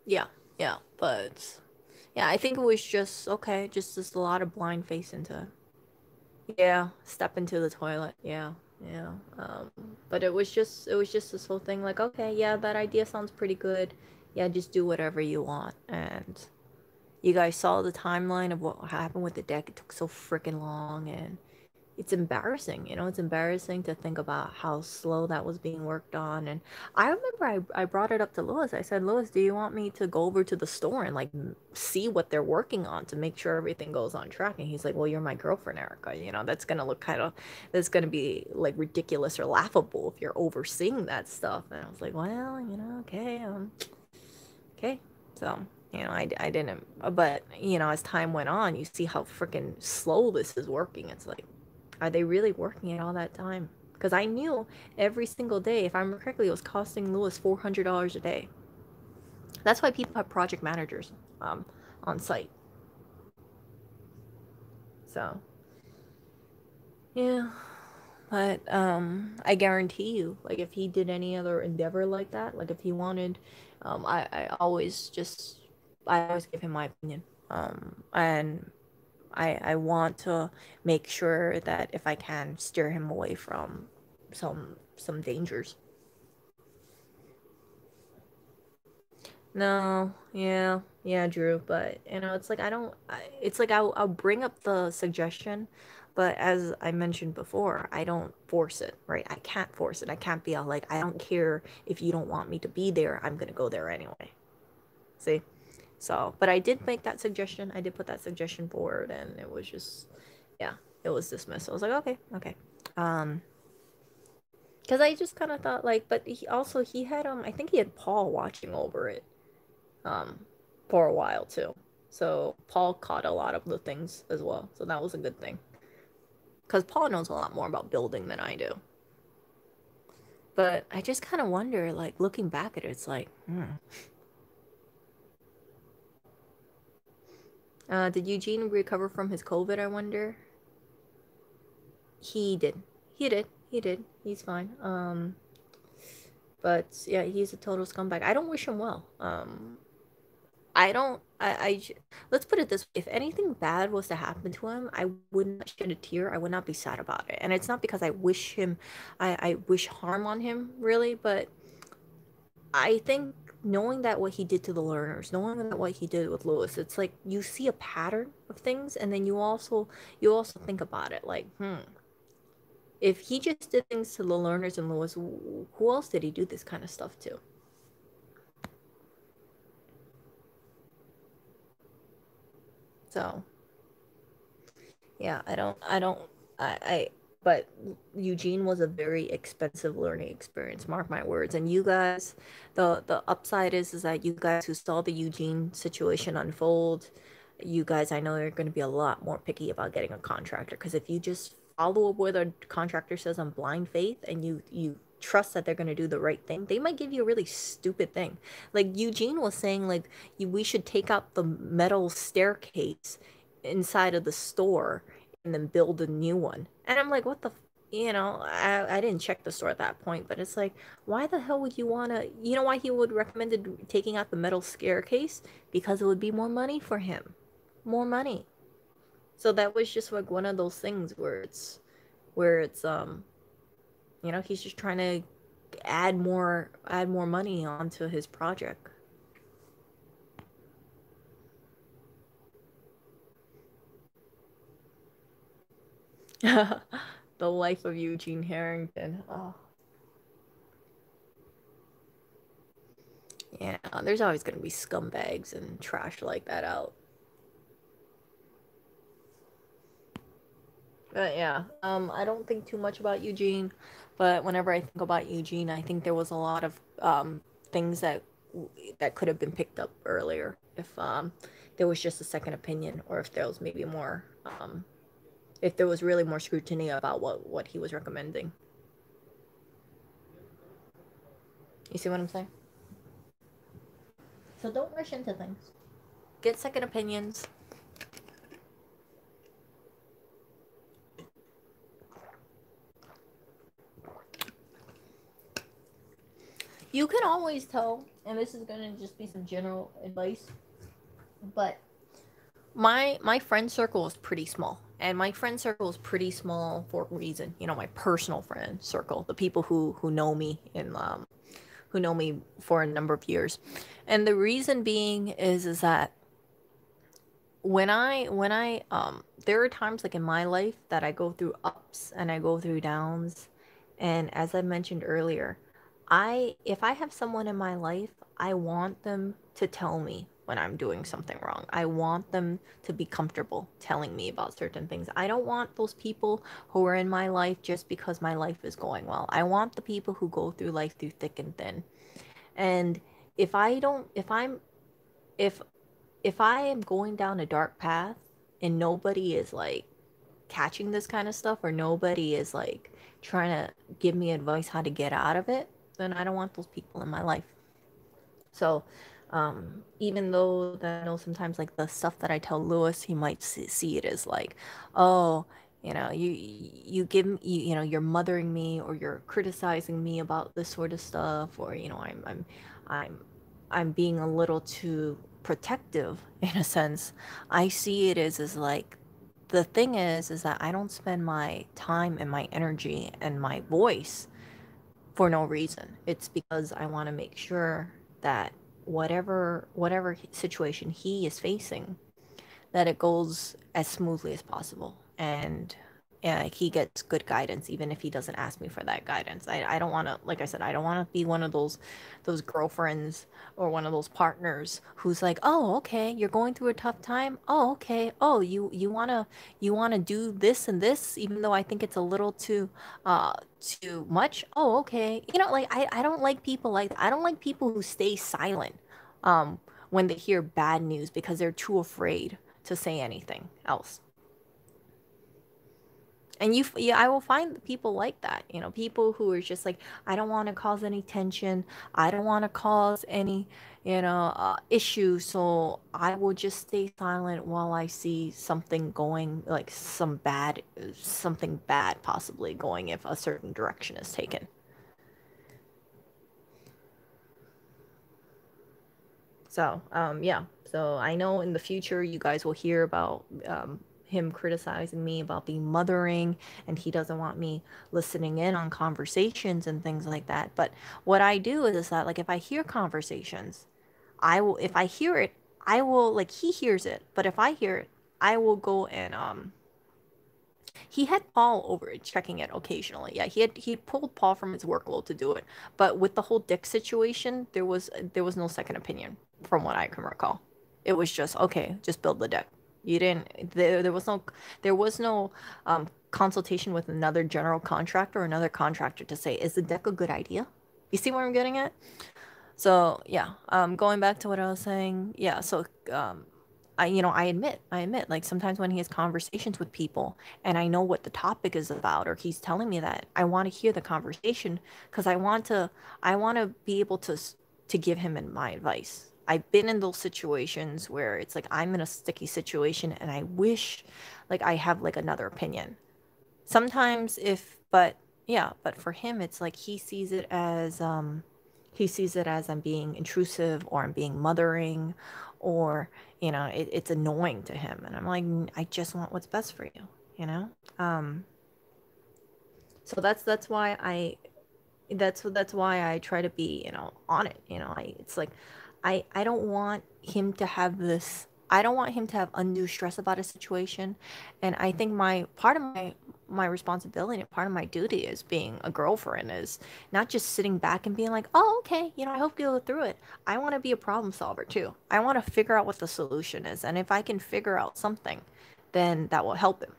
Yeah, yeah, but yeah, I think it was just okay, just a lot of blind face into. Yeah, step into the toilet. Yeah, yeah. But it was just this whole thing like, okay, yeah, that idea sounds pretty good. Yeah, just do whatever you want. And you guys saw the timeline of what happened with the deck. It took so freaking long, and it's embarrassing, you know, it's embarrassing to think about how slow that was being worked on. And I remember I brought it up to Lewis. I said, Lewis, do you want me to go over to the store and like see what they're working on to make sure everything goes on track? And he's like, well, you're my girlfriend, Erica. You know, that's gonna be like ridiculous or laughable if you're overseeing that stuff. And I was like, well, you know, okay, okay. So, you know, I didn't, but, you know, as time went on, you see how freaking slow this is working. It's like, are they really working it all that time? Because I knew every single day, if I remember correctly, it was costing Lewis $400 a day. That's why people have project managers um, on site. So, yeah. But I guarantee you, like if he did any other endeavor like that, like if he wanted, I always give him my opinion. And I want to make sure that if I can steer him away from some dangers. No, yeah, yeah, Drew, but you know, it's like I don't. It's like I'll bring up the suggestion, but as I mentioned before, I don't force it, right? I can't force it. I can't be all like, I don't care if you don't want me to be there. I'm gonna go there anyway. See? So, but I did make that suggestion. I did put that suggestion forward, and it was just, yeah, it was dismissed. I was like, okay, okay. Um, because I just kind of thought like, but he had I think he had Paul watching over it um, for a while too. So Paul caught a lot of the things as well. So that was a good thing. Because Paul knows a lot more about building than I do. But I just kind of wonder, like, looking back at it, it's like, did Eugene recover from his COVID, I wonder? He did. He did. He did. He's fine. But yeah, he's a total scumbag. I don't wish him well. I don't. Let's put it this way: if anything bad was to happen to him, I would not shed a tear. I would not be sad about it. And it's not because I wish him, I wish harm on him, really. But I think knowing that what he did to the learners, knowing that what he did with Lewis, it's like you see a pattern of things, and then you also think about it, like, if he just did things to the learners and Lewis, who else did he do this kind of stuff to? So yeah, I but Eugene was a very expensive learning experience, mark my words. And you guys, the upside is that you guys who saw the Eugene situation unfold, you guys, I know, are going to be a lot more picky about getting a contractor, because if you just follow up with a contractor says on blind faith and you trust that they're going to do the right thing, they might give you a really stupid thing. Like Eugene was saying, like we should take out the metal staircase inside of the store and then build a new one. And I'm like, what the you know, I didn't check the store at that point, but it's like, why the hell would you want to, you know why he would recommended taking out the metal staircase? Because it would be more money for him. More money. So that was just like one of those things where it's you know, he's just trying to add more money onto his project. The life of Eugene Harrington. Oh, yeah, there's always going to be scumbags and trash like that out. But yeah, I don't think too much about Eugene, but whenever I think about Eugene, I think there was a lot of things that could have been picked up earlier if there was just a second opinion, or if there was maybe more, if there was really more scrutiny about what he was recommending. You see what I'm saying? So don't rush into things. Get second opinions. You can always tell, and this is gonna just be some general advice, but my friend circle is pretty small, and my friend circle is pretty small for a reason. You know, my personal friend circle, the people who know me and who know me for a number of years, and the reason being is that when I there are times like in my life that I go through ups and I go through downs, and as I mentioned earlier, I if I have someone in my life, I want them to tell me when I'm doing something wrong. I want them to be comfortable telling me about certain things. I don't want those people who are in my life just because my life is going well. I want the people who go through life through thick and thin. And if I don't if if I am going down a dark path and nobody is like catching this kind of stuff, or nobody is like trying to give me advice how to get out of it, then I don't want those people in my life. So, even though that I know sometimes like the stuff that I tell Lewis, he might see it as like, oh, you know, you give you know you're mothering me, or you're criticizing me about this sort of stuff, or you know I'm I'm being a little too protective in a sense. I see it as like the thing is that I don't spend my time and my energy and my voice for no reason. It's because I want to make sure that whatever situation he is facing, that it goes as smoothly as possible, and he gets good guidance even if he doesn't ask me for that guidance. I don't want to, like I said, I don't want to be one of those girlfriends or one of those partners who's like, oh, okay, you're going through a tough time, oh, okay, oh, you want to do this and this even though I think it's a little too much, oh, okay, you know, like I don't like people like I don't like people who stay silent when they hear bad news because they're too afraid to say anything else. And yeah, I will find people like that, you know, people who are just like, I don't want to cause any tension, I don't want to cause any, you know, issue, so I will just stay silent while I see something going, like something bad possibly going if a certain direction is taken. So, yeah. So I know in the future you guys will hear about him criticizing me about being mothering, and he doesn't want me listening in on conversations and things like that. But what I do is that, like, if I hear conversations, I will, if I hear it, I will, like, he hears it, but if I hear it, I will go and he had Paul over it, checking it occasionally. Yeah, he pulled Paul from his workload to do it. But with the whole Dick situation, there was no second opinion from what I can recall. It was just okay, just build the deck. You didn't there was no consultation with another general contractor or another contractor to say, is the deck a good idea? You see where I'm getting at? So yeah, going back to what I was saying, yeah. So I admit, like sometimes when he has conversations with people and I know what the topic is about, or he's telling me that, I want to hear the conversation because I want to be able to give him my advice. I've been in those situations where it's like I'm in a sticky situation and I wish like I have like another opinion. Sometimes if but yeah, but for him it's like he sees it as I'm being intrusive or I'm being mothering or it's annoying to him and I'm like I just want what's best for you, you know? Um so that's why I try to be, on it. It's like I don't want him to have this. I don't want him to have undue stress about a situation, and I think my part of my responsibility, part of my duty as being a girlfriend is not just sitting back and being like, oh, okay, I hope you go through it. I want to be a problem solver too. I want to figure out what the solution is, and if I can figure out something, then that will help him.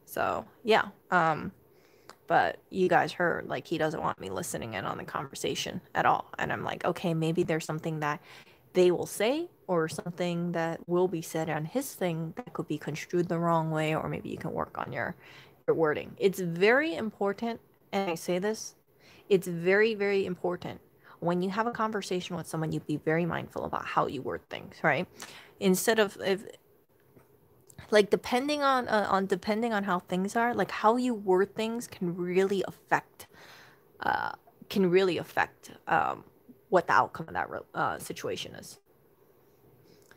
So yeah. But you guys heard like he doesn't want me listening in on the conversation at all, and I'm like, okay, maybe there's something that they will say or something that will be said on his thing that could be construed the wrong way, or maybe you can work on your wording. It's very important, and I say this, it's very, very important when you have a conversation with someone, you be very mindful about how you word things, right? Instead of if like depending on how things are, like how you word things uh can really affect what the outcome of that situation is.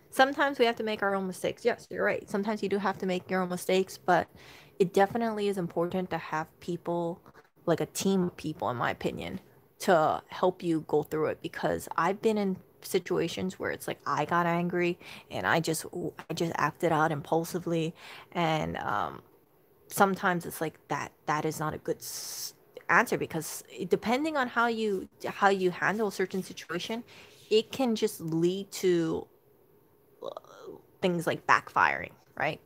Sometimes we have to make our own mistakes. Yes, you're right. Sometimes you do have to make your own mistakes, but it definitely is important to have people, like a team of people, in my opinion, to help you go through it. Because I've been in situations where it's like I got angry and I just acted out impulsively, and sometimes it's like that is not a good answer because depending on how you handle a certain situation, it can just lead to things like backfiring, right?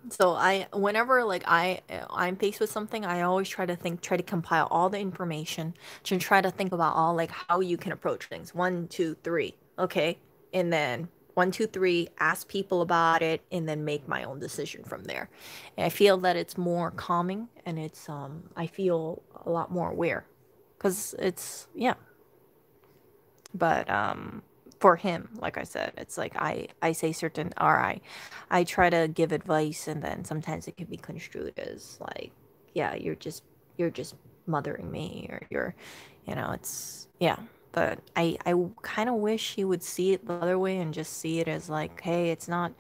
So whenever like I'm faced with something, I always try to compile all the information to try to think about all like how you can approach things. One, two, three, okay, and then one, two, three, ask people about it, and then make my own decision from there. And I feel that it's more calming, and I feel a lot more aware, because it's yeah. But for him, like I said, it's like I say certain or I try to give advice, and then sometimes it can be construed as like, yeah, you're just mothering me, or it's yeah. But I kind of wish he would see it the other way and just see it as like, hey, it's not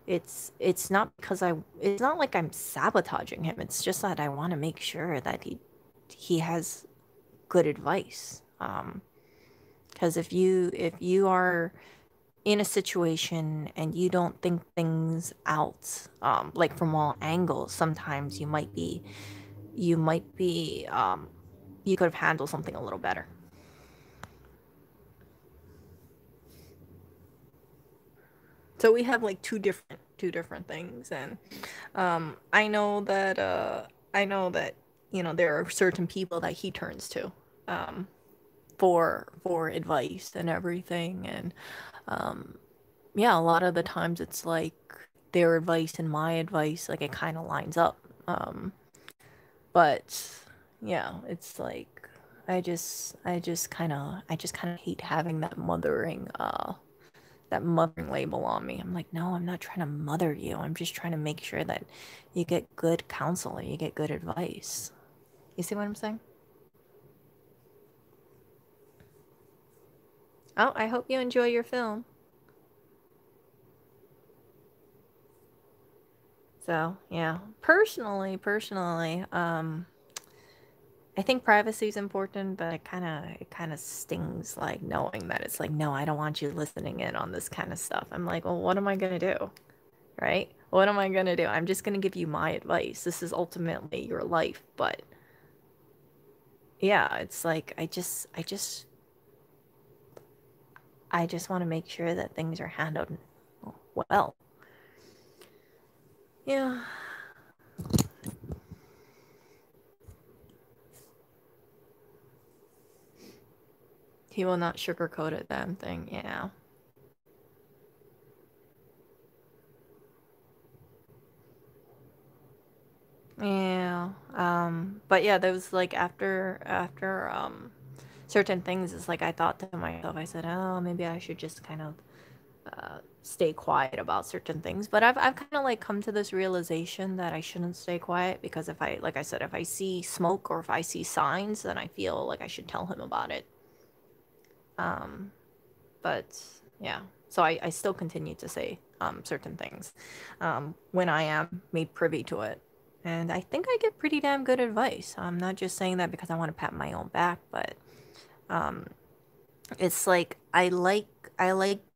because it's not like I'm sabotaging him. It's just that I want to make sure that he has good advice. Because if you are in a situation and you don't think things out, like from all angles, sometimes you might be you could have handled something a little better. So we have like two different things, and I know that there are certain people that he turns to, um, for advice and everything, and yeah, a lot of the times it's like their advice and my advice, like it kind of lines up. But yeah, it's like I just kind of hate having that mothering label on me. I'm like, no, I'm not trying to mother you. I'm just trying to make sure that you get good counsel or you get good advice. You see what I'm saying? Oh, I hope you enjoy your film. So, yeah. Personally, I think privacy is important, but it kind of stings like knowing that it's like, no, I don't want you listening in on this kind of stuff. I'm like, well, what am I gonna do? Right? What am I gonna do? I'm just gonna give you my advice. This is ultimately your life, but yeah, it's like I just want to make sure that things are handled well. Yeah. He will not sugarcoat it, damn thing. Yeah. Yeah. But yeah, there was like after certain things, it's like I thought to myself, I said, oh, maybe I should just kind of stay quiet about certain things. But I've kind of like come to this realization that I shouldn't stay quiet because if I, like I said, if I see smoke or if I see signs, then I feel like I should tell him about it. Um, but yeah, so I still continue to say certain things when I am made privy to it. And I think I get pretty damn good advice. I'm not just saying that because I want to pat my own back, but um, it's like I like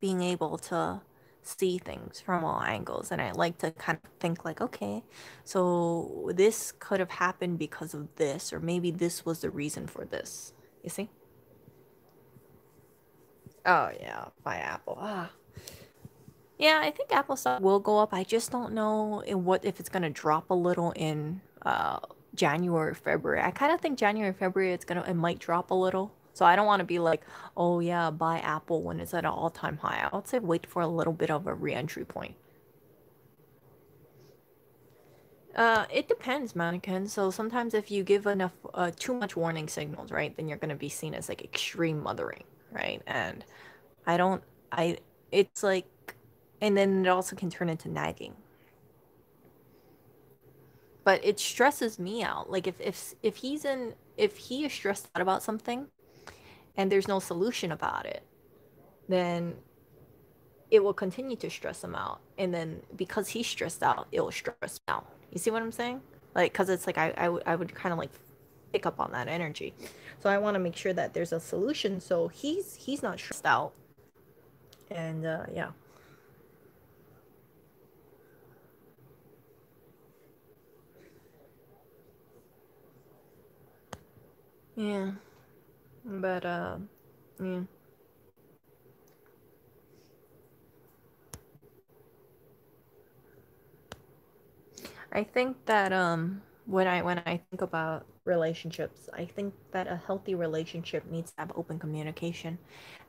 being able to see things from all angles, and I like to kind of think like, okay, so this could have happened because of this, or maybe this was the reason for this. You see? Oh yeah, by Apple. Ah. Yeah, I think Apple stock will go up. I just don't know in what if it's gonna drop a little in January, February. I kind of think January, February it might drop a little. So I don't want to be like, oh yeah, buy Apple when it's at an all-time high. I would say wait for a little bit of a re-entry point. It depends, mannequin. So sometimes if you give enough, too much warning signals, right, then you're gonna be seen as like extreme mothering, right? And I don't, I, it's like, and then it also can turn into nagging. But it stresses me out. Like if if he is stressed out about something and there's no solution about it, then it will continue to stress him out. And then because he's stressed out, it will stress me out. You see what I'm saying? Like, because it's like I would kind of like pick up on that energy. So I want to make sure that there's a solution so he's not stressed out. And yeah. Yeah. But yeah. I think that when I think about relationships, I think that a healthy relationship needs to have open communication.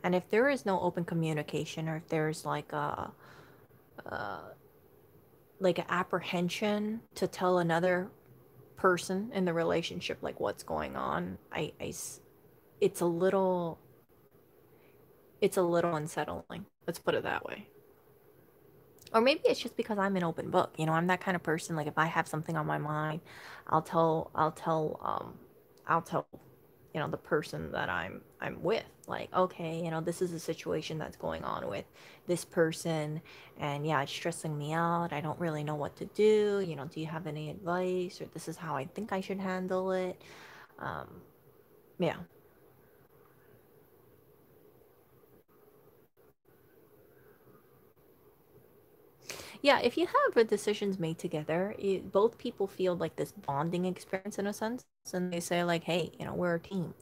And if there is no open communication or if there's like an apprehension to tell another person in the relationship like what's going on, it's a little it's a little unsettling. Let's put it that way. Or maybe it's just because I'm an open book. I'm that kind of person. Like if I have something on my mind, I'll tell the person that I'm with. Like, okay, this is a situation that's going on with this person, and yeah, it's stressing me out. I don't really know what to do. Do you have any advice? Or this is how I think I should handle it. Um, yeah. Yeah, if you have decisions made together, both people feel like this bonding experience in a sense, and they say like, "Hey, we're a team."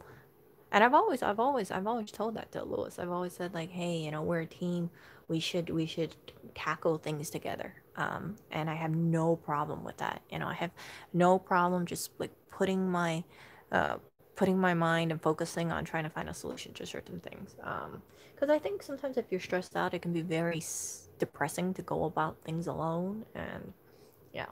And I've always told that to Lewis. I've always said like, "Hey, we're a team. We should tackle things together." And I have no problem with that. I have no problem just like uh, putting my mind and focusing on trying to find a solution to certain things. Because I think sometimes if you're stressed out, it can be very depressing to go about things alone. And yeah,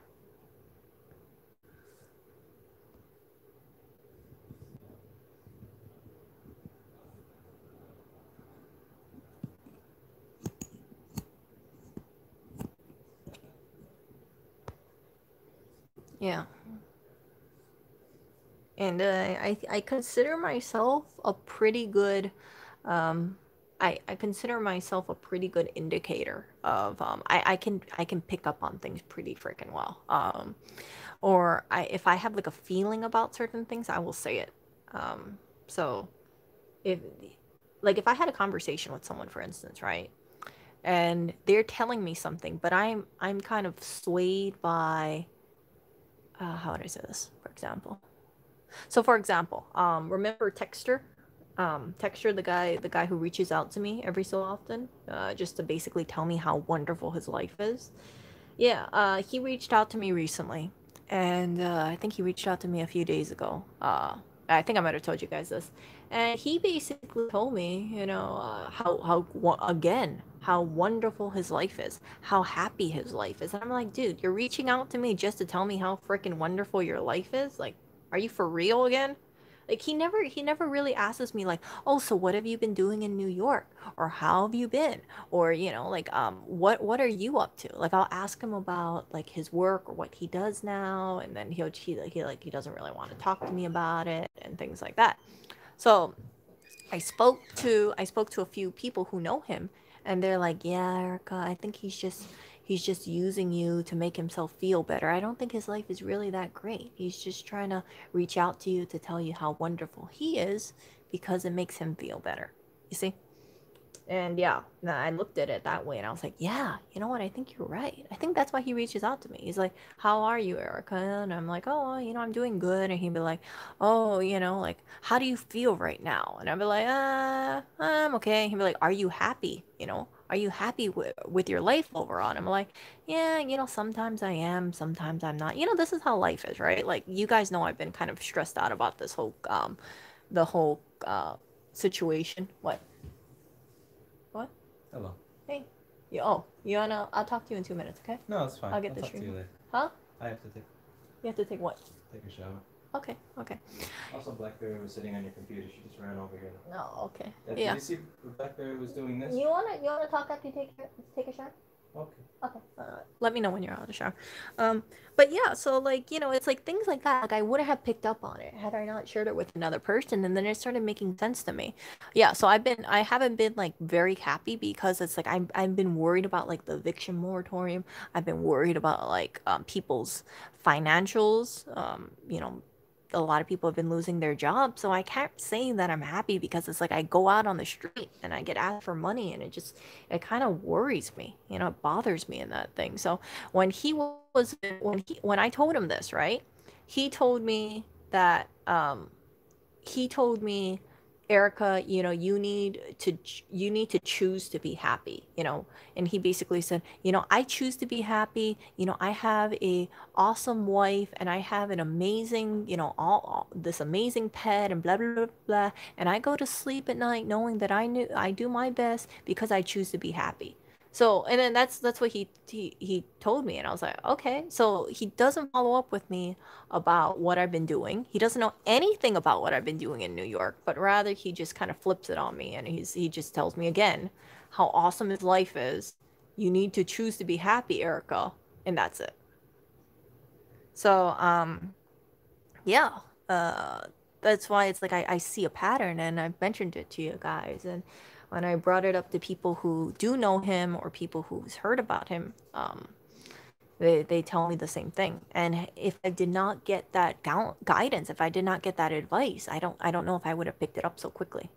yeah. And I consider myself a pretty good um, I consider myself a pretty good indicator of I can pick up on things pretty freaking well. Or if I have like a feeling about certain things, I will say it. Um, so if like if I had a conversation with someone, for instance, right, and they're telling me something, but I'm kind of swayed by how would I say this, for example? So for example, remember Texter? Texture, the guy who reaches out to me every so often, just to basically tell me how wonderful his life is. Yeah, he reached out to me recently, and I think he reached out to me a few days ago. I think I might have told you guys this. And he basically told me, again, how wonderful his life is, how happy his life is. And I'm like, dude, you're reaching out to me just to tell me how freaking wonderful your life is? Like, are you for real again? Like he never really asks me like, "Oh, so what have you been doing in New York?" or "How have you been?" or, like, what are you up to? Like I'll ask him about like his work or what he does now, and then he doesn't really want to talk to me about it and things like that. So I spoke to a few people who know him, and they're like, "Yeah, Erica, I think he's just using you to make himself feel better. I don't think his life is really that great. He's just trying to reach out to you to tell you how wonderful he is because it makes him feel better." You see? And yeah, I looked at it that way and I was like, yeah, you know what? I think you're right. I think that's why he reaches out to me. He's like, "How are you, Erica?" And I'm like, "Oh, I'm doing good." And he'd be like, "Oh, like, how do you feel right now?" And I'd be like, I'm okay." And he'd be like, "Are you happy? Are you happy with your life overall?" And I'm like, "Yeah, sometimes I am, sometimes I'm not." This is how life is, right? Like, you guys know I've been kind of stressed out about the whole situation. What? Hello. Hey. You wanna? I'll talk to you in 2 minutes, okay? No, it's fine. I'll get I'll the talk to you stream. later. Huh? I have to You have to take what? take a shower. Okay, okay. Also, Blackberry was sitting on your computer. She just ran over here. No, okay. Yeah. Did Yeah. you see Blackberry was doing this? You wanna talk after you take a shower? Okay. Okay. Let me know when you're out of the shower. Um, but yeah, so like, it's like things like that. Like I wouldn't have picked up on it had I not shared it with another person, and then it started making sense to me. Yeah, so I haven't been like very happy because it's like I've been worried about like the eviction moratorium. I've been worried about like people's financials. A lot of people have been losing their jobs, so I can't say that I'm happy because it's like I go out on the street and I get asked for money, and it kind of worries me. It bothers me in that thing. So when he was when I told him this, right? He told me that he told me, "Erica, you need to choose to be happy." And he basically said, "I choose to be happy. I have a awesome wife, and I have an amazing, all this amazing pet, and blah blah blah blah, and I go to sleep at night knowing that I do my best because I choose to be happy." So, and then that's what he told me, and I was like, "Okay." So he doesn't follow up with me about what I've been doing. He doesn't know anything about what I've been doing in New York, but rather he just kind of flips it on me, and he just tells me again how awesome his life is. "You need to choose to be happy, Erica," and that's it. So, yeah, uh, that's why it's like I see a pattern, and I've mentioned it to you guys, and when I brought it up to people who do know him or people who's heard about him, they tell me the same thing. And if I did not get that guidance, if I did not get that advice, I don't know if I would have picked it up so quickly.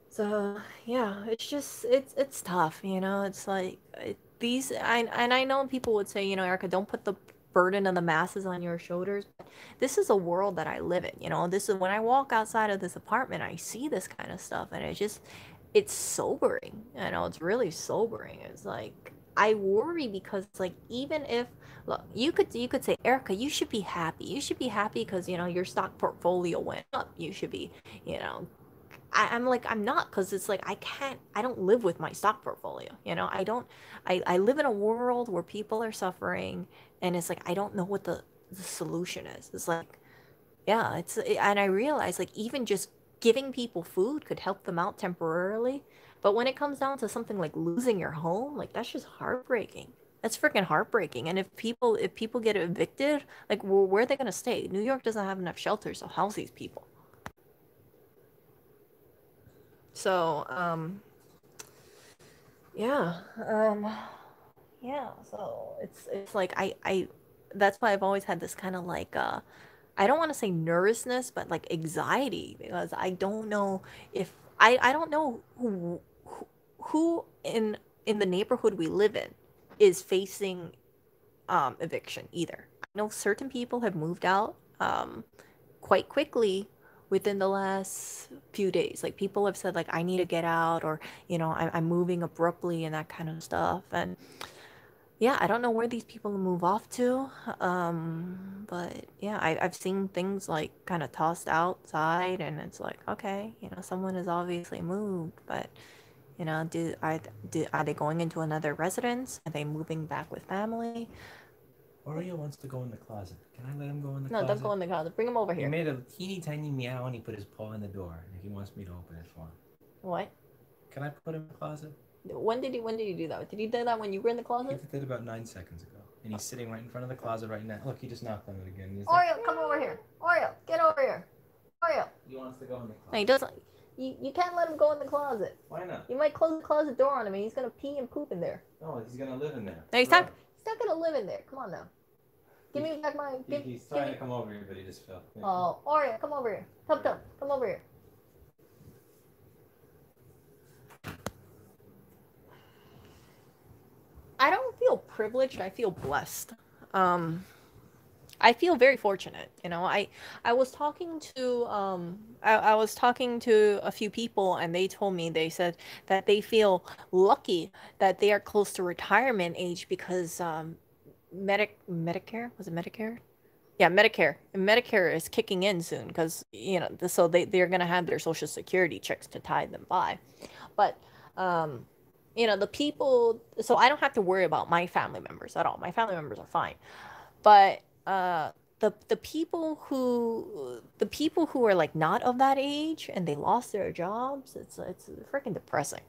So yeah, it's just it's tough, It's like and I know people would say, "Erica, don't put the burden of the masses on your shoulders." But this is a world that I live in. This is when I walk outside of this apartment, I see this kind of stuff, and it's sobering. It's really sobering. It's like I worry because like even if look, you could say, "Erica, you should be happy. You should be happy because your stock portfolio went up. You should be, you know, I'm like, I'm not, because it's like I don't live with my stock portfolio. I live in a world where people are suffering, and it's like I don't know what the solution is. It's like, yeah, and I realize like even just giving people food could help them out temporarily, but when it comes down to something like losing your home, like that's just heartbreaking. That's freaking heartbreaking. And if people get evicted, like, well, where are they gonna stay? New York doesn't have enough shelters to house these people. So, yeah, yeah. So it's like that's why I've always had this kind of like I don't want to say nervousness, but like anxiety because I don't know if I don't know who in the neighborhood we live in is facing eviction either. I know certain people have moved out quite quickly within the last few days. Like people have said like I need to get out, or I'm moving abruptly and that kind of stuff. And yeah, I don't know where these people move off to. But yeah, I've seen things like kind of tossed outside, and it's like, okay, someone has obviously moved, but are they going into another residence? Are they moving back with family? Oreo wants to go in the closet. Can I let him go in the No, don't closet? go in the closet. Bring him over He here. made a teeny tiny meow and he put his paw in the door. He wants me to open it for him. What? Can I put him in the closet? When did you do that? Did you do that when you were in the He closet? did about 9 seconds ago. And he's sitting right in front of the closet right now. Look, he just knocked on it again. He's like, Oreo, come over here. Oreo, get over here. Oreo. he wants to go in the No, he closet. doesn't. You can't let him go in the closet. Why not? You might close the closet door on him, and he's gonna pee and poop in there. No, he's gonna live in there. No, he's not gonna live in there. Come on now. Give me back my. He's trying to come over here, but he just fell. Yeah. Oh, Oreo, come over here. Tum, come over here. I don't feel privileged. I feel blessed. Um, I feel very fortunate. I was talking to I was talking to a few people, and they told me, they said that they feel lucky that they are close to retirement age because Medicare, was it Medicare? Yeah, Medicare is kicking in soon, because so they're gonna have their Social Security checks to tie them by. But um the people, so I don't have to worry about my family members at all. My family members are fine. But the people who are like not of that age and they lost their jobs, it's freaking depressing.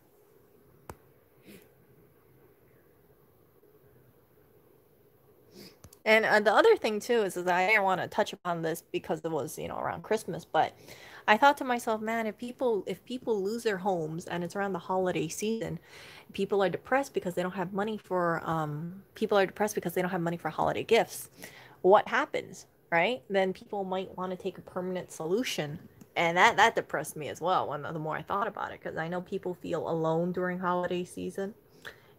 And the other thing too is that I didn't want to touch upon this because it was around Christmas, but I thought to myself, man, if people lose their homes and it's around the holiday season, people are depressed because they don't have money for holiday gifts. What happens, right? Then people might want to take a permanent solution. And that depressed me as well when the more I thought about it, because I know people feel alone during holiday season,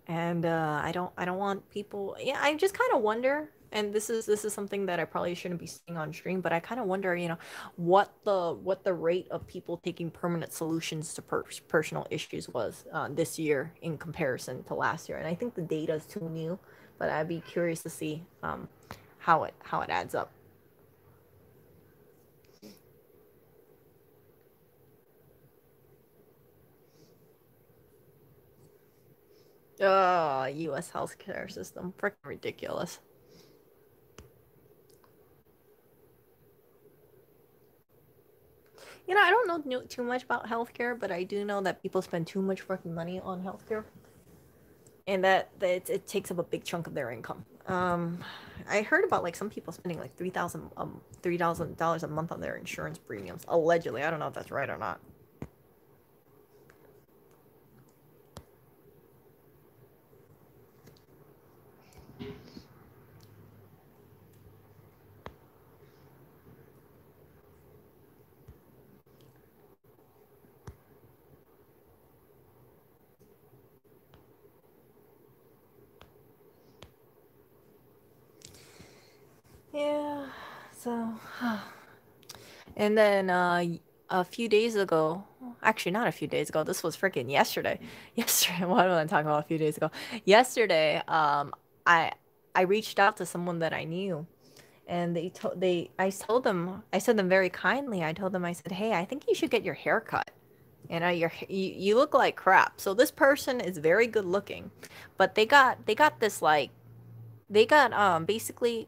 and I don't want people. Yeah, I just kind of wonder, and this is something that I probably shouldn't be saying on stream, but I kind of wonder, what the rate of people taking permanent solutions to personal issues was this year in comparison to last year. And I think the data is too new, but I'd be curious to see how it adds up. U.S. healthcare system, freaking ridiculous. I don't know too much about healthcare, but I do know that people spend too much fucking money on healthcare, and that it takes up a big chunk of their income. I heard about like some people spending like $3,000 a month on their insurance premiums, allegedly. I don't know if that's right or not. Yeah. So, and then a few days ago, actually not a few days ago, this was freaking yesterday. Yesterday, what am I talking about? A few days ago. Yesterday, I I reached out to someone that I knew, and I said them very kindly. I told them, I said, hey, I think you should get your hair cut. You look like crap. So this person is very good looking, but they got this like they got basically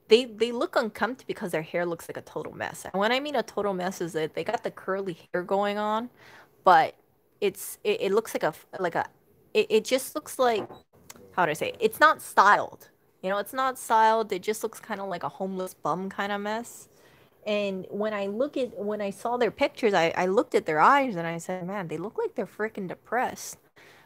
they look unkempt because their hair looks like a total mess. And when I mean a total mess is that they got the curly hair going on, but it looks like a it just looks like, how do I say it? It's not styled. It's not styled. It just looks kind of like a homeless bum kind of mess. And when I saw their pictures, I looked at their eyes and I said, man, they look like they're freaking depressed.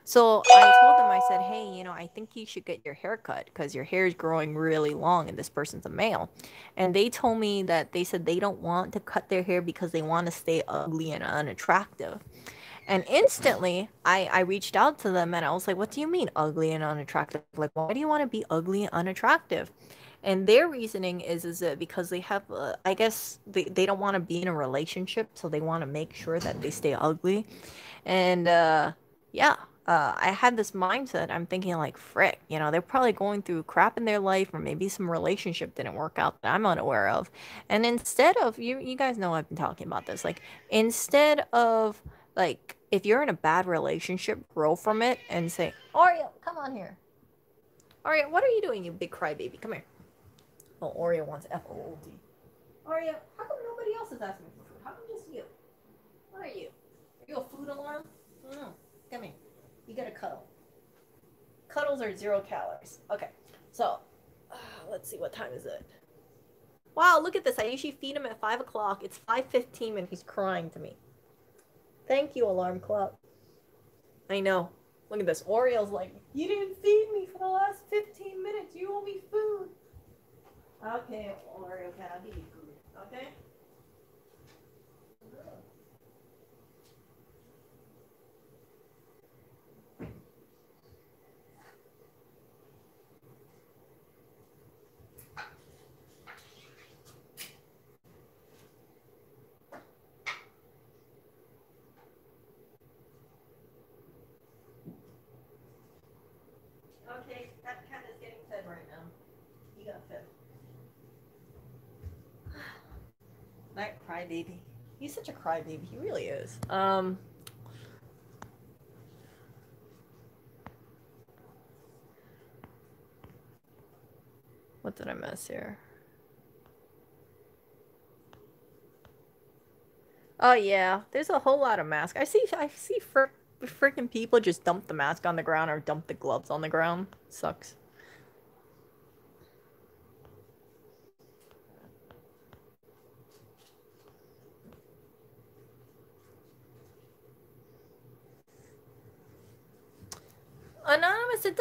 So I told them, I said, hey, I think you should get your hair cut because your hair is growing really long and this person's a male. And they told me that they said they don't want to cut their hair because they want to stay ugly and unattractive. And instantly, I reached out to them and I was like, what do you mean ugly and unattractive? Like, why do you want to be ugly and unattractive? And their reasoning is that because they have, I guess they don't want to be in a relationship, so they want to make sure that they stay ugly. And yeah. I had this mindset. I'm thinking like, frick, you know, they're probably going through crap in their life, or maybe some relationship didn't work out that I'm unaware of. And instead of you guys know I've been talking about this. Like, instead of like, if you're in a bad relationship, grow from it and say, Oreo, come on here. Oreo, what are you doing, you big crybaby? Come here. Oh, Oreo wants FOOD. Oreo, how come nobody else is asking for food? How come just you? What are you? Are you a food alarm? No. Come here. You gotta cuddle. Cuddles are 0 calories. Okay, so let's see, what time is it? Wow, look at this. I usually feed him at 5 o'clock. It's 5:15 and he's crying to me. Thank you, alarm clock. I know. Look at this. Oreo's like, you didn't feed me for the last 15 minutes. You owe me food. Okay, Oreo, okay, I'll give you food. Okay? Okay, that cat is getting fed right now. He got fed. That crybaby. He's such a crybaby. He really is. What did I miss here? Oh yeah, there's a whole lot of masks. I see freaking people just dump the mask on the ground or dump the gloves on the ground. Sucks. Anonymous, it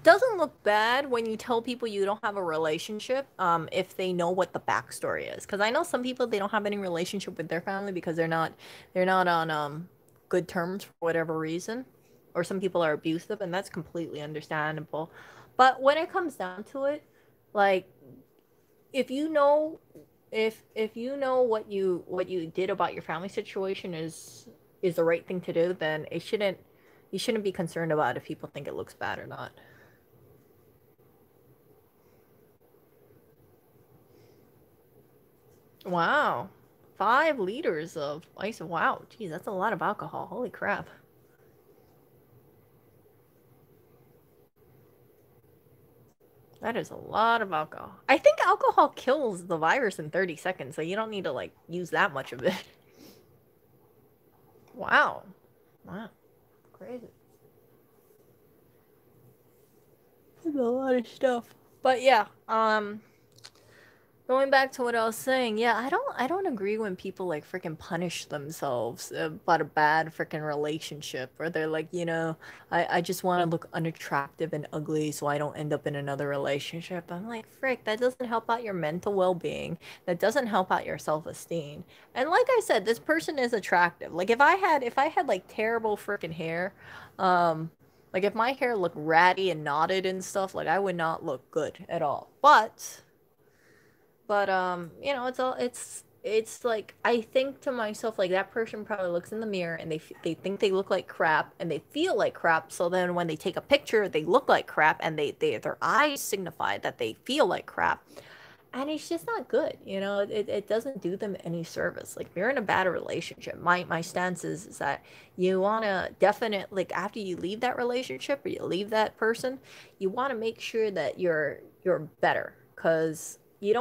doesn't look bad when you tell people you don't have a relationship, if they know what the backstory is. Because I know some people, they don't have any relationship with their family because they're not on good terms for whatever reason, or some people are abusive, and that's completely understandable. But when it comes down to it, like, if you know if you know what you did about your family situation is the right thing to do, then it shouldn't you shouldn't be concerned about if people think it looks bad or not. Wow. 5 liters of ice. Wow. Geez, that's a lot of alcohol. Holy crap. That is a lot of alcohol. I think alcohol kills the virus in 30 seconds, so you don't need to like use that much of it. Wow. Wow. Crazy. That's a lot of stuff. But yeah, going back to what I was saying, yeah, I don't agree when people like freaking punish themselves about a bad freaking relationship, or they're like, I just want to look unattractive and ugly so I don't end up in another relationship. I'm like, frick, that doesn't help out your mental well-being. That doesn't help out your self-esteem. And like I said, this person is attractive. Like if I had like terrible freaking hair, like if my hair looked ratty and knotted and stuff, like I would not look good at all. But it's like I think to myself, like, that person probably looks in the mirror and they think they look like crap and they feel like crap. So then when they take a picture, they look like crap, and their eyes signify that they feel like crap. And it's just not good, it doesn't do them any service. Like, if you're in a bad relationship, my stance is that you want to definitely, like, after you leave that relationship or you leave that person, you want to make sure that you're better, because I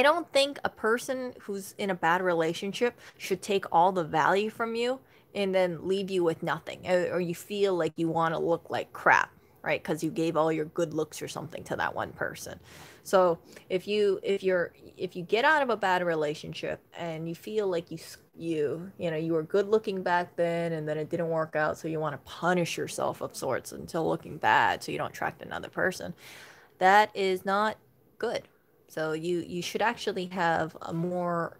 don't think a person who's in a bad relationship should take all the value from you and then leave you with nothing, or you feel like you want to look like crap, right? Because you gave all your good looks or something to that one person. So if you get out of a bad relationship and you feel like you were good looking back then and then it didn't work out, so you want to punish yourself of sorts until looking bad so you don't attract another person, that is not good. So you should actually have a more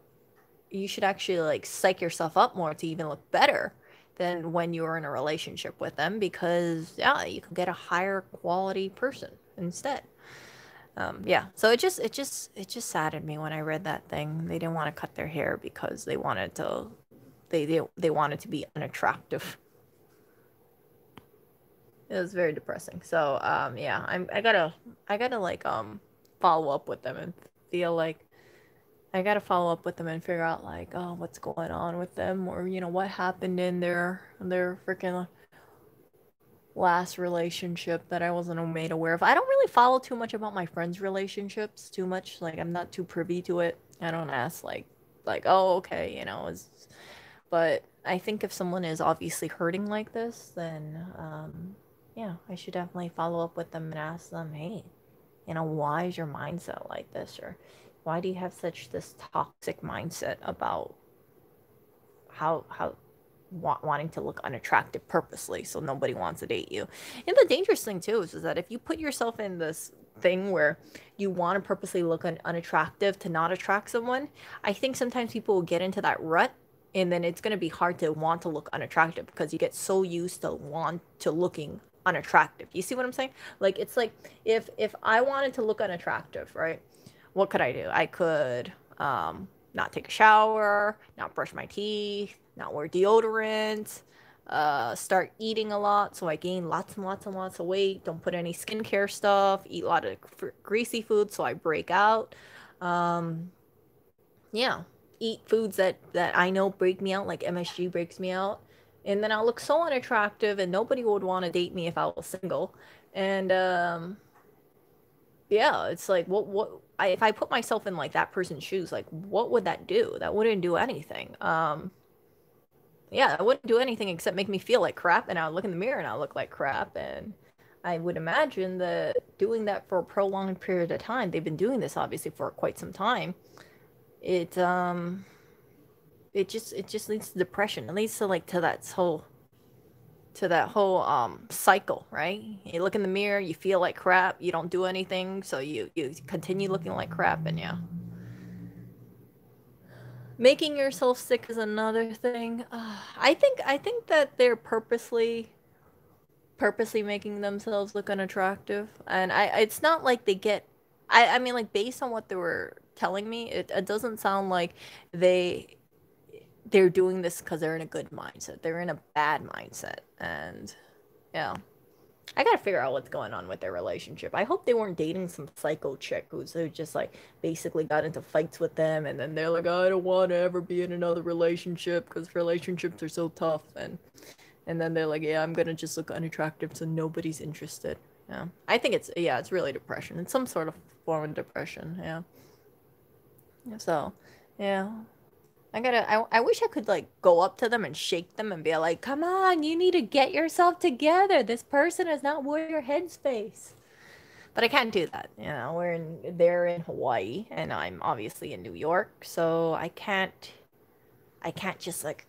you should actually like psych yourself up more to even look better than when you were in a relationship with them, because yeah, you can get a higher quality person instead. Yeah, so it just saddened me when I read that thing. They didn't want to cut their hair because they wanted to be unattractive. It was very depressing. So yeah, I gotta like follow up with them and feel like I gotta follow up with them and figure out like, oh, what's going on with them, or what happened in their freaking last relationship that I wasn't made aware of. I don't really follow too much about my friends' relationships too much. Like I'm not too privy to it. I don't ask like oh okay, but I think if someone is obviously hurting like this, then yeah, I should definitely follow up with them and ask them, hey, why is your mindset like this, or why do you have such this toxic mindset about how wanting to look unattractive purposely so nobody wants to date you. And the dangerous thing too is that if you put yourself in this thing where you want to purposely look unattractive to not attract someone, I think sometimes people will get into that rut, and then it's going to be hard to want to look unattractive because you get so used to want to looking unattractive. You see what I'm saying? Like it's like if I wanted to look unattractive, right? What could I do? I could not take a shower, not brush my teeth, not wear deodorant, start eating a lot so I gain lots and lots and lots of weight. Don't put any skincare stuff. Eat a lot of greasy food so I break out. Um, yeah, eat foods that I know break me out, like MSG breaks me out, and then I'll look so unattractive, and nobody would want to date me if I was single. And yeah, it's like if I put myself in like that person's shoes, like what would that do? That wouldn't do anything. Yeah, that wouldn't do anything except make me feel like crap, and I would look in the mirror and I look like crap. And I would imagine that doing that for a prolonged period of time, they've been doing this obviously for quite some time. It it just leads to depression. It leads to like to that whole cycle, right? You look in the mirror, you feel like crap, you don't do anything, so you continue looking like crap, and yeah. Making yourself sick is another thing. I think that they're purposely making themselves look unattractive, and it's not like they get. I mean, like based on what they were telling me, it doesn't sound like they they're doing this because they're in a good mindset. They're in a bad mindset, and yeah. I gotta figure out what's going on with their relationship. I hope they weren't dating some psycho chick who just like basically got into fights with them, and then they're like, I don't want to ever be in another relationship because relationships are so tough, and then they're like, yeah, I'm gonna just look unattractive so nobody's interested. Yeah, I think it's really depression. It's some sort of form of depression. Yeah. So, yeah. I wish I could like go up to them and shake them and be like, come on, you need to get yourself together. This person is not worth your headspace. But I can't do that. They're in Hawaii and I'm obviously in New York, so I can't just like,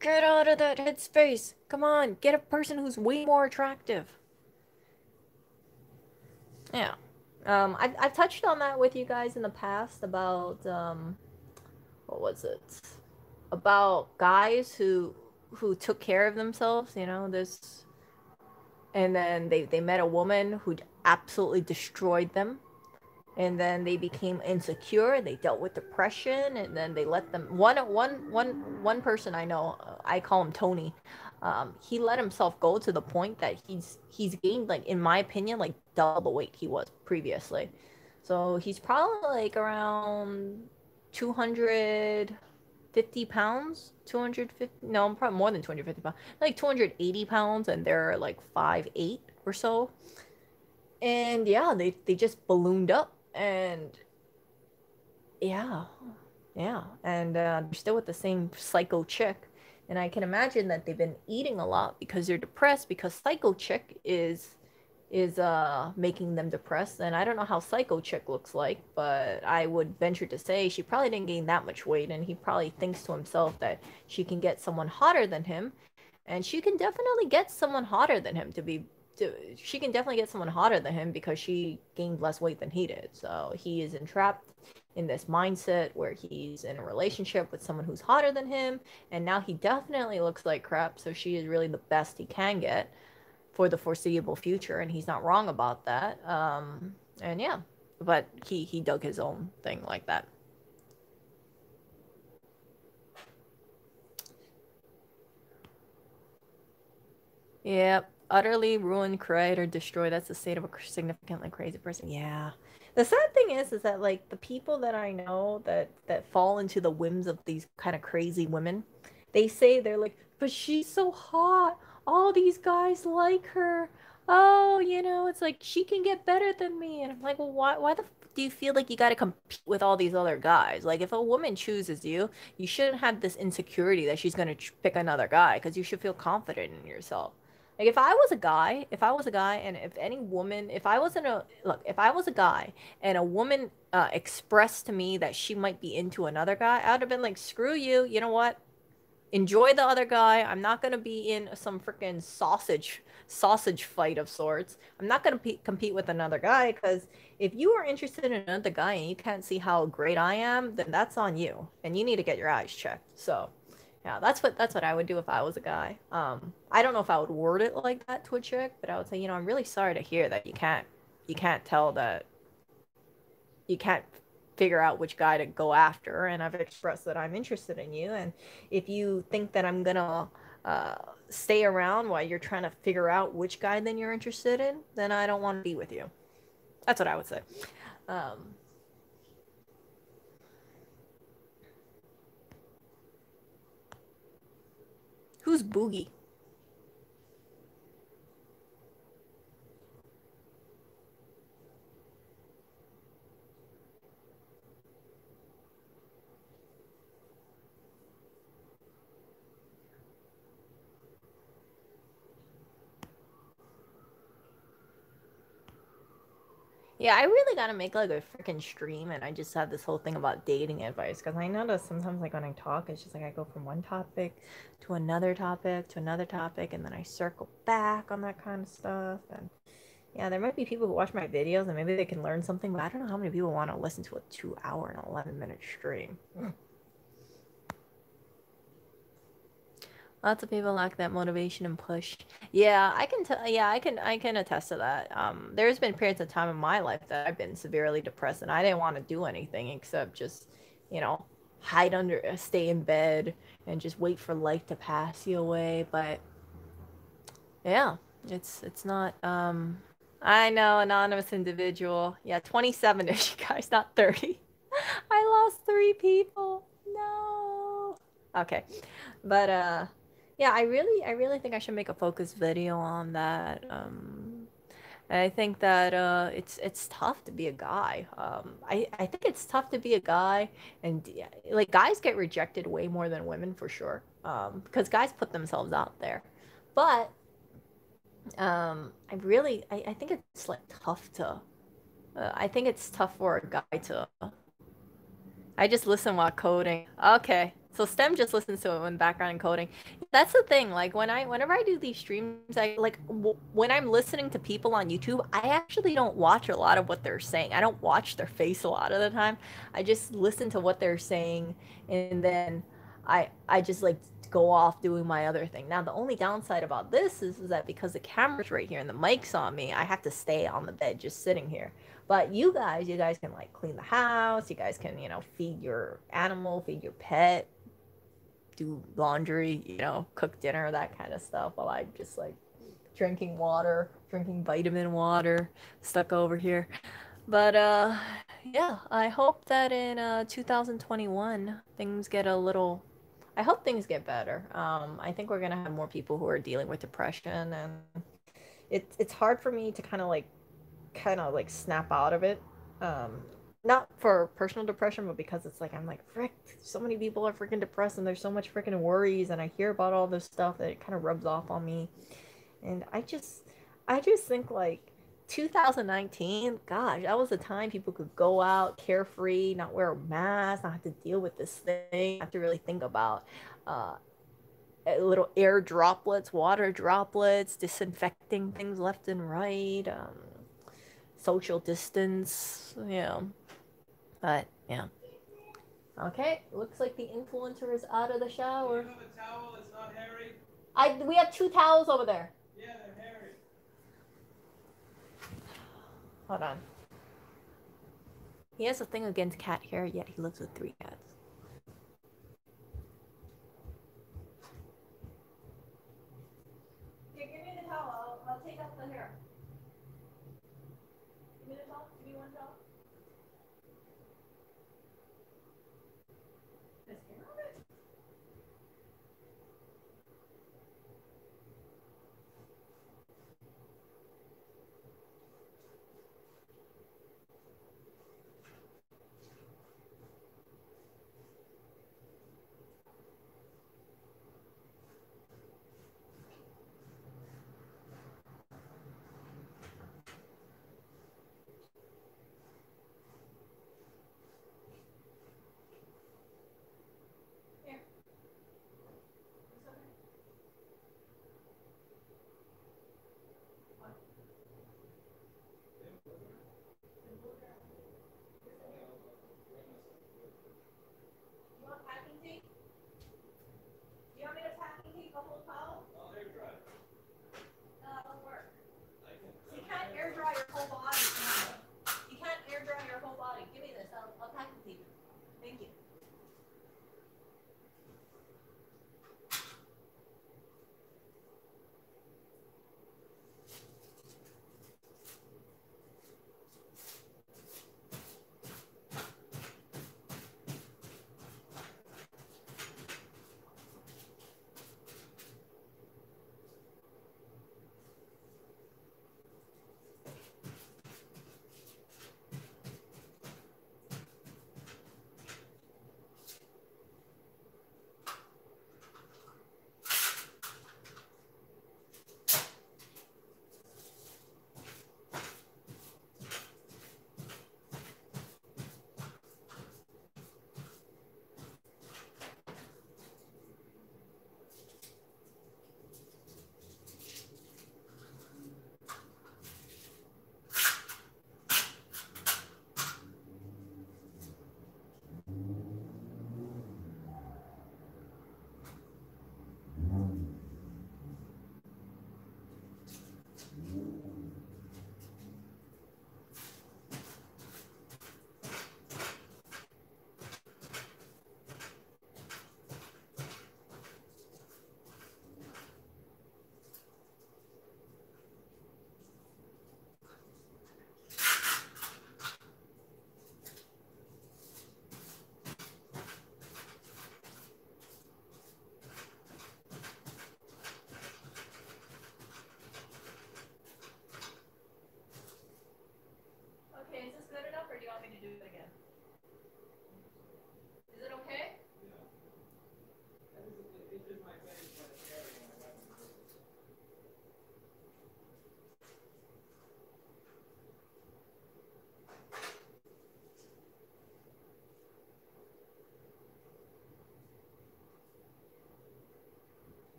get out of that headspace. Come on, get a person who's way more attractive. Yeah. I've touched on that with you guys in the past about what was it? About guys who took care of themselves, this, and then they met a woman who absolutely destroyed them, and then they became insecure, they dealt with depression, and then they let them one person I know, I call him Tony. He let himself go to the point that he's gained, like in my opinion, like double the weight he was previously. So he's probably like around 250 pounds, 250, no, probably more than 250 pounds, like 280 pounds, and they're like 5'8" or so. And yeah, they just ballooned up, and yeah, yeah, and they're still with the same psycho chick. And I can imagine that they've been eating a lot because they're depressed, because psycho chick is making them depressed. And I don't know how psycho chick looks like, but I would venture to say she probably didn't gain that much weight, and he probably thinks to himself that she can get someone hotter than him, and she can definitely get someone hotter than him she can definitely get someone hotter than him because she gained less weight than he did. So he is entrapped in this mindset where he's in a relationship with someone who's hotter than him, and now he definitely looks like crap, so she is really the best he can get for the foreseeable future, and he's not wrong about that. And yeah, but he dug his own thing like that. Yep. Utterly ruin, create, or destroy. That's the state of a significantly crazy person. Yeah. The sad thing is that like the people that I know that fall into the whims of these kind of crazy women, they say they're like, but she's so hot. All these guys like her. Oh, it's like she can get better than me. And I'm like, well, why the do you feel like you got to compete with all these other guys? Like if a woman chooses you, you shouldn't have this insecurity that she's gonna pick another guy because you should feel confident in yourself. Like if I was a guy, and if any woman, if I wasn't a look, if I was a guy and a woman expressed to me that she might be into another guy, I would have been like, screw you. You know what? Enjoy the other guy. I'm not gonna be in some freaking sausage fight of sorts. I'm not gonna compete with another guy because if you are interested in another guy and you can't see how great I am, then that's on you, and you need to get your eyes checked. So, yeah, that's what I would do if I was a guy. I don't know if I would word it like that to a chick, but I would say, I'm really sorry to hear that you can't tell that you can't figure out which guy to go after, and I've expressed that I'm interested in you, and if you think that I'm gonna uh, stay around while you're trying to figure out which guy then you're interested in, then I don't want to be with you. That's what I would say. um, who's Boogie? Yeah, I really gotta make like a freaking stream, and I just have this whole thing about dating advice because I notice sometimes like when I talk, it's just like I go from one topic to another topic to another topic, and then I circle back on that kind of stuff. And yeah, there might be people who watch my videos and maybe they can learn something, but I don't know how many people want to listen to a 2 hour and 11-minute stream. Lots of people lack that motivation and push. Yeah, I can tell. Yeah, I can attest to that. There's been periods of time in my life that I've been severely depressed, and I didn't want to do anything except just, you know, stay in bed, and just wait for life to pass you away. But yeah, it's not. I know, anonymous individual. Yeah, 27ish, you guys, not 30. I lost three people. No. Okay. But yeah, I really think I should make a focus video on that. And I think that it's tough to be a guy. I think it's tough to be a guy, and yeah, like guys get rejected way more than women for sure. Because guys put themselves out there. But I think it's like tough to I think it's tough for a guy to I just listen while coding. Okay. So STEM just listens to it in background coding. That's the thing. Like whenever I do these streams, I like when I'm listening to people on YouTube, I actually don't watch a lot of what they're saying. I don't watch their face a lot of the time. I just listen to what they're saying, and then I just like go off doing my other thing. Now the only downside about this is that because the camera's right here and the mic's on me, I have to stay on the bed just sitting here. But you guys can like clean the house. You guys can, feed your animal, feed your pet, do laundry, cook dinner, that kind of stuff. While I'm just like drinking water, drinking vitamin water, stuck over here. But yeah, I hope that in 2021 things get a little. I hope things get better. I think we're gonna have more people who are dealing with depression, and it's hard for me to kind of like snap out of it. Um, Not for personal depression, but because it's like I'm like, frick, so many people are freaking depressed and there's so much freaking worries, and I hear about all this stuff that it kind of rubs off on me. And I just think like 2019, gosh, that was a time people could go out carefree, not wear a mask, not have to deal with this thing, have to really think about uh, little air droplets, water droplets, disinfecting things left and right. Social distance, But yeah. Okay, looks like the influencer is out of the Do you shower. have a towel that's not hairy? We have two towels over there. Yeah, they're hairy. Hold on. He has a thing against cat hair, yet he lives with three cats. Here, give me take out the hair. Give me the towel. Give me one towel. There's hair on it. Here. It's okay. What? You want packing tape? You want me to packing tape the whole towel? I'll air dry. No, that won't work. I can. You can't air dry your whole body. You can't air dry your whole body. Give me this. I'll packing tape it. Thank you. Okay, is this good enough or do you want me to do it again? Is it okay? It's just my face when it's hairy and I got my face.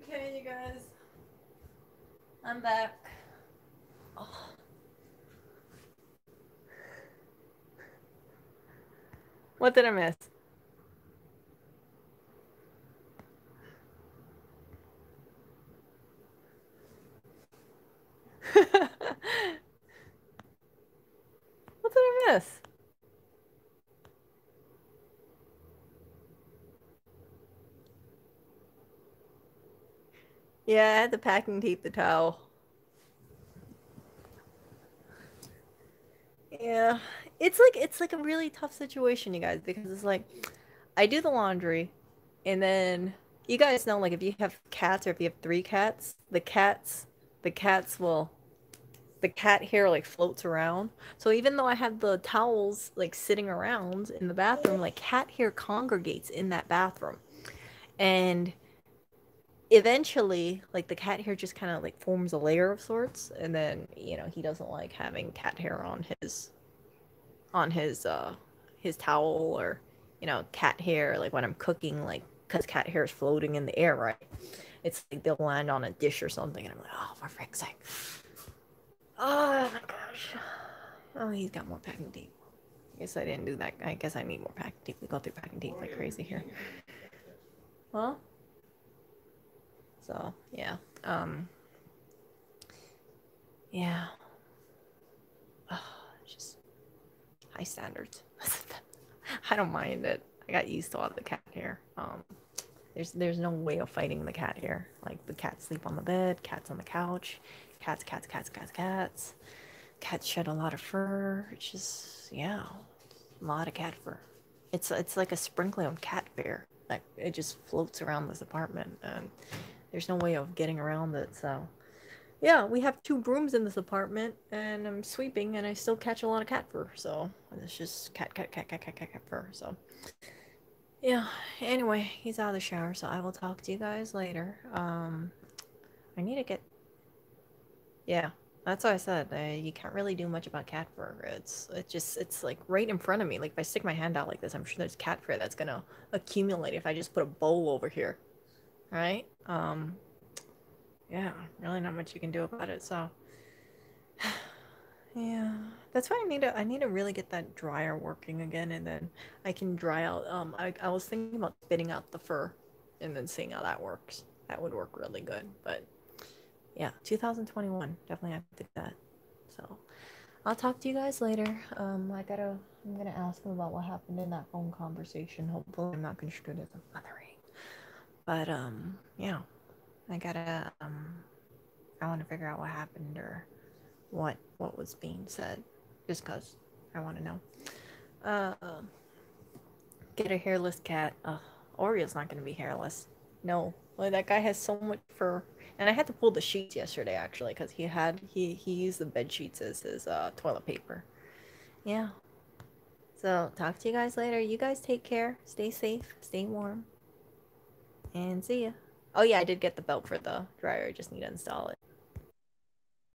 Okay, you guys. I'm back. Oh. What did I miss? What did I miss? Yeah, I had to packing tape the towel. Yeah. It's like a really tough situation, you guys, because it's like I do the laundry and then you guys know like if you have cats or if you have three cats, the cats will the cat hair like floats around. So even though I have the towels like sitting around in the bathroom, like cat hair congregates in that bathroom. And eventually like the cat hair just kind of like forms a layer of sorts and then, he doesn't like having cat hair on his towel or cat hair like when I'm cooking like cuz cat hair is floating in the air, right? It's like they'll land on a dish or something and I'm like, "Oh, for frick's sake." Oh my gosh. Oh, he's got more packing tape. I guess I didn't do that. I guess I need more packing tape. We go through packing tape like crazy here. Well, so yeah. Yeah. Oh, just high standards. I don't mind it. I got used to all the cat hair. There's no way of fighting the cat hair. Like the cats sleep on the bed, cats on the couch, cats. Cats shed a lot of fur. It's just yeah, a lot of cat fur. It's like a sprinkling of cat hair. Like it just floats around this apartment, and there's no way of getting around it. So yeah, we have two brooms in this apartment, and I'm sweeping, and I still catch a lot of cat fur. So it's just cat fur. So yeah. Anyway, he's out of the shower, so I will talk to you guys later. I need to get. Yeah, that's what I said. You can't really do much about cat fur. It's like right in front of me. Like if I stick my hand out like this, I'm sure there's cat fur that's gonna accumulate if I just put a bowl over here, right? Yeah, really not much you can do about it. So yeah, that's why I need to really get that dryer working again, and then I can dry out. I was thinking about spitting out the fur, and then seeing how that works. That would work really good. But yeah, 2021 definitely have to do that. So I'll talk to you guys later. I'm gonna ask him about what happened in that phone conversation. Hopefully, I'm not construed as a mothering. But yeah, I gotta I want to figure out what happened or what was being said, just cause I want to know. Uh, get a hairless cat. Oreo's not gonna be hairless. No, like, that guy has so much fur, and I had to pull the sheets yesterday actually because he used the bed sheets as his toilet paper. Yeah. So talk to you guys later. You guys take care. Stay safe. Stay warm. And see ya. Oh yeah, I did get the belt for the dryer. I just need to install it.